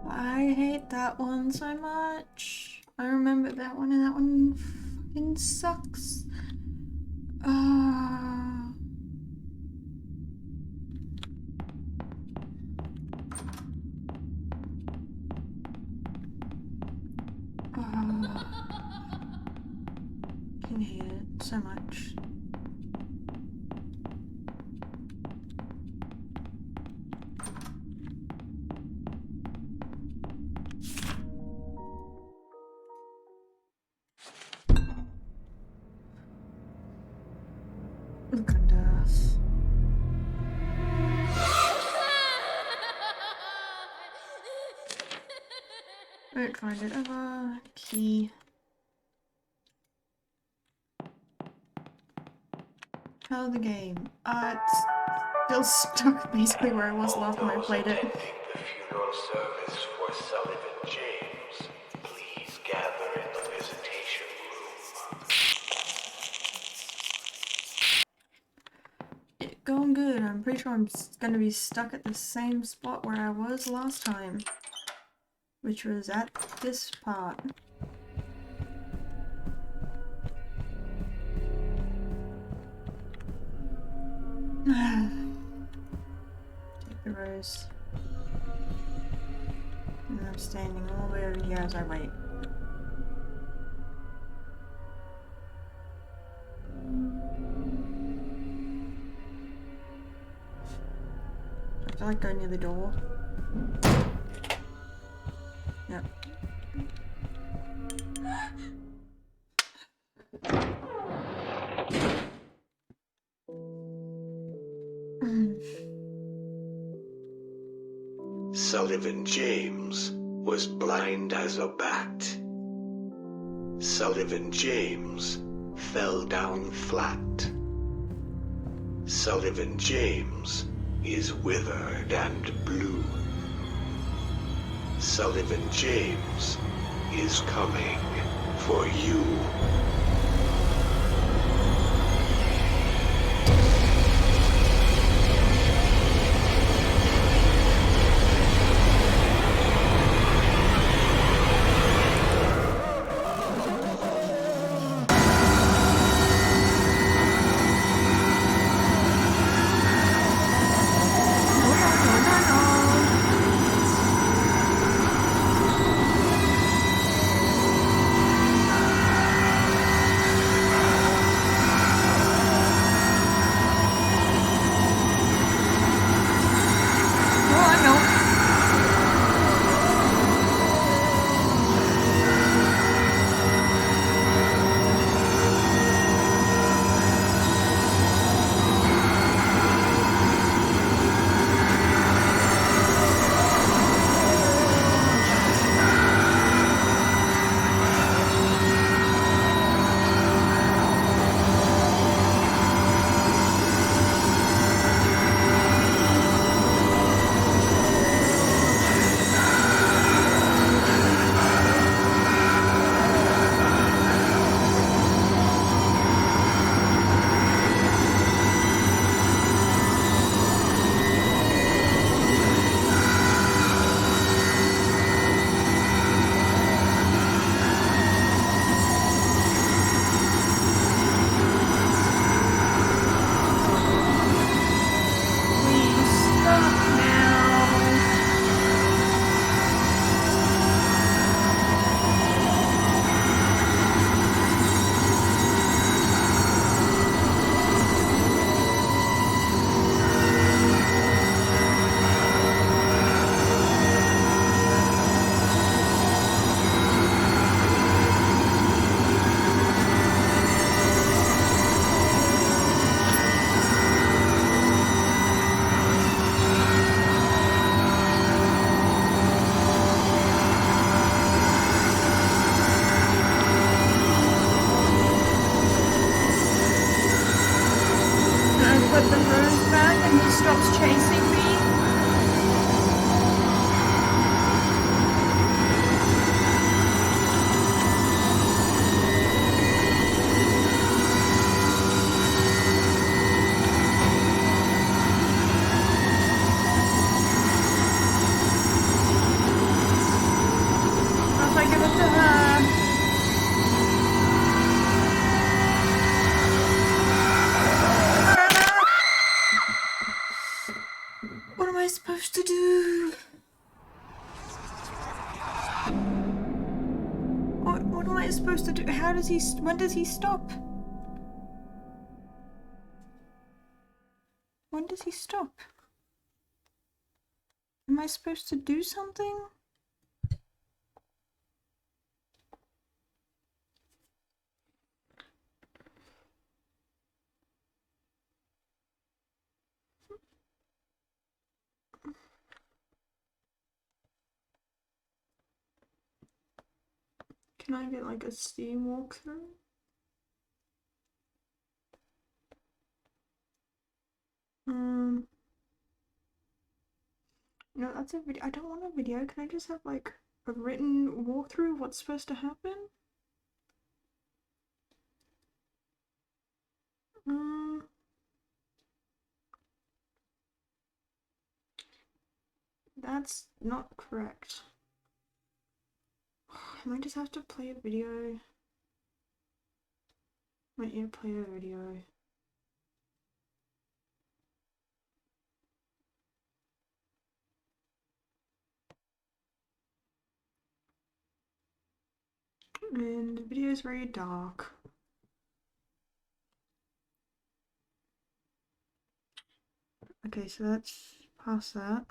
I hate that one so much. I remember that one, and that one fucking sucks. I can hate it so much. Look under us. Won't find it ever. Key. How the game? It's still stuck basically where I was last time I played it. The funeral service for Sullivan James. Please gather in the visitation room. It's going good. I'm pretty sure I'm gonna be stuck at the same spot where I was last time, which was at this part. Take the rose. And I'm standing all the way over here as I wait. I feel like going near the door. Yep. Sullivan James was blind as a bat. Sullivan James fell down flat. Sullivan James is withered and blue. Sullivan James is coming for you. What am I supposed to do? How does he... When does he stop? When does he stop? Am I supposed to do something? Can I get like a Steam walkthrough? No, that's a video. I don't want a video. Can I just have like a written walkthrough of what's supposed to happen? That's not correct. I might just have to play a video. Might need to play a video. And the video is very dark. Okay, so that's past that.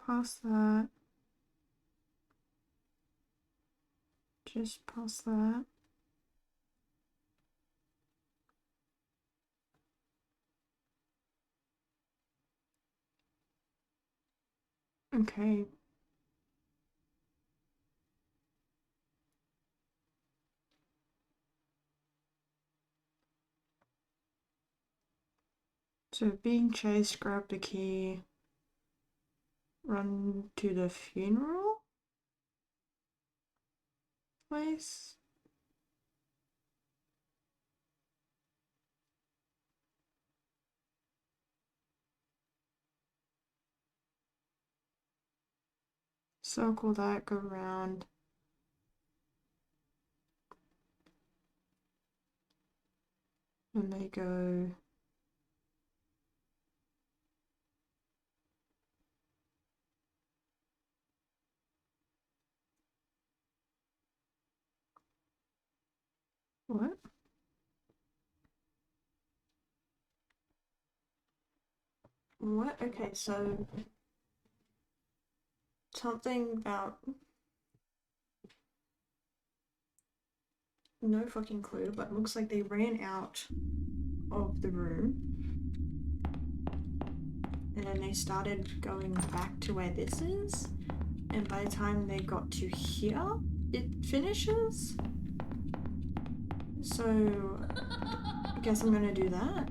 Past that. Just past that. Okay. So being chased, grab the key, run to the funeral place. Circle that, go around. And they go... What? What? Okay, so... Something about... No fucking clue, but it looks like they ran out of the room. And then they started going back to where this is. And by the time they got to here, it finishes. So, I guess I'm gonna do that.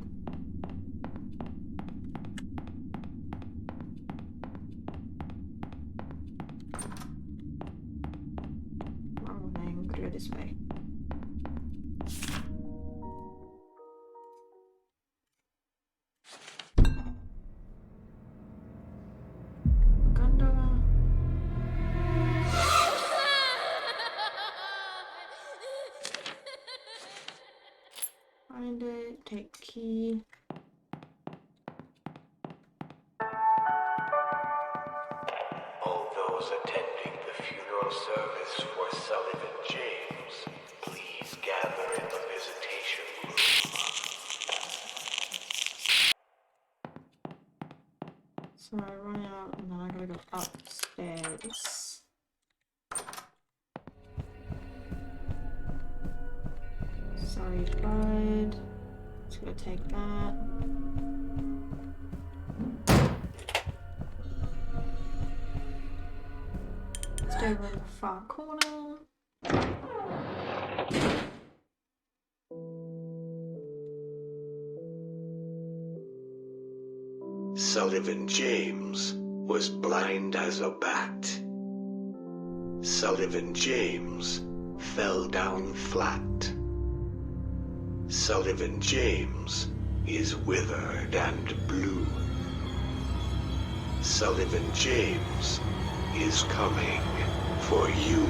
Wrong thing, gotta go this way. Find it, take key. All those attending the funeral service for Sullivan James, please gather in the visitation room. So I run out and then I gotta go upstairs. Sorry, bud. Just gonna take that. Stay over in the far corner. Sullivan James was blind as a bat. Sullivan James fell down flat. Sullivan James is withered and blue. Sullivan James is coming for you.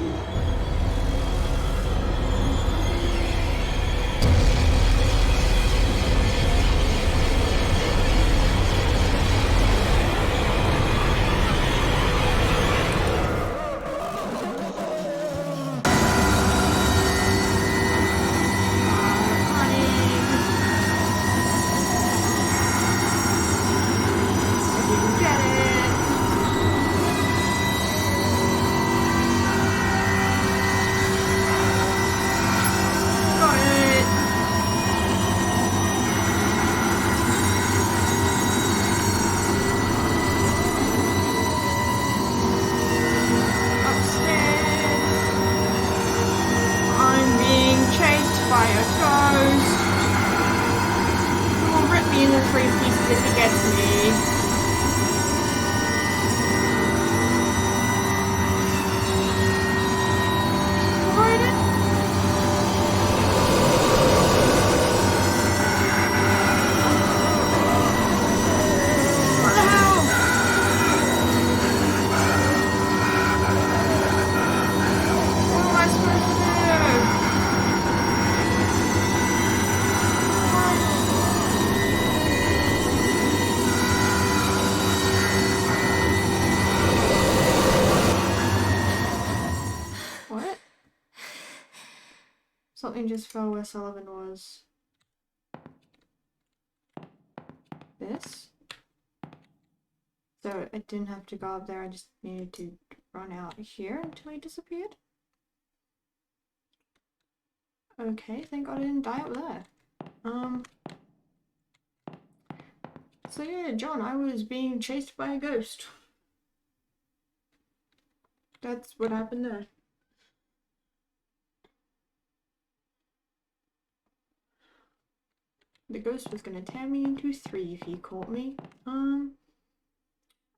Something just fell where Sullivan was. This? So I didn't have to go up there, I just needed to run out here until he disappeared? Okay, thank God I didn't die up there. So yeah, John, I was being chased by a ghost. That's what happened there. The ghost was gonna tear me into 3 if he caught me. I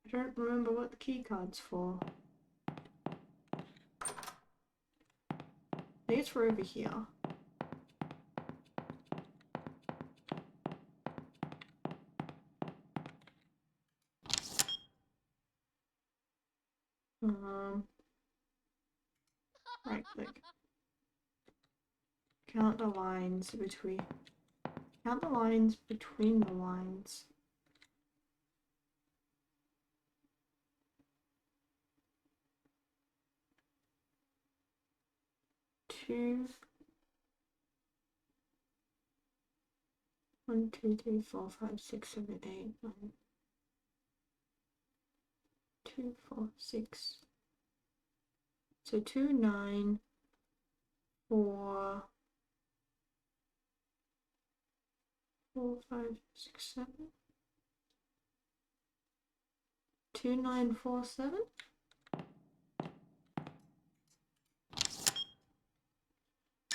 don't remember what the key card's for. I think it's for over here. Right click. Count the lines between the lines. Two. 1, 2, 3, 4, 5, 6, 7, 8, 9. 2, 4, 6. So 2, 9, 4, 4, 5, 6, 7. 2, 9, 4, 7.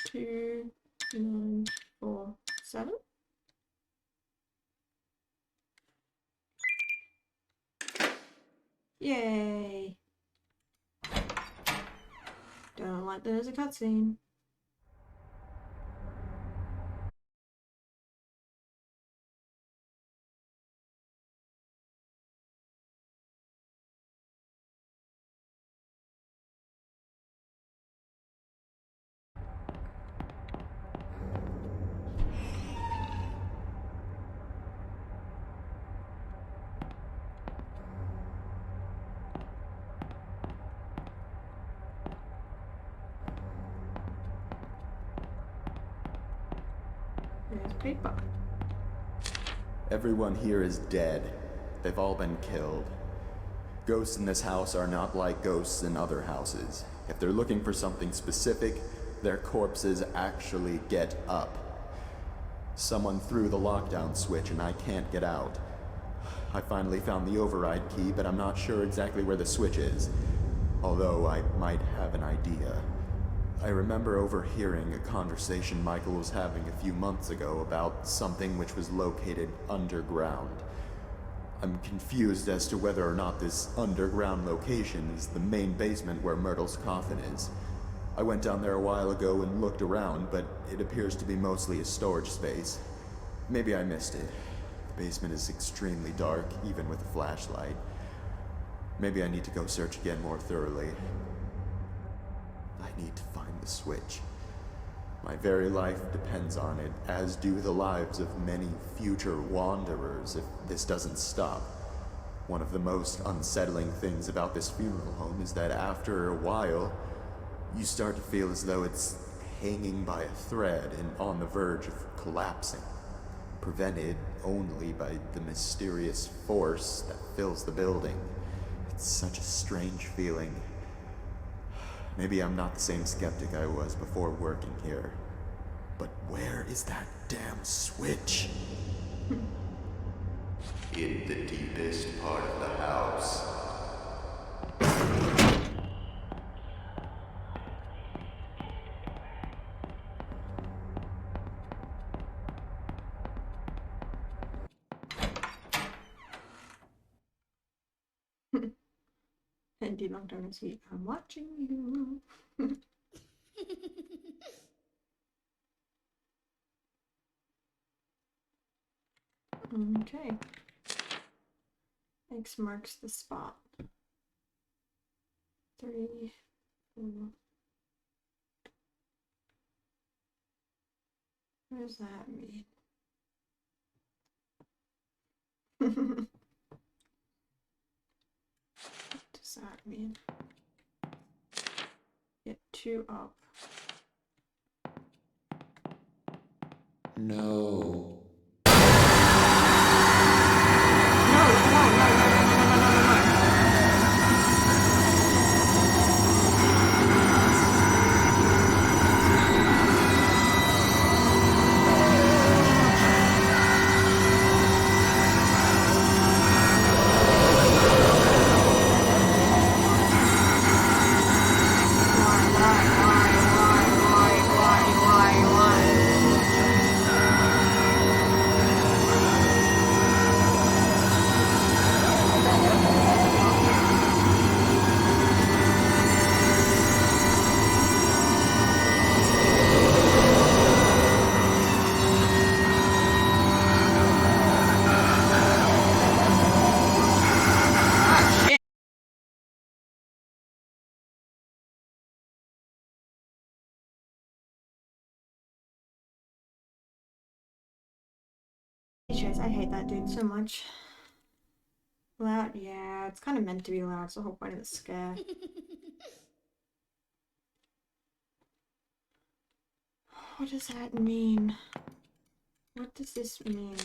2, 9, 4, 7. Yay! Don't like that as a cutscene. There's paper. Everyone here is dead. They've all been killed. Ghosts in this house are not like ghosts in other houses. If they're looking for something specific, their corpses actually get up. Someone threw the lockdown switch and I can't get out. I finally found the override key, but I'm not sure exactly where the switch is. Although I might have an idea. I remember overhearing a conversation Michael was having a few months ago about something which was located underground. I'm confused as to whether or not this underground location is the main basement where Myrtle's coffin is. I went down there a while ago and looked around, but it appears to be mostly a storage space. Maybe I missed it. The basement is extremely dark, even with a flashlight. Maybe I need to go search again more thoroughly. I need to find the switch. My very life depends on it, as do the lives of many future wanderers if this doesn't stop. One of the most unsettling things about this funeral home is that after a while, you start to feel as though it's hanging by a thread and on the verge of collapsing, prevented only by the mysterious force that fills the building. It's such a strange feeling. Maybe I'm not the same skeptic I was before working here. But where is that damn switch? In the deepest part of the house. And did not turn and see, I'm watching you. Okay. X marks the spot. 3, 4. What does that mean? What does that mean? Get 2 up. No. I hate that dude so much. Loud? Yeah, it's kind of meant to be loud. It's the whole point of the scare. What does that mean? What does this mean?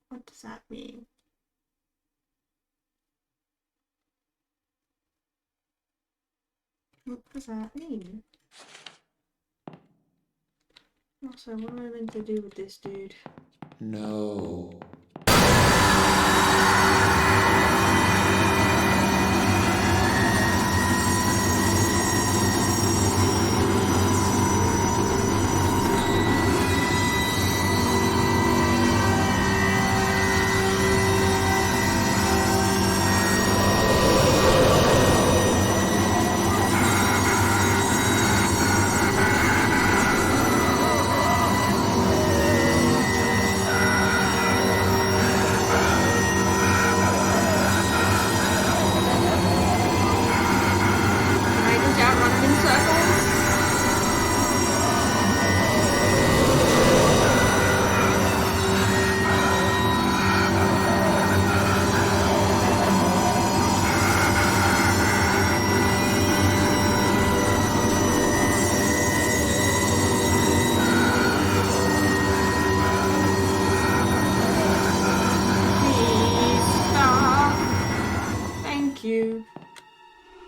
What does that mean? What does that mean? Also, what am I meant to do with this dude? No.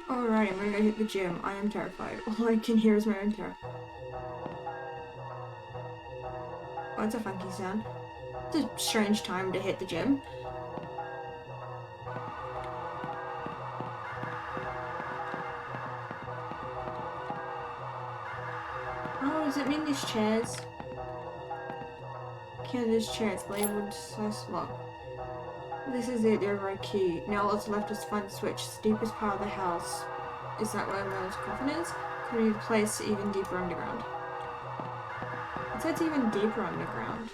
Alright, I'm gonna go hit the gym. I am terrified. All I can hear is my own terror. Oh, it's a funky sound. It's a strange time to hit the gym. Oh, does it mean these chairs? Canada's chair, it's labeled size lock. This is it, they're very key. Now all that's left is to find the switch. It's the deepest part of the house. Is that where Merle's coffin is? Could be placed even deeper underground. It says even deeper underground.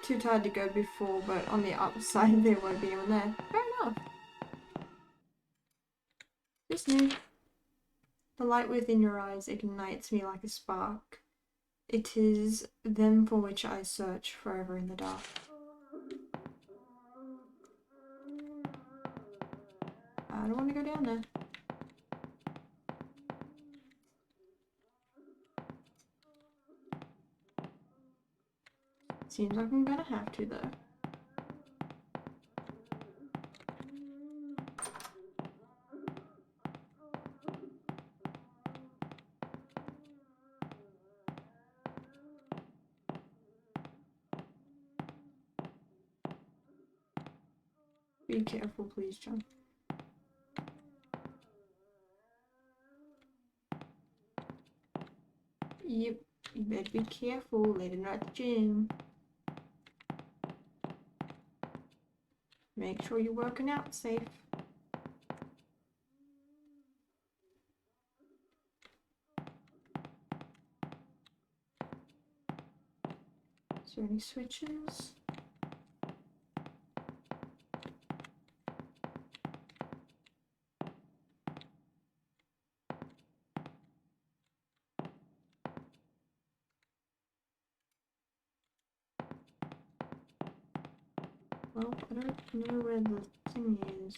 too tired to go before, but on the upside there won't be anyone there. Fair enough. Just new. The light within your eyes ignites me like a spark. It is them for which I search forever in the dark. I don't want to go down there. Seems like I'm gonna have to though. Be careful, please, John. Yep, you better be careful later at the gym. Make sure you're working out safe. Is there any switches? Well, I don't know where the thing is.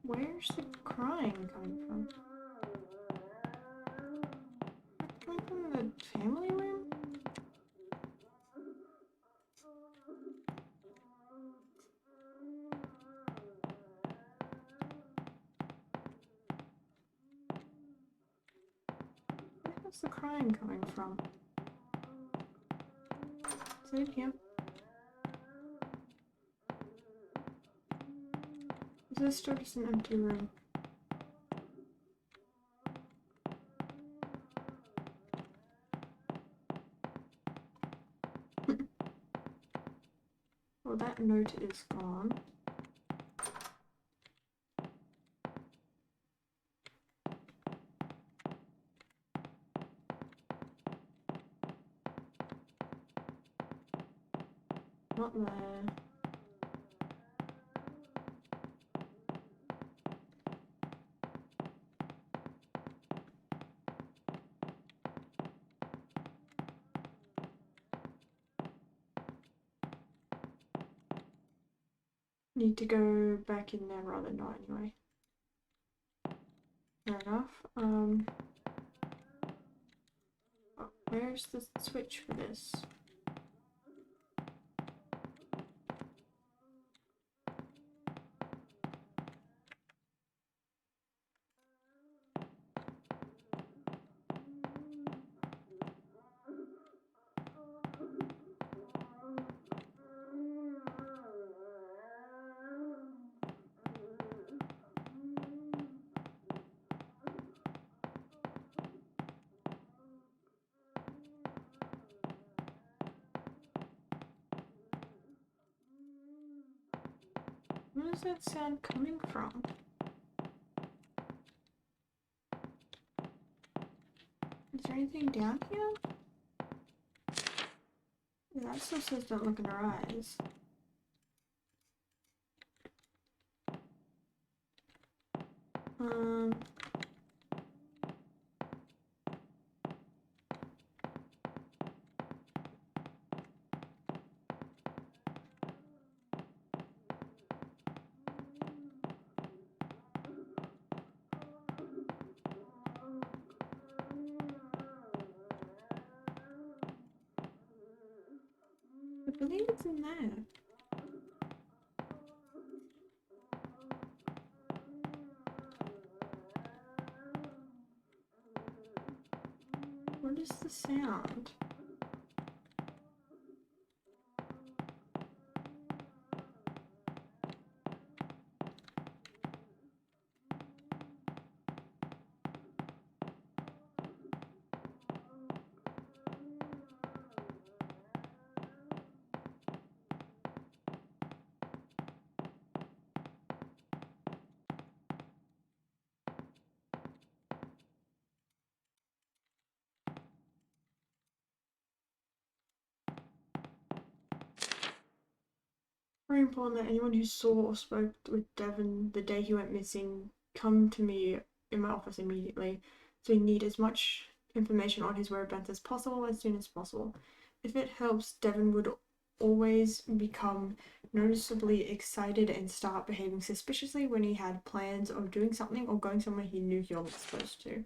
Where's the crying coming from? Coming from the family room? Where's the crying coming from? Is it here? Is this still just an empty room? Well, that note is gone. Not there. Need to go back in there rather not anyway. Fair enough. Oh, where's the switch for this? Where is that sound coming from? Is there anything down here? Yeah, that still says don't look in her eyes. I believe it's in there. What is the sound? Very important that anyone who saw or spoke with Devon the day he went missing come to me in my office immediately. So we need as much information on his whereabouts as possible as soon as possible. If it helps, Devon would always become noticeably excited and start behaving suspiciously when he had plans of doing something or going somewhere he knew he wasn't supposed to.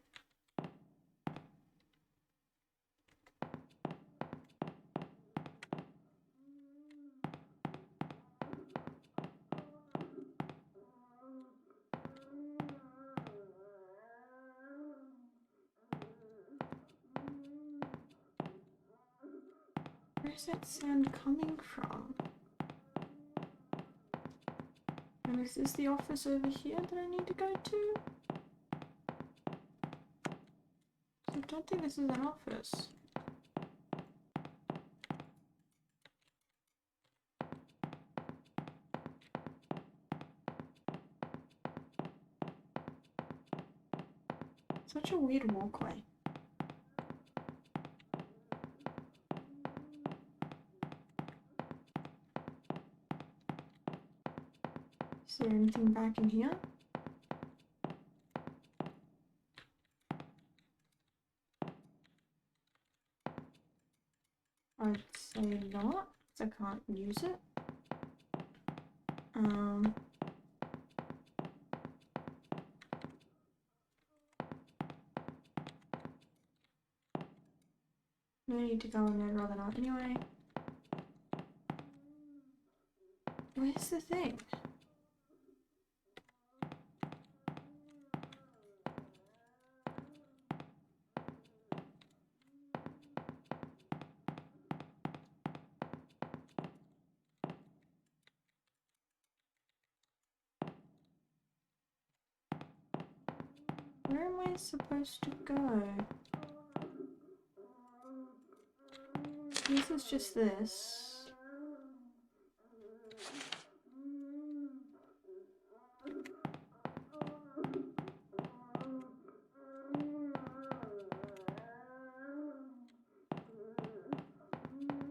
Where's that sound coming from? And is this the office over here that I need to go to? I don't think this is an office. Such a weird walkway. Is there anything back in here? I'd say not, because I can't use it. No need to go in there, rather not anyway. Where's the thing? Where am I supposed to go? This is just this.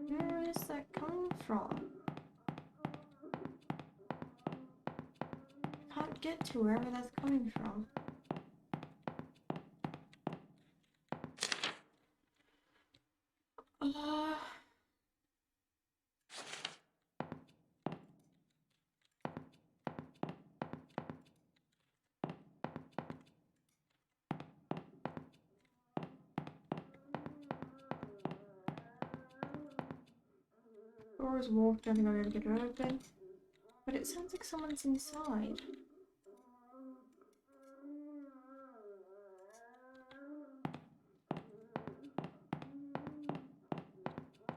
Where is that coming from? I can't get to wherever that's coming from. Door is locked, I don't think I'll be able to get it open. But it sounds like someone's inside.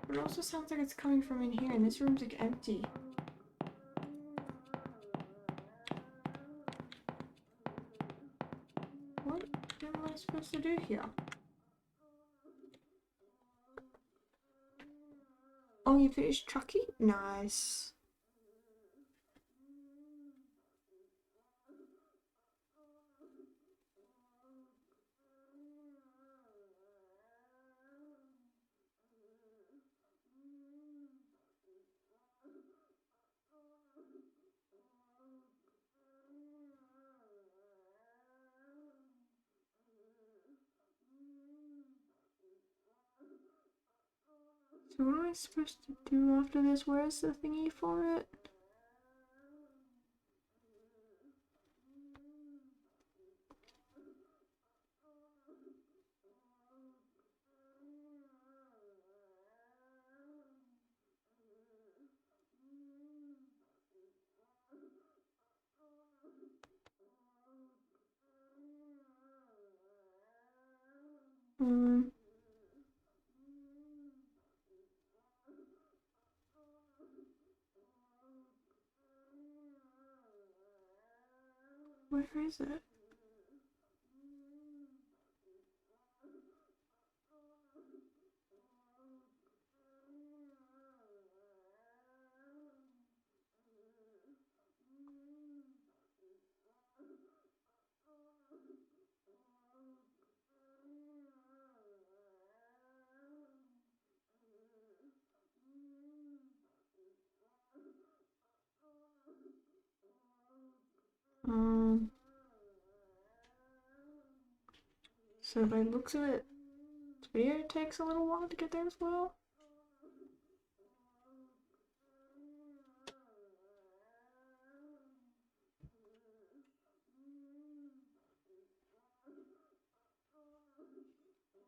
But it also sounds like it's coming from in here, and this room's like empty. What am I supposed to do here? Oh, you finished Chucky? Nice. So what am I supposed to do after this? Where's the thingy for it? Where is it? So by the looks of it, this video takes a little while to get there as well.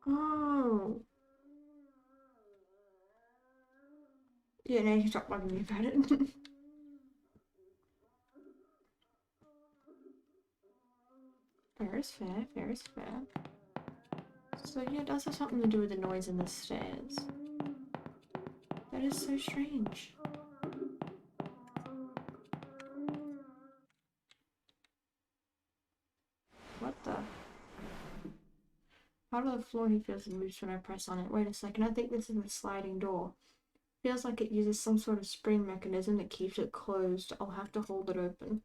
Oh. Yeah, now you can stop bugging me about it. Fair is fair, fair is fair. So yeah, it does have something to do with the noise in the stairs. That is so strange. What the? Part of the floor he feels moves when I press on it. Wait a second, I think this is a sliding door. Feels like it uses some sort of spring mechanism that keeps it closed. I'll have to hold it open.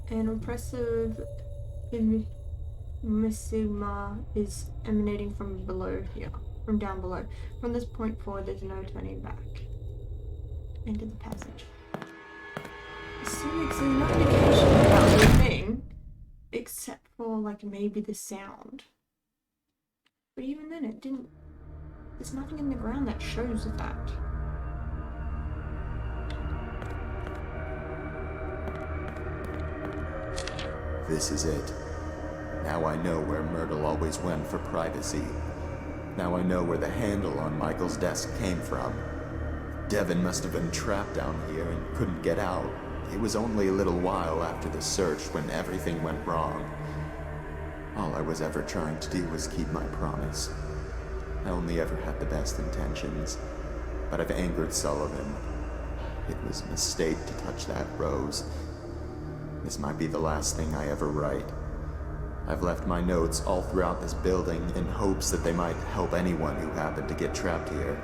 An impressive Missima is emanating from below here. From down below. From this point forward, there's no turning back. Into the passage. So there's no indication about the thing, except for like maybe the sound. But even then, it didn't. There's nothing in the ground that shows that. This is it. Now I know where Myrtle always went for privacy. Now I know where the handle on Michael's desk came from. Devin must have been trapped down here and couldn't get out. It was only a little while after the search when everything went wrong. All I was ever trying to do was keep my promise. I only ever had the best intentions, but I've angered Sullivan. It was a mistake to touch that rose. This might be the last thing I ever write. I've left my notes all throughout this building in hopes that they might help anyone who happened to get trapped here.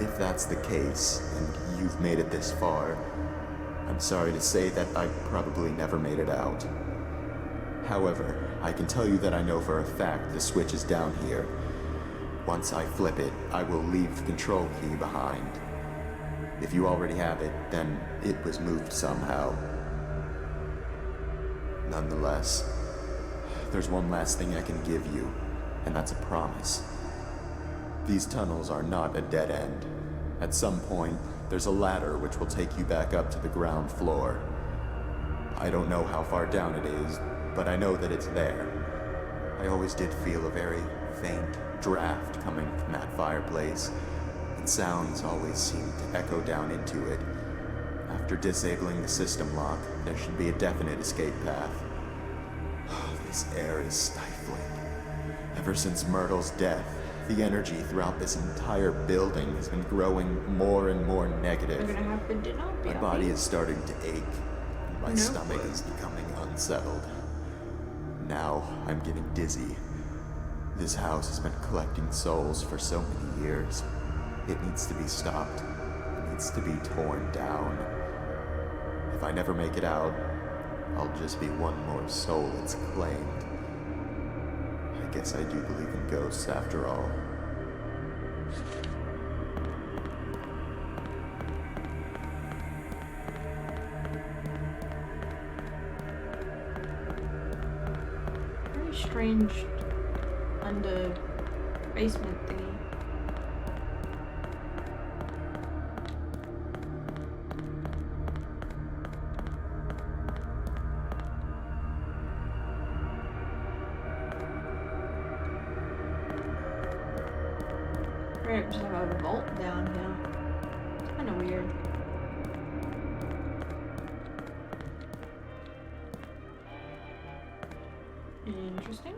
If that's the case, and you've made it this far, I'm sorry to say that I probably never made it out. However, I can tell you that I know for a fact the switch is down here. Once I flip it, I will leave the control key behind. If you already have it, then it was moved somehow. Nonetheless, there's one last thing I can give you, and that's a promise. These tunnels are not a dead end. At some point, there's a ladder which will take you back up to the ground floor. I don't know how far down it is, but I know that it's there. I always did feel a very faint draft coming from that fireplace, and sounds always seemed to echo down into it. After disabling the system lock, there should be a definite escape path. This air is stifling. Ever since Myrtle's death, the energy throughout this entire building has been growing more and more negative. We're gonna have for dinner. My body is starting to ache, and my stomach is becoming unsettled. Now I'm getting dizzy. This house has been collecting souls for so many years. It needs to be stopped. It needs to be torn down. If I never make it out, I'll just be one more soul it's claimed. I guess I do believe in ghosts after all. Very strange under basement thingy. Just have a vault down here. It's kind of weird. Interesting.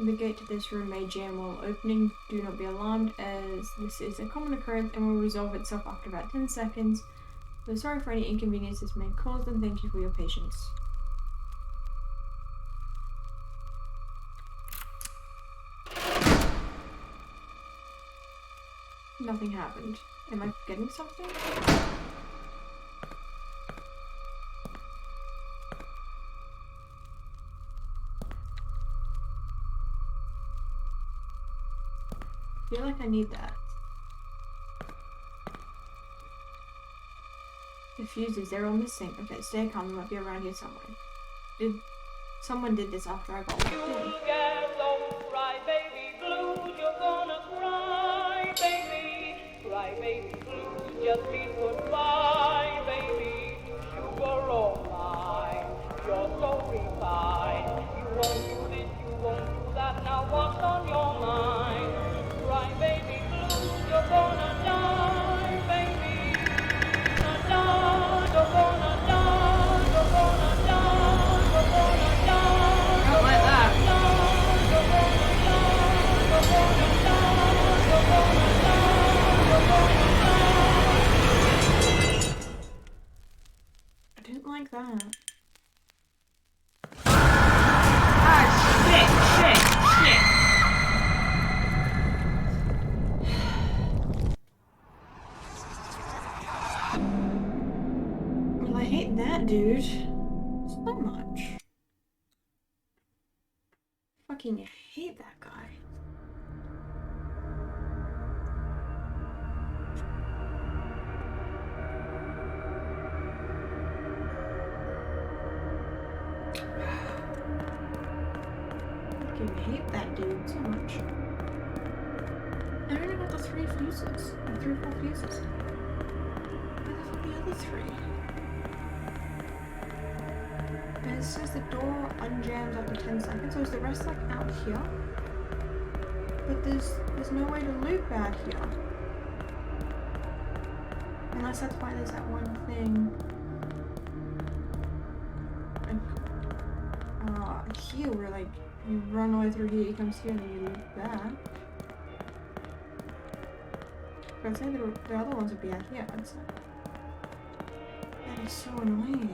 The gate to this room may jam while opening. Do not be alarmed, as this is a common occurrence and will resolve itself after about 10 seconds. We're sorry for any inconvenience this may cause, and thank you for your patience. Nothing happened. Am I forgetting something? I feel like I need that. The fuses, they're all missing. Okay, stay calm, they might be around here somewhere. Someone did this after I got locked in. Don't cry, baby blues, you're gonna cry, baby. Cry, baby blues, just mean goodbye, baby. Sugar all mine, you're so refined. You won't do this, you won't do that, now what's on your mind? Cry, baby blues, you're gonna die, baby. You're gonna die, you're gonna die, you're gonna die, you're gonna die. Don't like that. I didn't like that. Ah, shit. Well, I hate that dude so much. Fucking hate that guy. Fucking hate that dude so much. I only got the 3 fuses. Or 3 or 4 fuses. Where the fuck are the other 3? And it says the door unjams after 10 seconds, so is the rest like out here? But there's no way to loop out here. Unless that's why there's that one thing. And, here where like you run all the way through here, it comes here and then you loop back. But I'd say the other ones would be out here, I'd say. That is so annoying.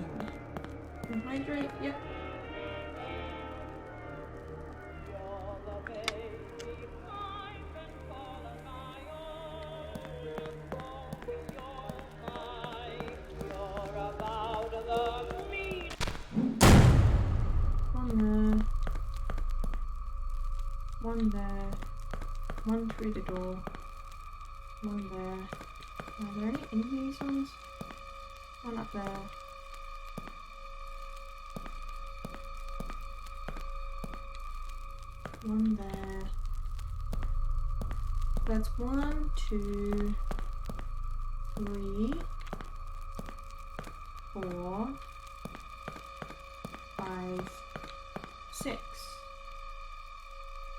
Hydrate, yep. One there. One through the door. One there. Are there any enemies ones? One up there. One there. That's 1, 2, 3, 4, 5, 6.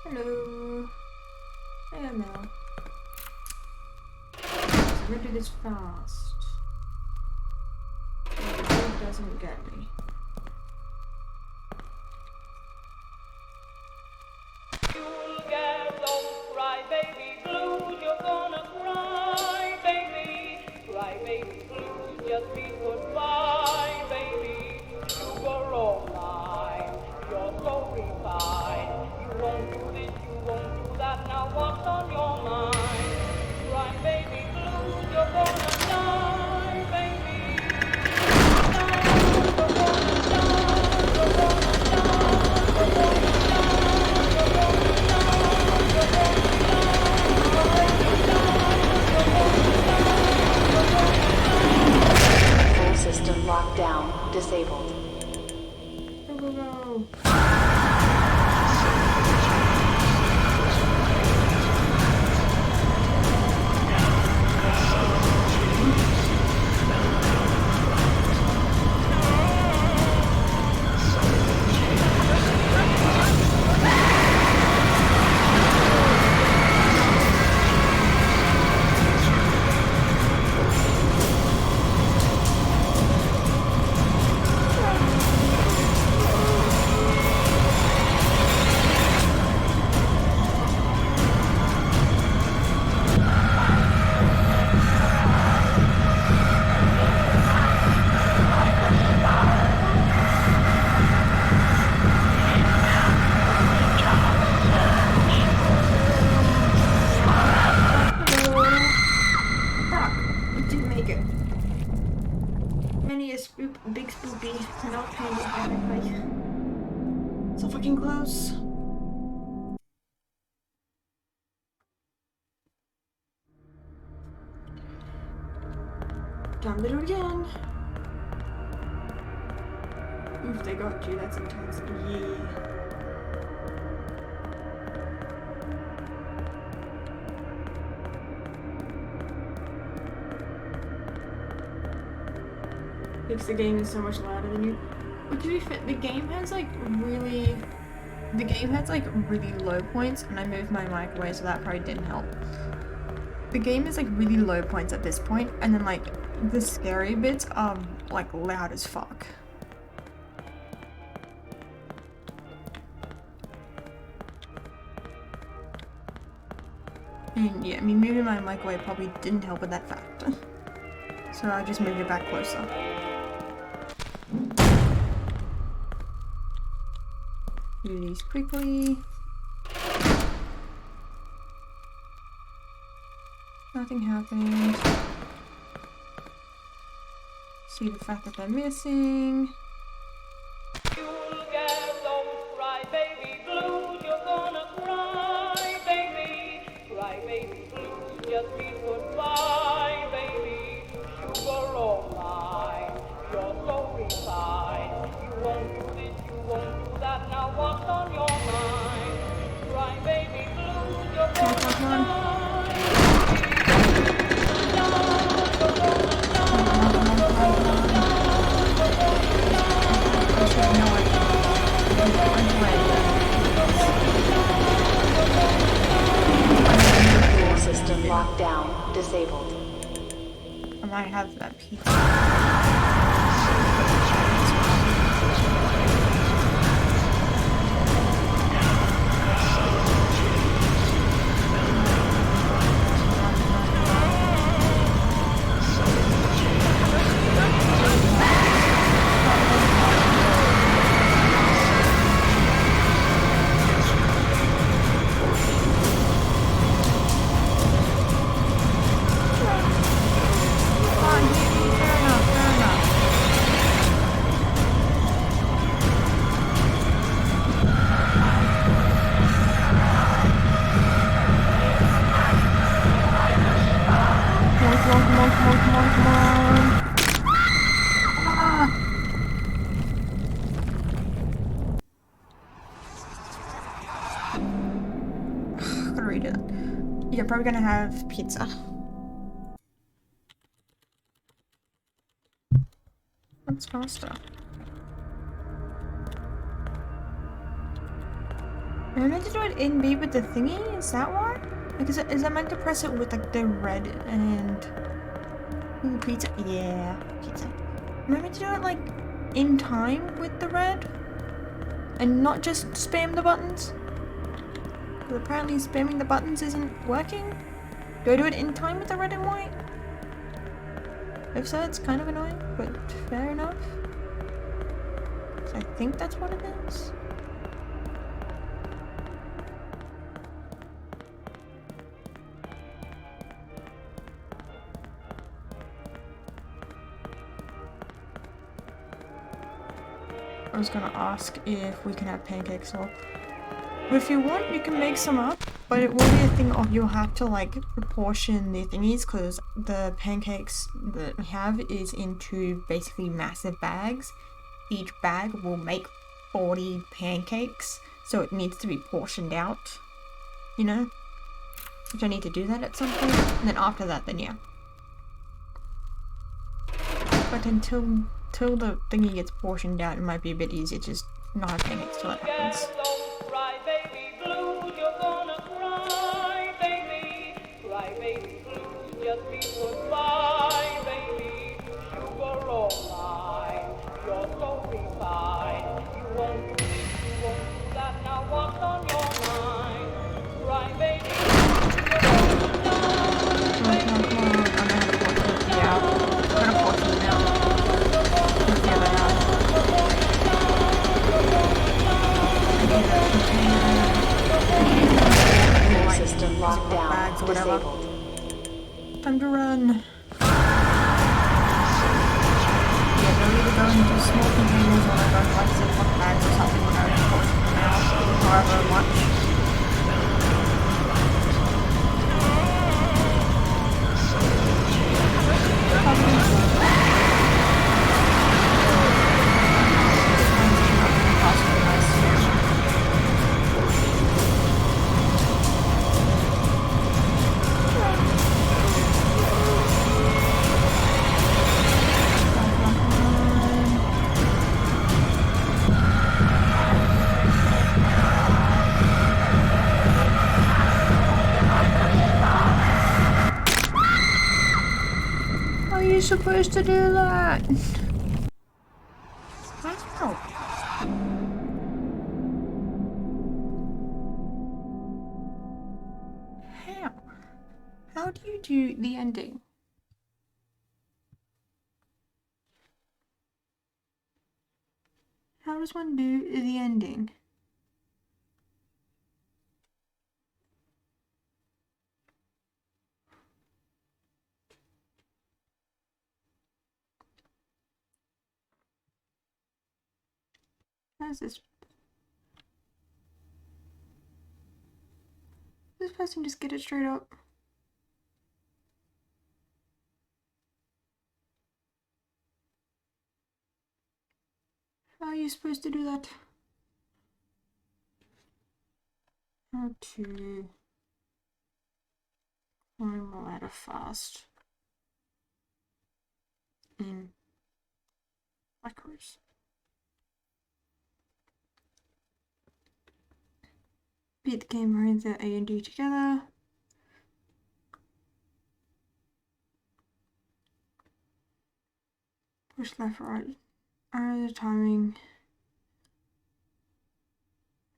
Hello. Hey, Mel. I'm gonna do this fast. So the bird doesn't get me. Don't cry, baby blues, you're gonna cry, baby. Cry, baby blues, just be goodbye, baby. Sugar all mine, you're so refined. You won't do this, you won't do that, now what's on your mind? Cry, baby blues, you're gonna die, baby. You're gonna close. Time to do it again. If they got you, that's intense. Yeah. Thinks the game is so much louder than you. But to be fair, the game has like really low points, and I moved my mic away, so that probably didn't help. The game is like really low points at this point, and then like the scary bits are like loud as fuck. And yeah, me moving my mic away probably didn't help with that fact. So I just moved it back closer. Do these quickly. Nothing happened. See the fact that they're missing. You'll get those cry-baby blues. You're gonna cry, baby. Cry-baby blues. Just be goodbye, baby. Sugar all mine. You're so refined. You won't do this, you won't do that. Now what's on your mind? Cry-baby blues. You're gonna cry. Fuel system lockdown disabled. I might have that pizza. You're probably gonna have pizza. That's faster. Am I meant to do it in B with the thingy? Is that why? Like, is I meant to press it with like the red and... Ooh, pizza. Yeah, pizza. Am I meant to do it like in time with the red? And not just spam the buttons? But apparently spamming the buttons isn't working? Do I do it in time with the red and white? If so, it's kind of annoying, but fair enough. So I think that's what it is. I was gonna ask if we can have pancakes or... If you want, you can make some up, but it will be a thing of you'll have to like proportion the thingies, because the pancakes that we have is into basically massive bags. Each bag will make 40 pancakes, so it needs to be portioned out, you know? Which I need to do that at some point, and then after that, then yeah. But until the thingy gets portioned out, it might be a bit easier to just not have pancakes till that happens. Just be goodbye, baby. Sugar all mine. You're so refined. You won't do this, you won't do that. Now what's on your mind? Cry, baby. System lockdown disabled. Time to run. Yeah, they'll either go into small containers or they'll go to like Ziploc bags or something when I report them out. however much. How are you supposed to do that? How? How? How do you do the ending? How does one do the ending? How does this person just get it straight up? How are you supposed to do that? How to climb a ladder fast in backwards. Beat the game right the A and D together. Push left, right. Arrow the timing.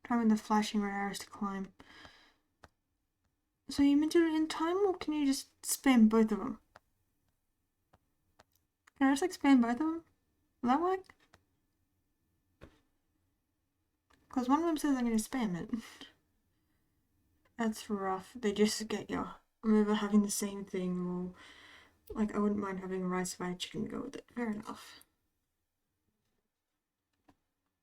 Timing the flashing red arrows to climb. So you meant to do it in time, or can you just spam both of them? Can I just like spam both of them? Will that work? Because one of them says I'm going to spam it. That's rough. They just get you. I'm never having the same thing, or like I wouldn't mind having a rice fried chicken to go with it. Fair enough.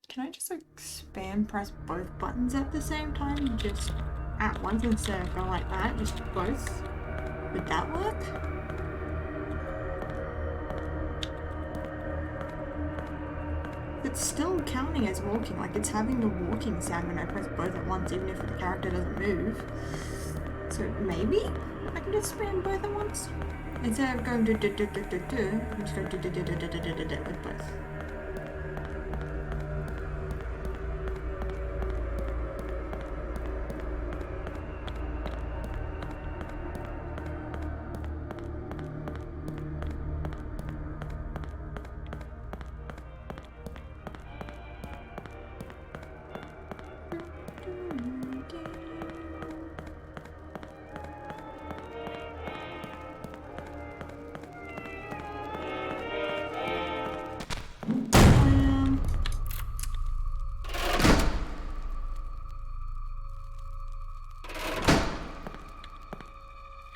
Can I just like spam press both buttons at the same time? Just at once instead of go like that? Just both? Would that work? It's still counting as walking, like it's having the walking sound when I press both at once, even if the character doesn't move. So maybe I can just spam both at once? Instead of going I'm just going with both.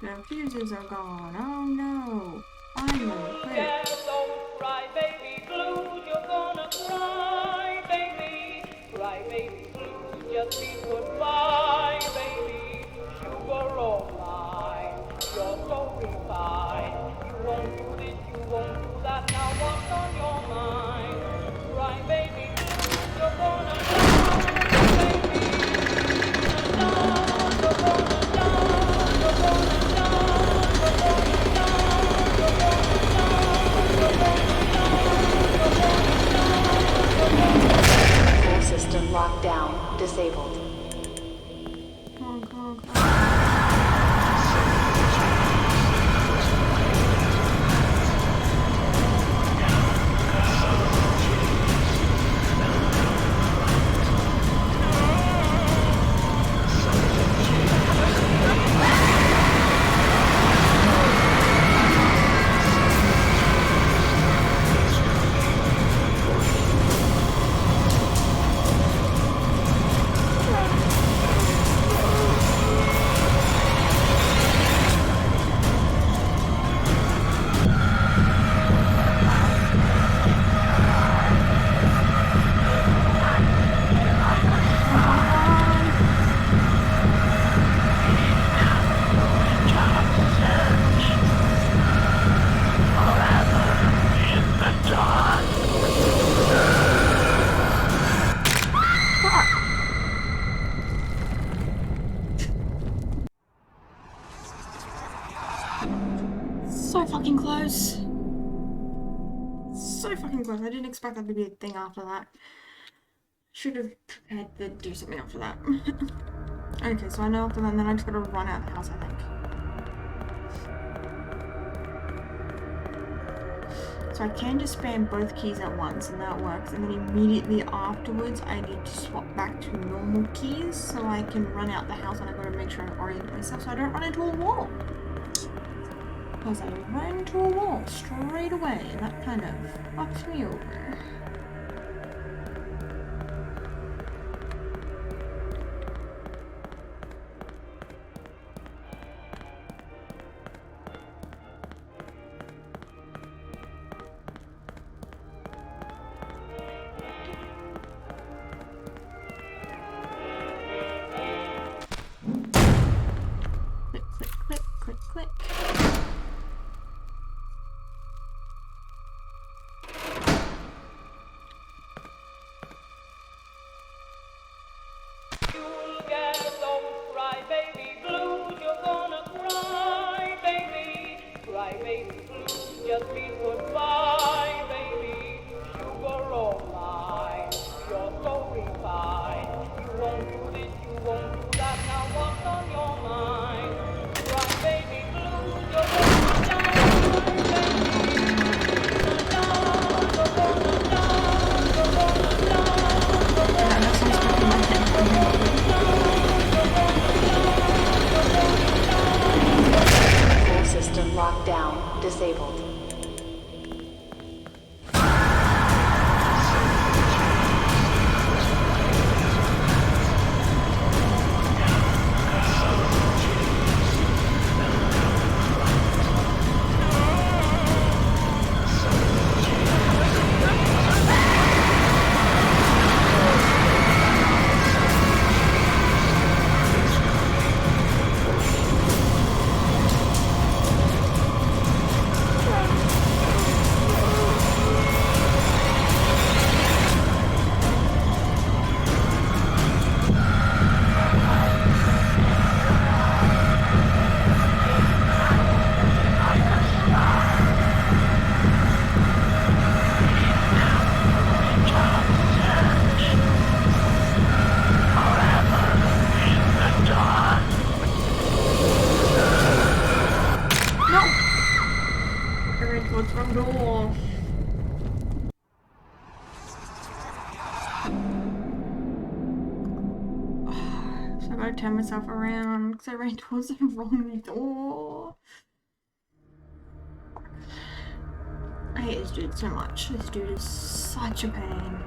The fuses are gone. Oh no. Finally, quick. Yeah, don't cry, baby blues. You're gonna cry, baby. Cry, baby blues. Just be goodbye, baby. Sugar all mine. You're so refined. You won't do this, you won't do that. Now what's on your mind? Cry, baby blues. You're gonna die, baby. You're gonna die. You're gonna die. Full system lockdown disabled. So fucking close. So fucking close. I didn't expect that to be a thing after that. Should have prepared to do something after that. Okay, so I know after that, and then I just gotta run out of the house, I think. So I can just spam both keys at once, and that works. And then immediately afterwards, I need to swap back to normal keys so I can run out the house, and I gotta make sure I orient myself so I don't run into a wall. Because I ran into a wall straight away, and that kind of fucks me over. Click, click, click, click, click. You'll get those crybaby blues. You're gonna cry, baby. Crybaby blues. Just mean goodbye, baby. Sugar all mine. You're so refined. You won't do this, you won't do that. Now what's on your mind? Crybaby blues. You're gonna die, baby. You're gonna die. You're gonna Full system locked down. Disabled. What's wrong door? So I gotta turn myself around because I ran towards the wrong door. I hate this dude so much. This dude is such a pain.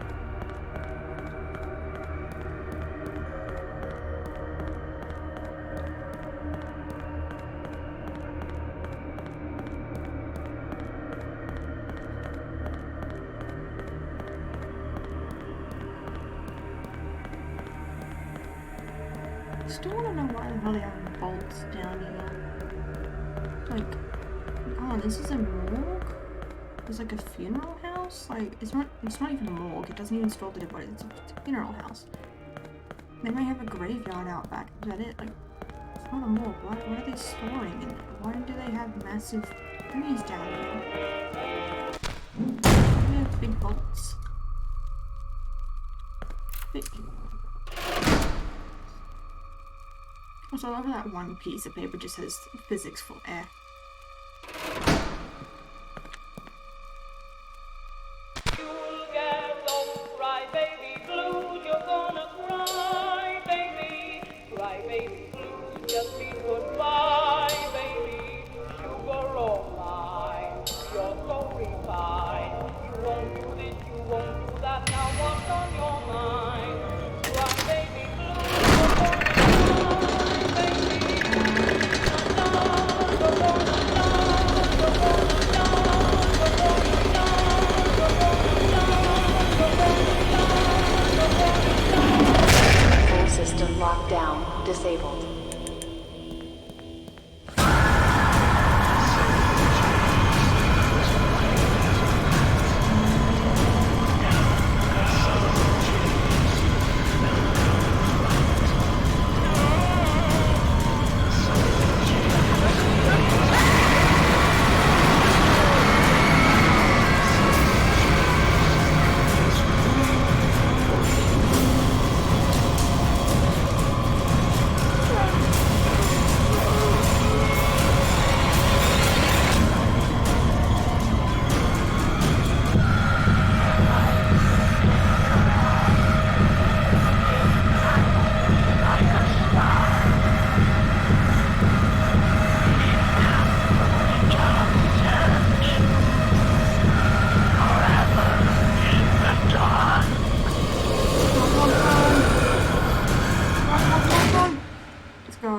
Still wanna know why the hell they have bolts down here. Like, oh, this is a morgue? There's like a funeral house? Like, it's not even a morgue. It doesn't even store the dead bodies. It's a funeral house. They might have a graveyard out back. Is that it? Like, it's not a morgue. What are they storing in there? Why do they have massive trees down here? Why do they have big bolts? Big. Also, I love how that one piece of paper just says physics for air. You'll get those crybaby blues. You're gonna cry, baby. Crybaby blues. Just mean goodbye, baby. Sugar all mine. You're so refined. You won't do this, you won't do that. Now what's on your mind? Crybaby blues. You're gonna Full system locked down. Disabled.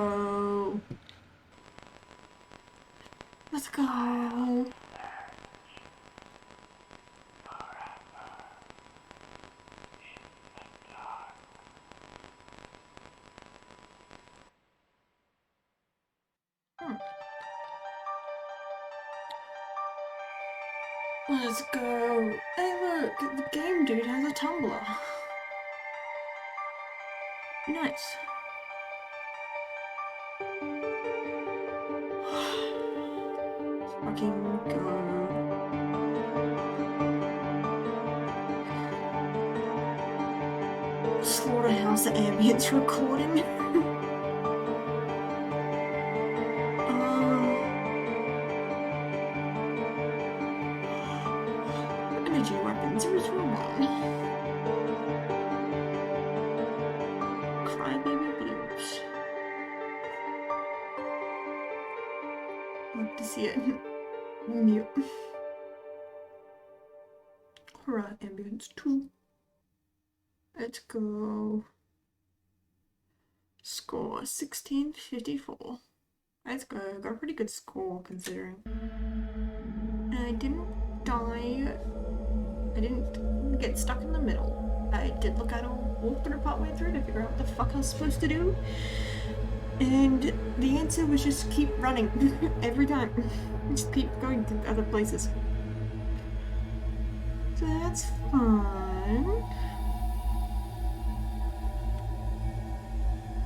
go. Let's go. Let's go. Hey look, the game dude has a tumbler. Nice. Fucking go. Slaughterhouse ambience recording. Energy weapons, which one? Crybaby blues. Love to see it. Mute. Horror ambience 2. Let's go. Score 1654. Let's go. Got a pretty good score considering. And I didn't die. I didn't get stuck in the middle. I did look at a walkthrough partway through to figure out what the fuck I was supposed to do. And the answer was just keep running every time. Just keep going to other places. So that's fun.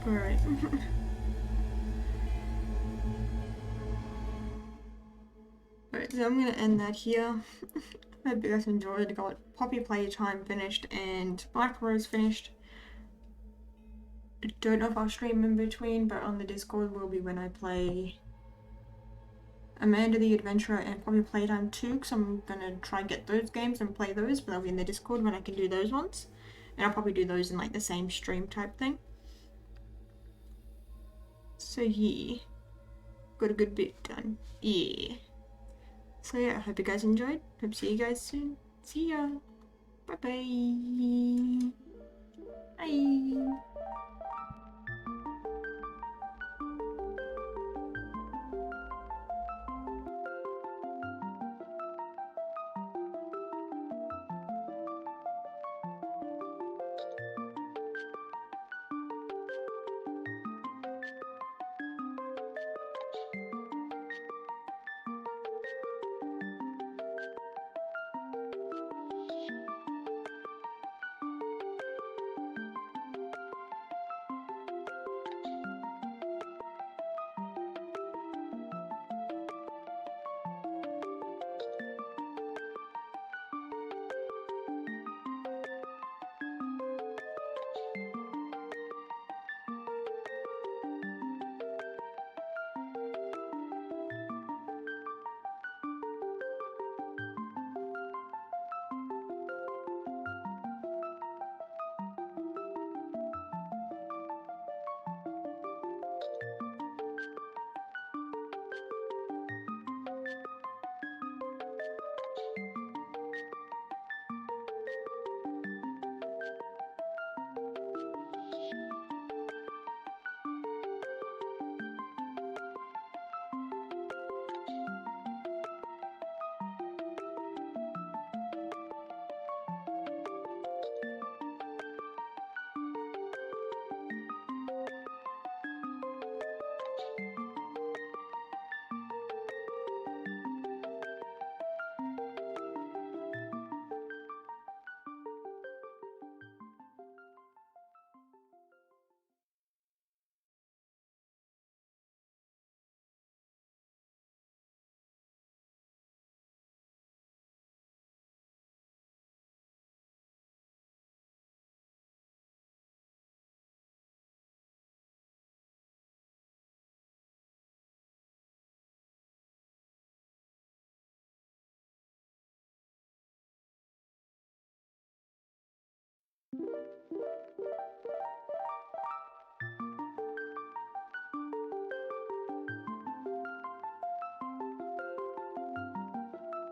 Alright. Alright, so I'm gonna end that here. I hope you guys enjoyed. Got Poppy Playtime finished and Black Rose finished. I don't know if I'll stream in between, but on the Discord will be when I play Amanda the Adventurer and Poppy Playtime 2, because I'm gonna try and get those games and play those, but they'll be in the Discord when I can do those ones. And I'll probably do those in like the same stream type thing. So yeah, got a good bit done. Yeah. So yeah, I hope you guys enjoyed. Hope to see you guys soon. See ya. Bye-bye. Bye.